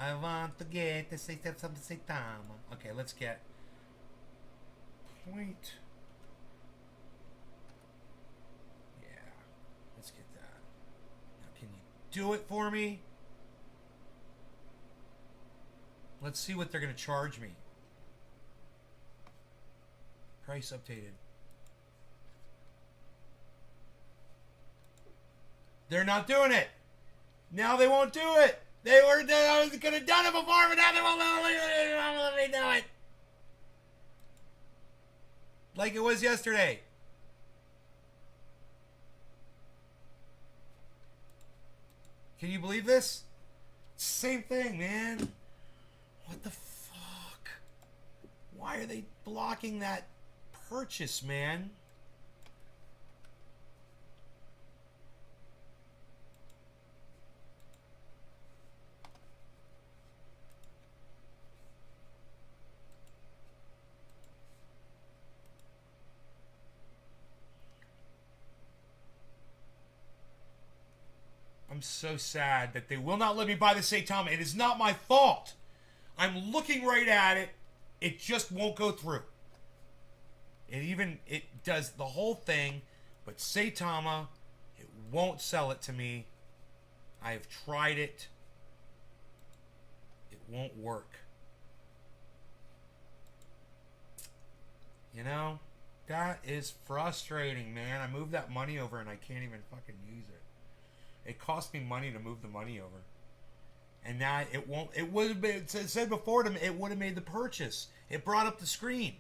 I want to get the Saitama. Okay, let's get point. Yeah, let's get that. Now, can you do it for me? Let's see what they're going to charge me. Price updated. They're not doing it. Now they won't do it. They could have done it before, but now they won't let me do it. Like it was yesterday. Can you believe this? Same thing, man. What the fuck? Why are they blocking that purchase, man? I'm so sad that they will not let me buy the Saitama. It is not my fault. I'm looking right at it. It just won't go through. It does the whole thing, but Saitama, it won't sell it to me. I have tried it. It won't work. You know, that is frustrating, man. I moved that money over and I can't even fucking use it. It cost me money to move the money over. And now it won't. It would have been, it said before to me, it would have made the purchase. It brought up the screen.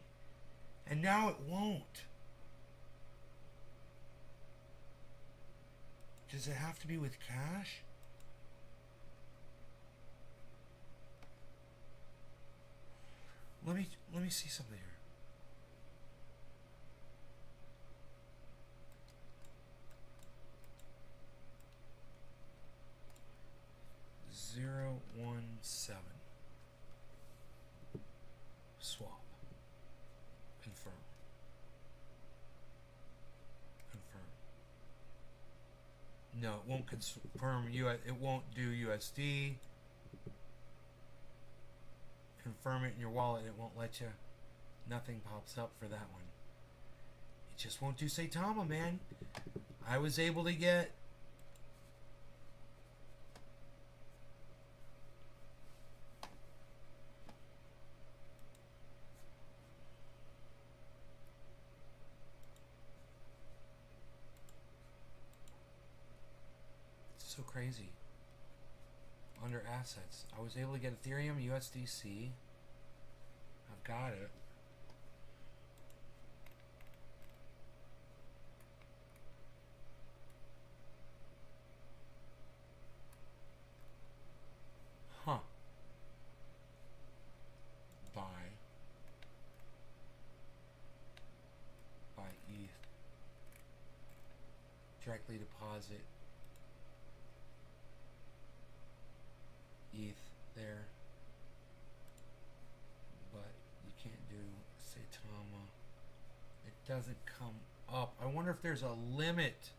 And now it won't. Does it have to be with cash? Let me see something here. Zero 1 7. Swap. Confirm. Confirm. No, it won't confirm it won't do USD. Confirm it in your wallet, it won't let you. Nothing pops up for that one. It just won't do Saitama, man. I was able to get so crazy. Under assets, I was able to get Ethereum, USDC. I've got it. Huh. directly deposit ETH there, but you can't do Saitama. It doesn't come up. I wonder if there's a limit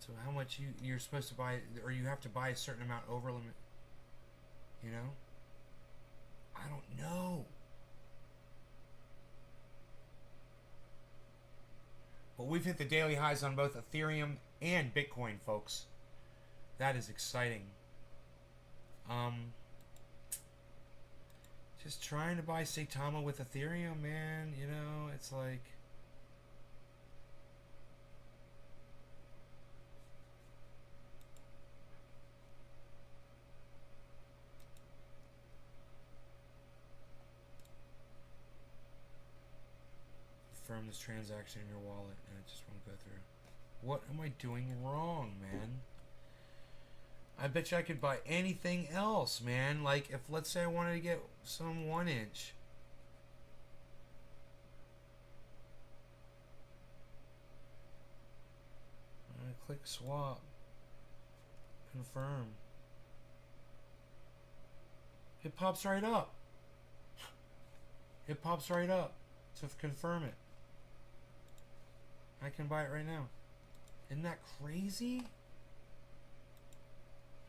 to how much you're supposed to buy, or you have to buy a certain amount over limit. You know? I don't know. But we've hit the daily highs on both Ethereum and Bitcoin, folks. That is exciting. Just trying to buy Saitama with Ethereum, man. You know, it's like... Confirm this transaction in your wallet, and it just won't go through. What am I doing wrong, man? I bet you I could buy anything else, man. Like, if, let's say I wanted to get some 1-inch. I click swap. Confirm. It pops right up. It pops right up to confirm it. I can buy it right now. Isn't that crazy?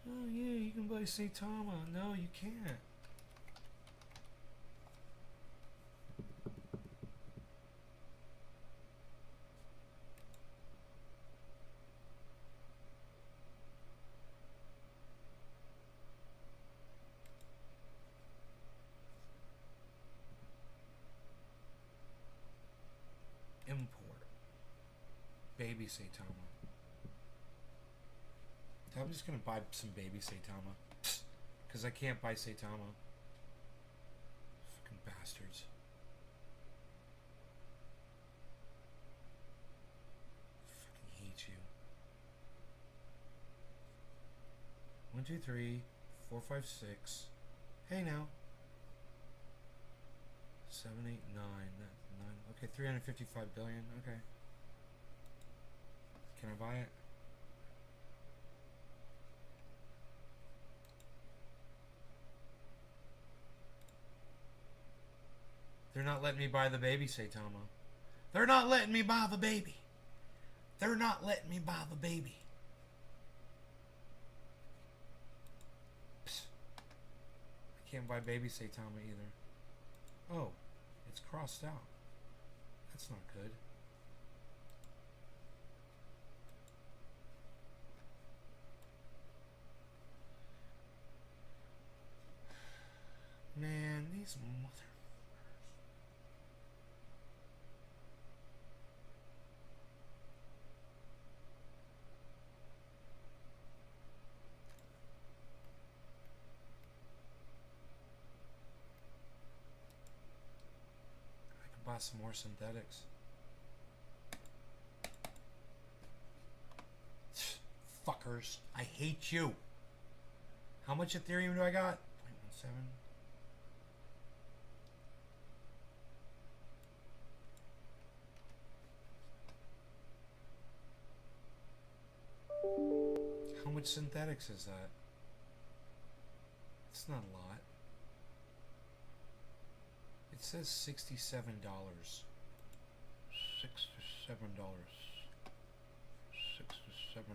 Oh yeah, you can buy Saitama. No, you can't. Import. Baby Saitama. I'm just gonna buy some baby Saitama. Because I can't buy Saitama. Fucking bastards. Fucking hate you. 1, 2, 3, 4, 5, 6. Hey now. 7, 8, 9. That's 9. Okay, 355 billion. Okay. Can I buy it? They're not letting me buy the baby Saitama. They're not letting me buy the baby. They're not letting me buy the baby. Psst. I can't buy baby Saitama either. Oh, it's crossed out. That's not good. Man, these mother... Buy some more synthetics. Fuckers. I hate you. How much Ethereum do I got? 0.17. How much synthetics is that? It's not a lot. It says $67. $67. $67.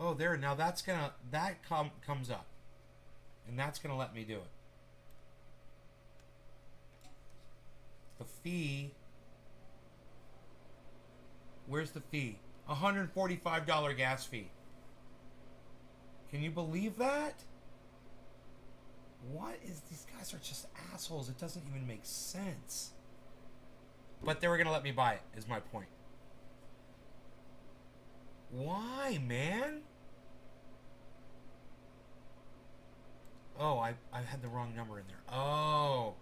Oh, there. Now that's gonna comes up, and that's gonna let me do it. The fee. Where's the fee? $145 gas fee. Can you believe that? What is... These guys are just assholes. It doesn't even make sense. But they were going to let me buy it, is my point. Why, man? Oh, I had the wrong number in there. Oh.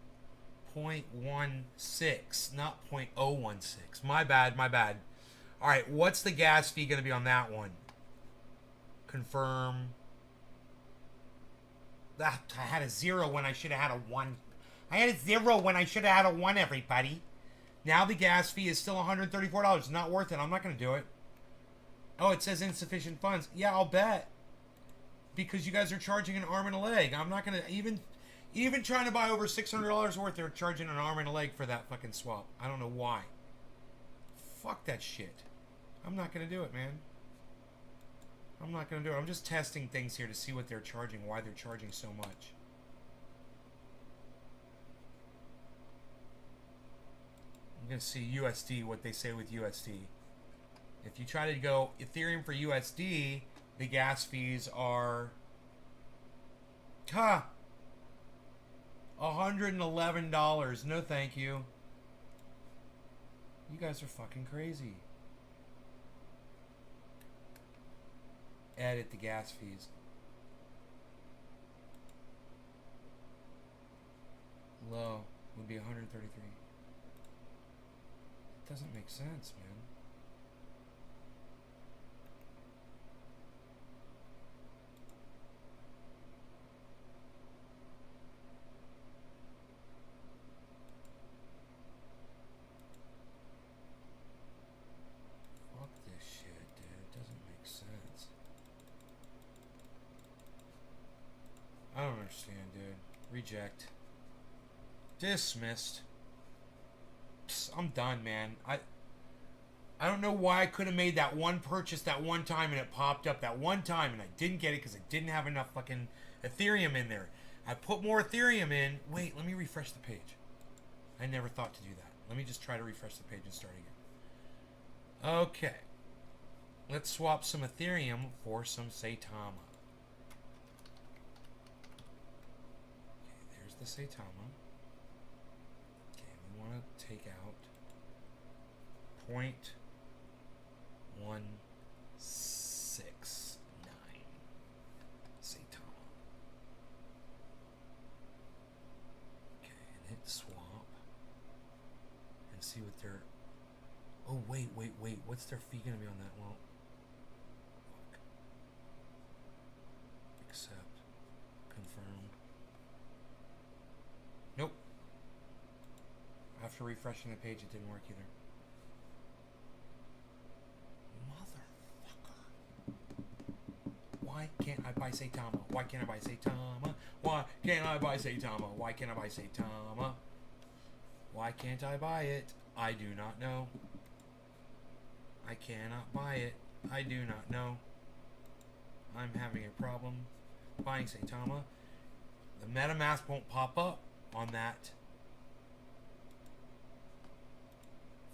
0.16, not 0.016. My bad, my bad. All right, what's the gas fee going to be on that one? Confirm. I had a 0 when I should have had a 1. I had a 0 when I should have had a 1, everybody. Now the gas fee is still $134. It's not worth it. I'm not going to do it. Oh, it says insufficient funds. Yeah, I'll bet. Because you guys are charging an arm and a leg. I'm not going to even trying to buy over $600 worth, they're charging an arm and a leg for that fucking swap. I don't know why. Fuck that shit. I'm not going to do it, man. I'm not going to do it. I'm just testing things here to see what they're charging, why they're charging so much. I'm going to see USD, what they say with USD. If you try to go Ethereum for USD, the gas fees are $111. No thank you. You guys are fucking crazy. Edit the gas fees. Low would be 133. It doesn't make sense, man. Fuck this shit, dude. It doesn't make sense. I don't understand, dude. Reject. Dismissed. Psst, I'm done, man. I don't know why I could have made that one purchase that one time and it popped up that one time and I didn't get it because I didn't have enough fucking Ethereum in there. I put more Ethereum in. Wait, let me refresh the page. I never thought to do that. Let me just try to refresh the page and start again. Okay. Let's swap some Ethereum for some Saitama. Okay, there's the Saitama. Okay, we want to take out 0.169 Saitama. Okay, and hit swap. And see what their... Oh, wait. What's their fee going to be on that? Well, fuck. Accept. Confirm. Nope. After refreshing the page, it didn't work either. Motherfucker. Why can't I buy Saitama? Why can't I buy Saitama? Why can't I buy Saitama? Why can't I buy Saitama? Why can't I buy it? I do not know. I cannot buy it. I do not know. I'm having a problem buying Saitama. The MetaMask won't pop up on that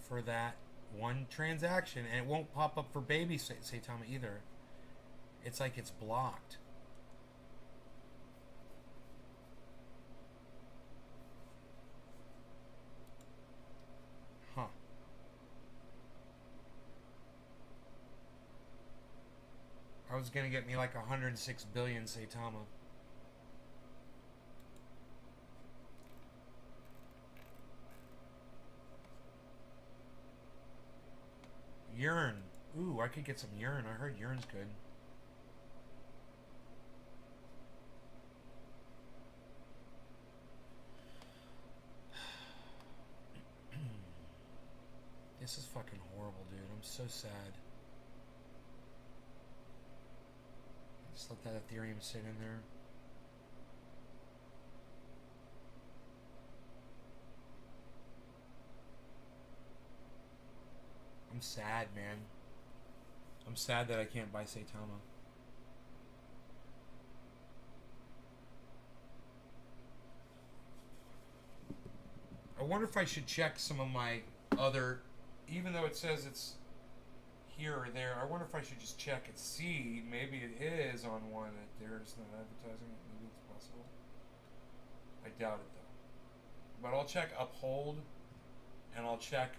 for that one transaction, and it won't pop up for baby Saitama either. It's like it's blocked. Huh. I was gonna get me like 106 billion Saitama. Urine. Ooh, I could get some urine. I heard urine's good. This is fucking horrible, dude. I'm so sad. Just let that Ethereum sit in there. I'm sad, man. I'm sad that I can't buy Saitama. I wonder if I should check some of my other, even though it says it's here or there, I wonder if I should just check and see. Maybe it is on one that there's not advertising it. Maybe it's possible. I doubt it though. But I'll check Uphold, and I'll check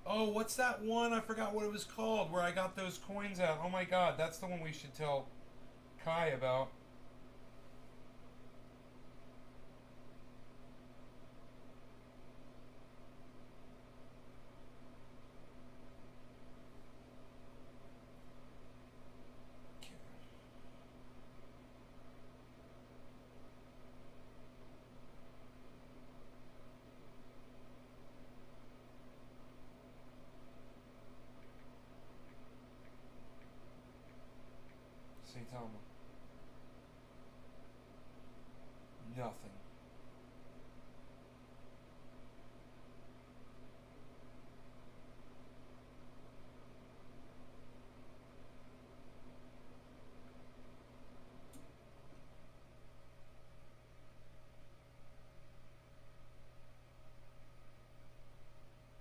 oh, what's that one? I forgot what it was called where I got those coins out. Oh my god, that's the one we should tell Kai about. nothing.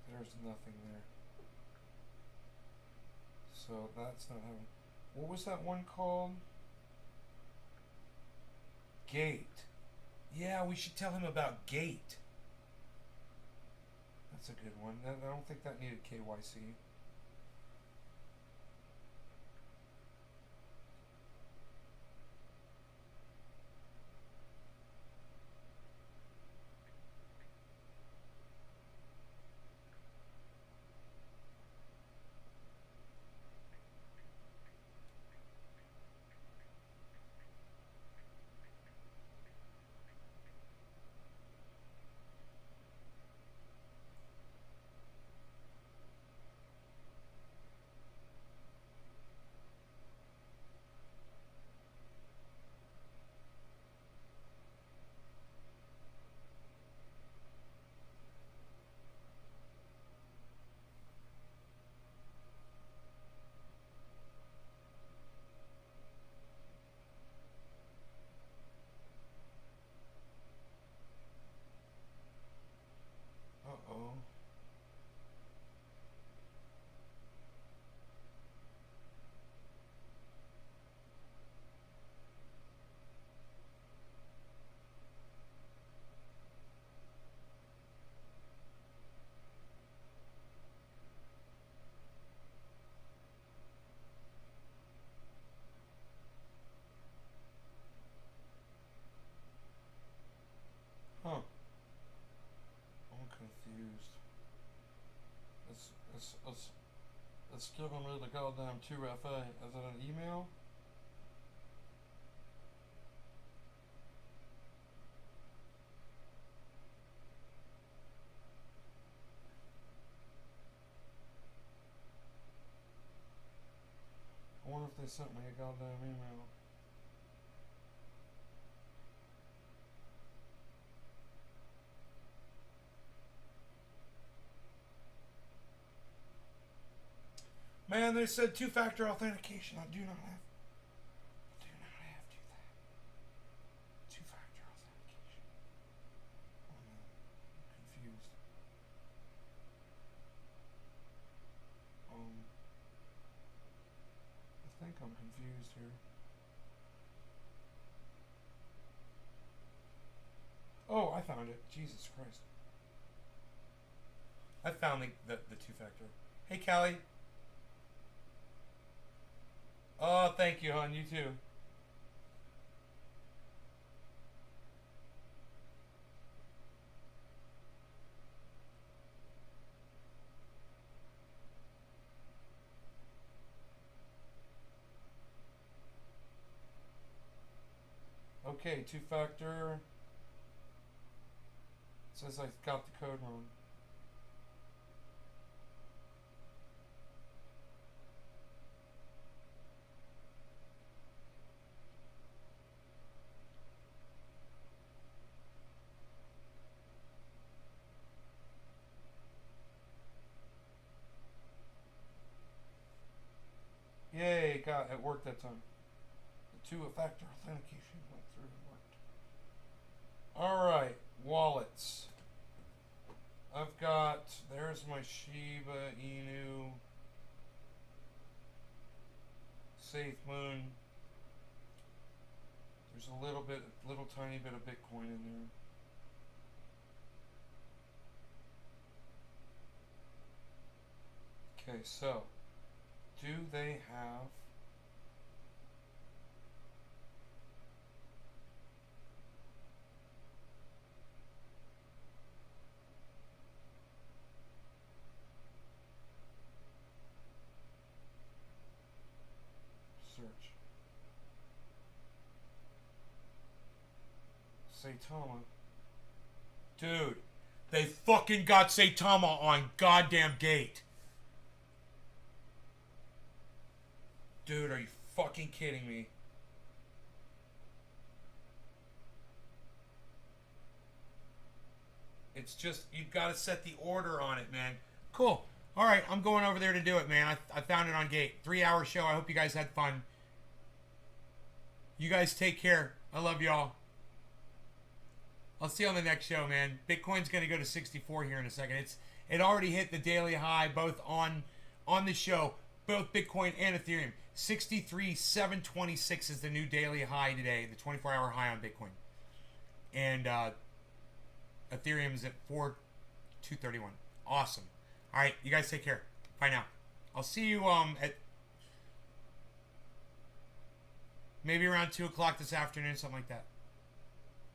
There's nothing there. So that's not having. What was that one called? Gate. Yeah, we should tell him about Gate. That's a good one. I don't think that needed KYC. Uh-oh. Huh. I'm confused. Let's give him the goddamn 2FA. Is it an email? I wonder if they sent me a goddamn email. Man, they said two-factor authentication. I do not have to that. Two-factor authentication. Oh man, I'm confused. I think I'm confused here. Oh, I found it. Jesus Christ. I found the two-factor. Hey, Callie. Oh, thank you, hon. You too. Okay, two-factor. It says I got the code wrong. Yay, it worked that time. The two-factor authentication went through and worked. Alright, wallets. I've got, there's my Shiba Inu, Safe Moon. There's a little tiny bit of Bitcoin in there. Okay, so do they have search Saitama? Dude, they fucking got Saitama on goddamn Gate. Dude, are you fucking kidding me? It's just, you've got to set the order on it, man. Cool. All right, I'm going over there to do it, man. I found it on Gate. 3-hour show. I hope you guys had fun. You guys take care. I love y'all. I'll see you on the next show, man. Bitcoin's going to go to 64 here in a second. It already hit the daily high both on the show, both Bitcoin and Ethereum. 63,726 is the new daily high today, the 24-hour high on Bitcoin. And Ethereum's at 4,231. Awesome. All right, you guys take care. Bye now. I'll see you at maybe around 2 o'clock this afternoon, something like that.